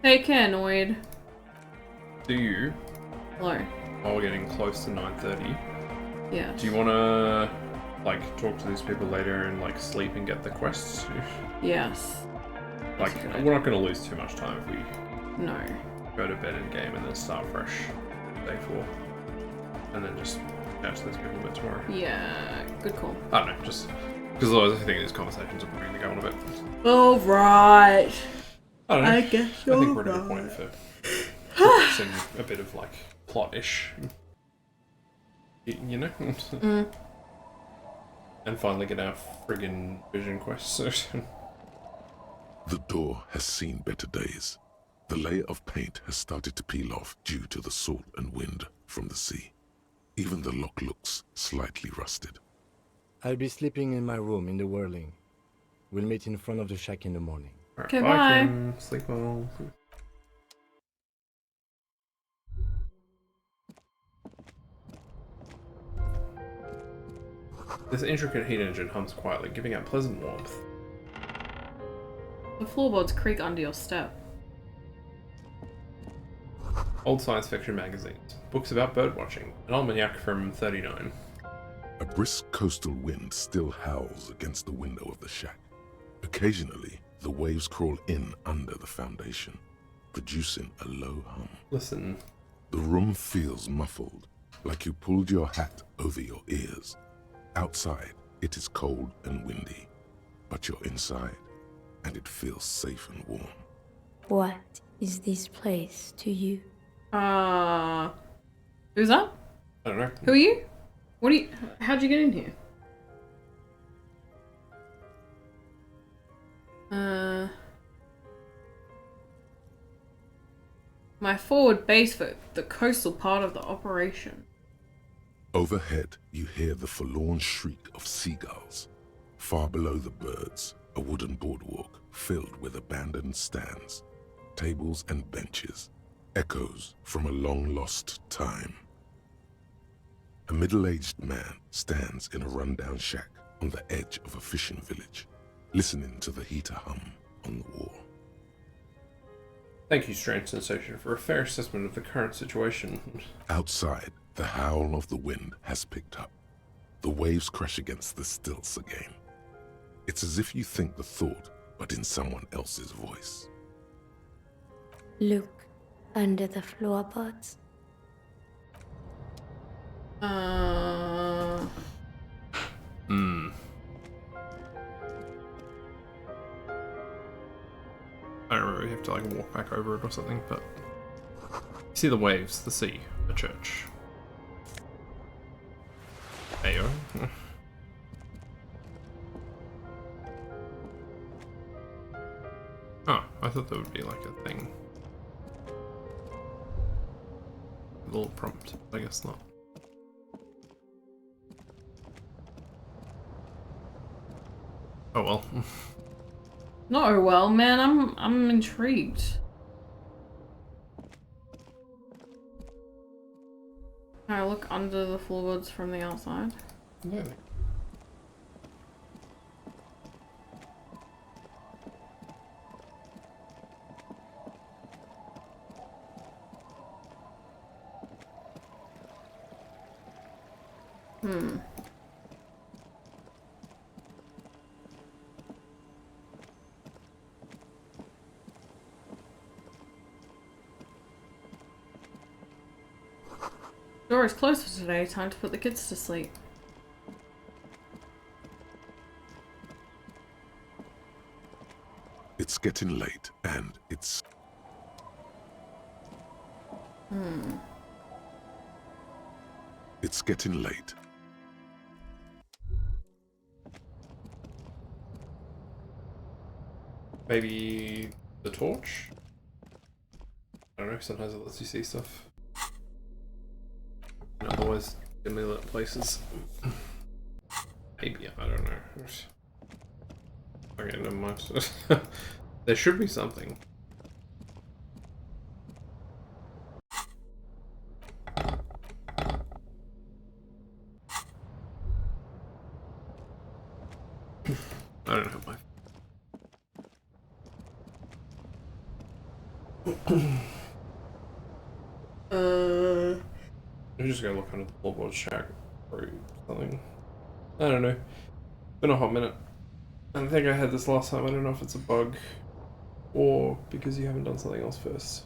Take care, Noid. Do you? Hello. While we're getting close to 9:30. Yeah. Do you want to like talk to these people later and like sleep and get the quests? Yes. Like we're not going to lose too much time if we No. go to bed in game and then start fresh day 4, and then just catch these people a bit tomorrow. Yeah. Good call. I don't know, just because otherwise I think these conversations are probably going to go on a bit. All right. I don't know. I guess I think we're at a good point for some a bit of like plot-ish, you know, and finally get our friggin' vision quest. The door has seen better days. The layer of paint has started to peel off due to the salt and wind from the sea. Even the lock looks slightly rusted. I'll be sleeping in my room in the whirling. We'll meet in front of the shack in the morning. Okay, bye. Sleep well. This intricate heat engine hums quietly, giving out pleasant warmth. The floorboards creak under your step. Old science fiction magazines, books about birdwatching, an almanac from 39. A brisk coastal wind still howls against the window of the shack. Occasionally, the waves crawl in under the foundation, producing a low hum. Listen. The room feels muffled, like you pulled your hat over your ears. Outside, it is cold and windy, but you're inside, and it feels safe and warm. What is this place to you? Who's that? I don't know. Who are you? What are you? How'd you get in here? My forward base for the coastal part of the operation. Overhead, you hear the forlorn shriek of seagulls. Far below the birds, a wooden boardwalk filled with abandoned stands, tables and benches, echoes from a long-lost time. A middle-aged man stands in a rundown shack on the edge of a fishing village, listening to the heater hum on the wall. Thank you, Strange Sensation, for a fair assessment of the current situation. Outside, the howl of the wind has picked up. The waves crash against the stilts again. It's as if you think the thought, but in someone else's voice. Look under the floorboards. I don't remember, you have to like walk back over it or something, but you see the waves, the sea, the church. Ayo. Oh, I thought that would be like a thing. A little prompt, I guess not. Oh well. Not oh well, man. I'm intrigued. under the floorboards from the outside? No. Hmm. Door is closed for today. Time to put the kids to sleep. It's getting late, and it's... It's getting late. Maybe the torch? I don't know, sometimes it lets you see stuff. In otherwise dimly lit places. Maybe, I don't know. Okay, never mind. There should be something. I don't have my... I'm just gonna look under the floorboards, check or something. I don't know. Been a hot minute. I think I had this last time. I don't know if it's a bug or because you haven't done something else first.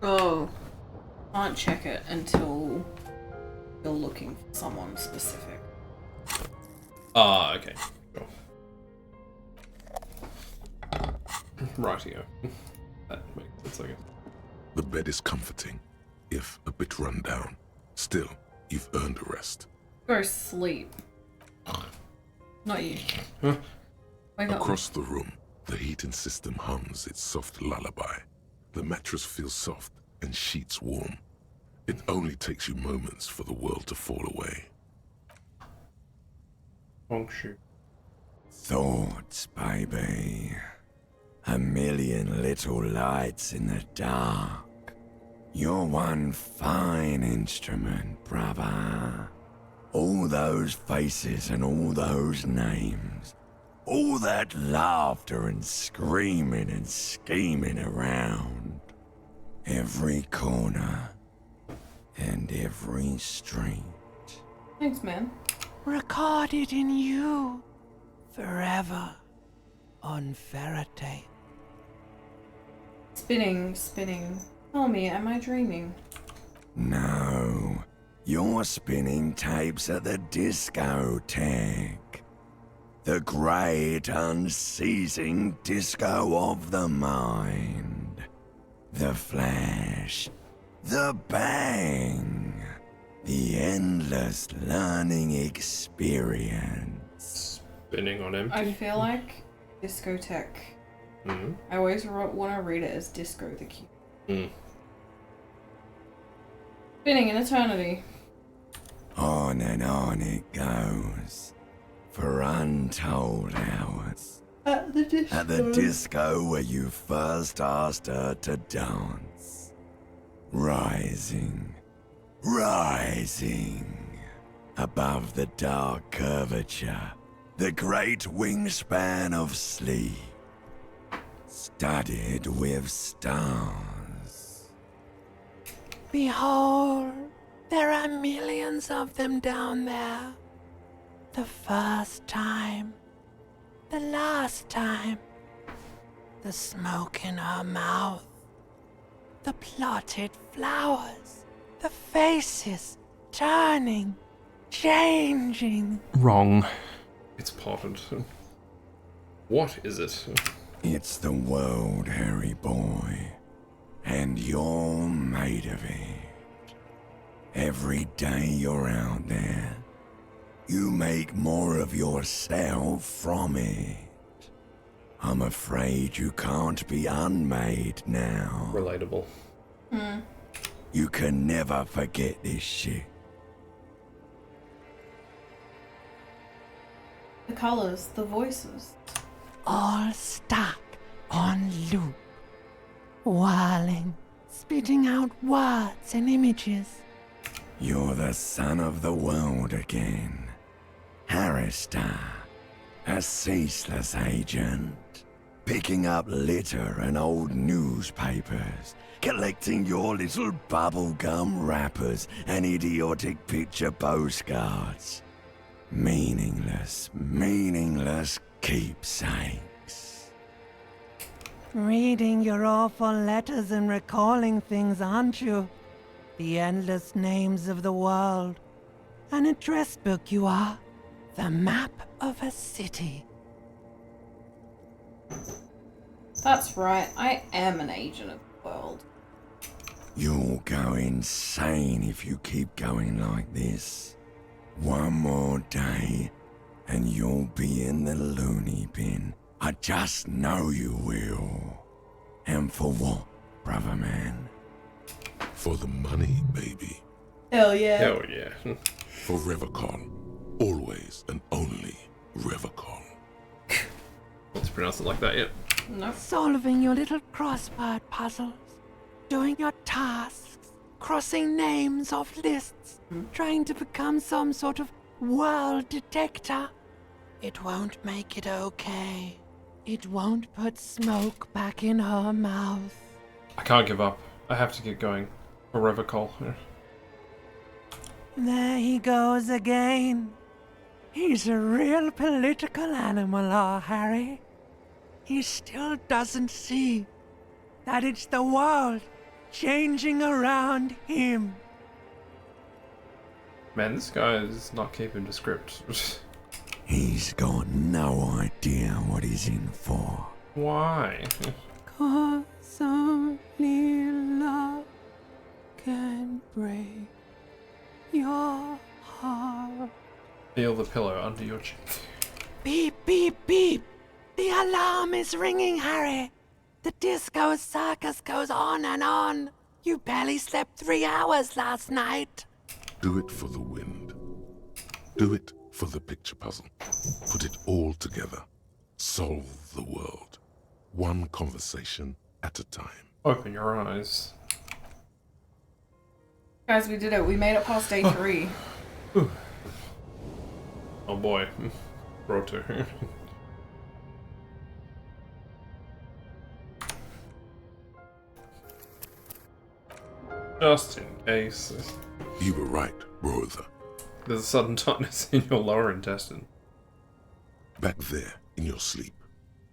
Oh. Can't check it until you're looking for someone specific. Ah, okay. Sure. Rightio. That makes sense, I guess. The bed is comforting, if a bit run down. Still, you've earned a rest. Go sleep. Not you. Huh? Wake up. Across the room, the heating system hums its soft lullaby. The mattress feels soft and sheets warm. It only takes you moments for the world to fall away. Hongshu. Thoughts, baby. A million little lights in the dark. You're one fine instrument, brother. All those faces and all those names. All that laughter and screaming and scheming around. Every corner and every street. Thanks, man. Recorded in you forever on Faraday. Spinning. Tell me, am I dreaming? No, you're spinning tapes at the discotheque. The great unceasing disco of the mind. The flash. The bang. The endless learning experience. Spinning on empty. I feel like discotheque. Mm-hmm. I always want to read it as disco the cube. Mm. Spinning in eternity. On and on it goes. For untold hours. At the disco. At the disco where you first asked her to dance. Rising. Above the dark curvature. The great wingspan of sleep. Studded with stars. Behold, there are millions of them down there. The first time. The last time. The smoke in her mouth. The plotted flowers. The faces turning, changing. Wrong. It's potted. What is it? It's the world, Harry boy, and you're made of it. Every day you're out there, you make more of yourself from it. I'm afraid you can't be unmade now. Relatable. You can never forget this shit. The colours, the voices. All stuck on loop. Whirling, spitting out words and images. You're the son of the world again. Harrister, a ceaseless agent. Picking up litter and old newspapers. Collecting your little bubblegum wrappers and idiotic picture postcards. Meaningless keepsakes. Reading your awful letters and recalling things, aren't you? The endless names of the world. An address book you are. The map of a city. That's right, I am an agent of the world. You'll go insane if you keep going like this. One more day, and you'll be in the loony bin. I just know you will. And for what, brother man? For the money, baby. Hell yeah. Hell yeah. For Revacon. Always and only Revacon. Let's pronounce it like that yet. No. Solving your little crossword puzzles. Doing your tasks. Crossing names off lists. Trying to become some sort of world detector. It won't make it okay. It won't put smoke back in her mouth. I can't give up. I have to get going. Forever call. There he goes again. He's a real political animal, our Harry. He still doesn't see that it's the world changing around him. Man, this guy is not keeping the script. He's got no idea what he's in for. Why? 'Cause only love can break your heart. Feel the pillow under your chin. Beep, beep, beep. The alarm is ringing, Harry. The disco circus goes on and on. You barely slept 3 hours last night. Do it for the wind. Do it for the picture puzzle. Put it all together. Solve the world. One conversation at a time. Open your eyes. Guys, we did it. We made it past day 3. Oh boy. Roto. Just in case. You were right, brother. There's a sudden tightness in your lower intestine. Back there, in your sleep,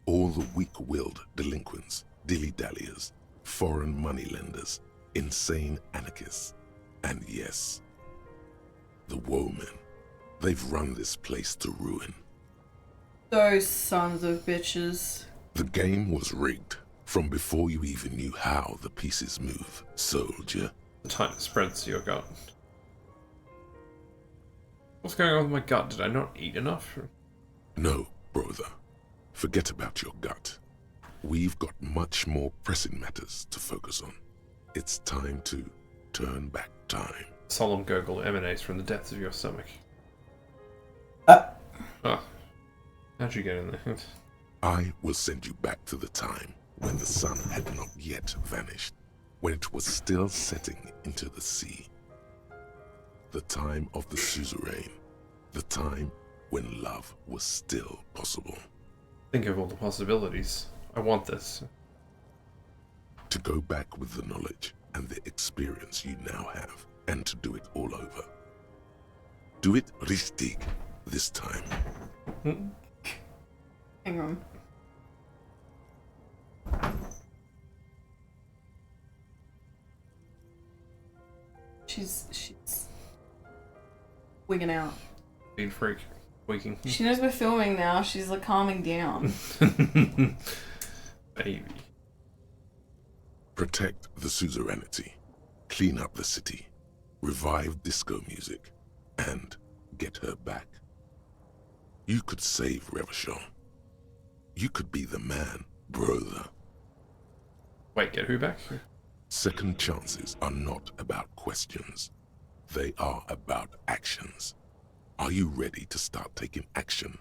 all the weak-willed delinquents, dilly-dalliers, foreign moneylenders, insane anarchists, and yes, the women. They've run this place to ruin. Those sons of bitches. The game was rigged from before you even knew how the pieces move, soldier. The tightness spreads to your gut. What's going on with my gut? Did I not eat enough? No, brother. Forget about your gut. We've got much more pressing matters to focus on. It's time to turn back time. Solemn gurgle emanates from the depths of your stomach. How'd you get in there? I will send you back to the time when the sun had not yet vanished, when it was still setting into the sea. The time of the suzerain, the time when love was still possible. Think of all the possibilities. I want this. To go back with the knowledge and the experience you now have, and to do it all over. Do it richtig this time. Hang on. She's wigging out. Speed freak. Waking. She knows we're filming now. She's like calming down. Baby. Protect the suzerainty, clean up the city, revive disco music, and get her back. You could save Revachon. You could be the man, brother. Wait, get who back? Second chances are not about questions. They are about actions. Are you ready to start taking action,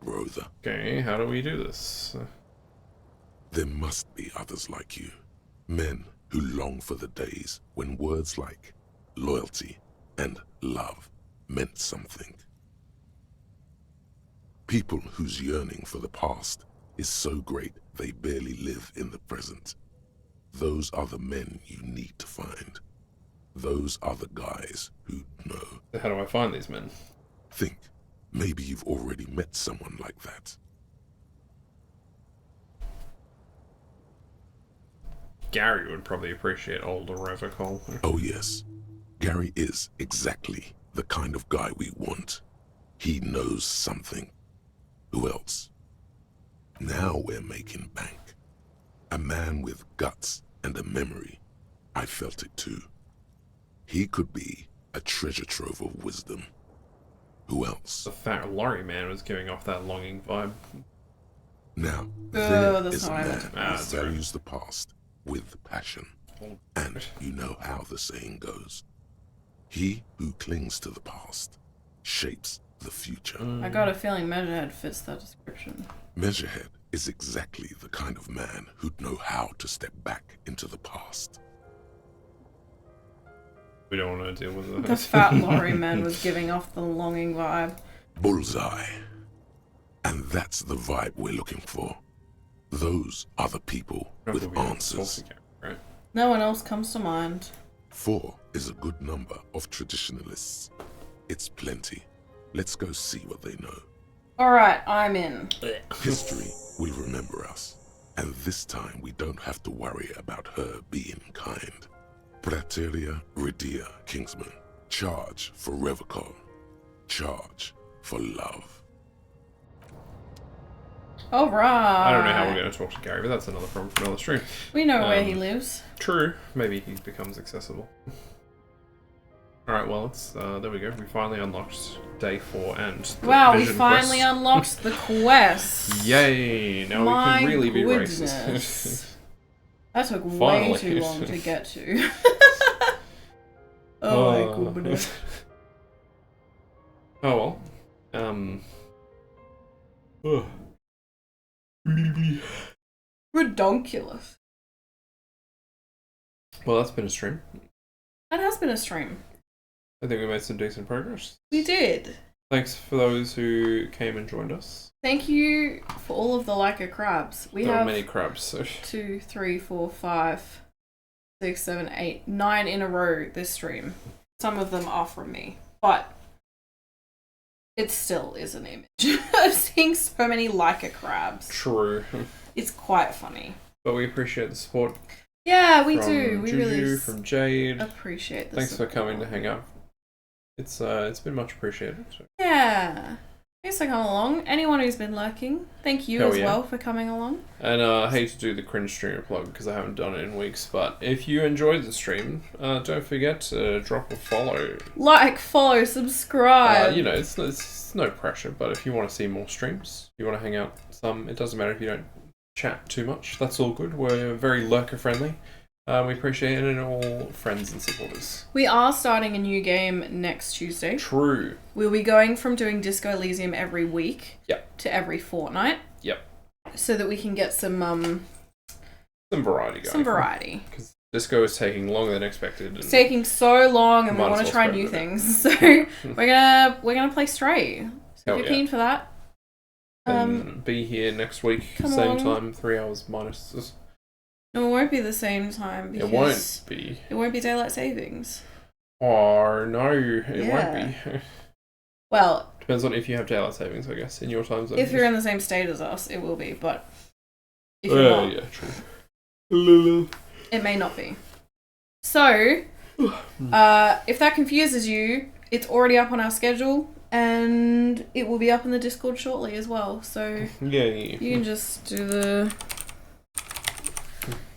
brother? Okay, how do we do this? There must be others like you. Men who long for the days when words like loyalty and love meant something. People whose yearning for the past is so great they barely live in the present. Those are the men you need to find. Those are the guys who know. So how do I find these men? Think, maybe you've already met someone like that. Gary would probably appreciate older Revachol. Oh yes, Gary is exactly the kind of guy we want. He knows something. Who else? Now we're making bank. A man with guts and a memory. I felt it too. He could be a treasure trove of wisdom. Who else? The fat lorry man was giving off that longing vibe. Now, there that's is a not what I man meant. who values the past with passion. And you know how the saying goes. He who clings to the past shapes the future. I got a feeling Measurehead fits that description. Measurehead is exactly the kind of man who'd know how to step back into the past. We don't want to deal with that. The fat lorry man was giving off the longing vibe. Bullseye. And that's the vibe we're looking for. Those are the people with answers. Right? No one else comes to mind. 4 is a good number of traditionalists. It's plenty. Let's go see what they know. Alright, I'm in. History will remember us. And this time we don't have to worry about her being kind. Praeteria Redia, Kingsman. Charge for Revachol. Charge for love. Alright. I don't know how we're going to talk to Gary, but that's another problem for another stream. We know where he lives. True. Maybe he becomes accessible. Alright, well, it's, there we go. We finally unlocked day 4 and the Wow, we vision finally quest. unlocked the quest. Yay! Now My we can really be goodness. racist. That took way Finally. too long to get to. Oh my goodness. Oh well. Redonkulous. Well, that's been a stream. That has been a stream. I think we made some decent progress. We did. Thanks for those who came and joined us. Thank you for all of the Leica crabs. We There were have many crabs. So. 2, 3, 4, 5, 6, 7, 8, 9 in a row this stream. Some of them are from me, but it still is an image of seeing so many Leica crabs. True. It's quite funny. But we appreciate the support. Yeah, we from do. We Juju, really from Jade. appreciate the Thanks support. for coming to hang out. It's been much appreciated. So. Yeah. Thanks for coming along. Anyone who's been lurking, thank you Hell as yeah. well for coming along. And I hate to do the cringe streamer plug because I haven't done it in weeks, but if you enjoyed the stream, don't forget to drop a follow. Like, follow, subscribe. You know, it's no pressure, but if you want to see more streams, you want to hang out some, it doesn't matter if you don't chat too much. That's all good. We're very lurker friendly. We appreciate it and all friends and supporters. We are starting a new game next Tuesday. True. We'll be going from doing Disco Elysium every week to every fortnight. Yep. So that we can get some variety going. Some variety. Because Disco is taking longer than expected. It's taking so long and we Might as want to well try spread new it. things. So we're gonna play Stray. So Hell if you're yeah. keen for that. And be here next week, come same along. time, 3 hours minus. No, it won't be the same time because It won't be. It won't be daylight savings. Oh, no, it Yeah. won't be. Well, Depends on if you have daylight savings, I guess, in your time zone. if you're in the same state as us, it will be, but if you're not, yeah, true. it may not be. So, if that confuses you, it's already up on our schedule, and it will be up in the Discord shortly as well. So Yay. you can just do the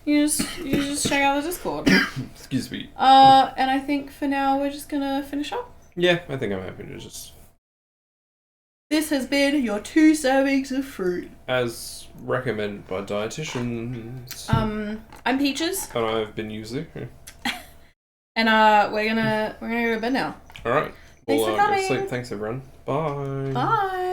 You just check out the Discord. Excuse me. And I think for now we're just gonna finish up. Yeah, I think I'm happy to just... This has been your 2 servings of fruit. As recommended by dietitians. I'm Peaches. And I've been Yuzu. And we're gonna go to bed now. Alright. Thanks for Go coming. sleep. Thanks everyone. Bye. Bye.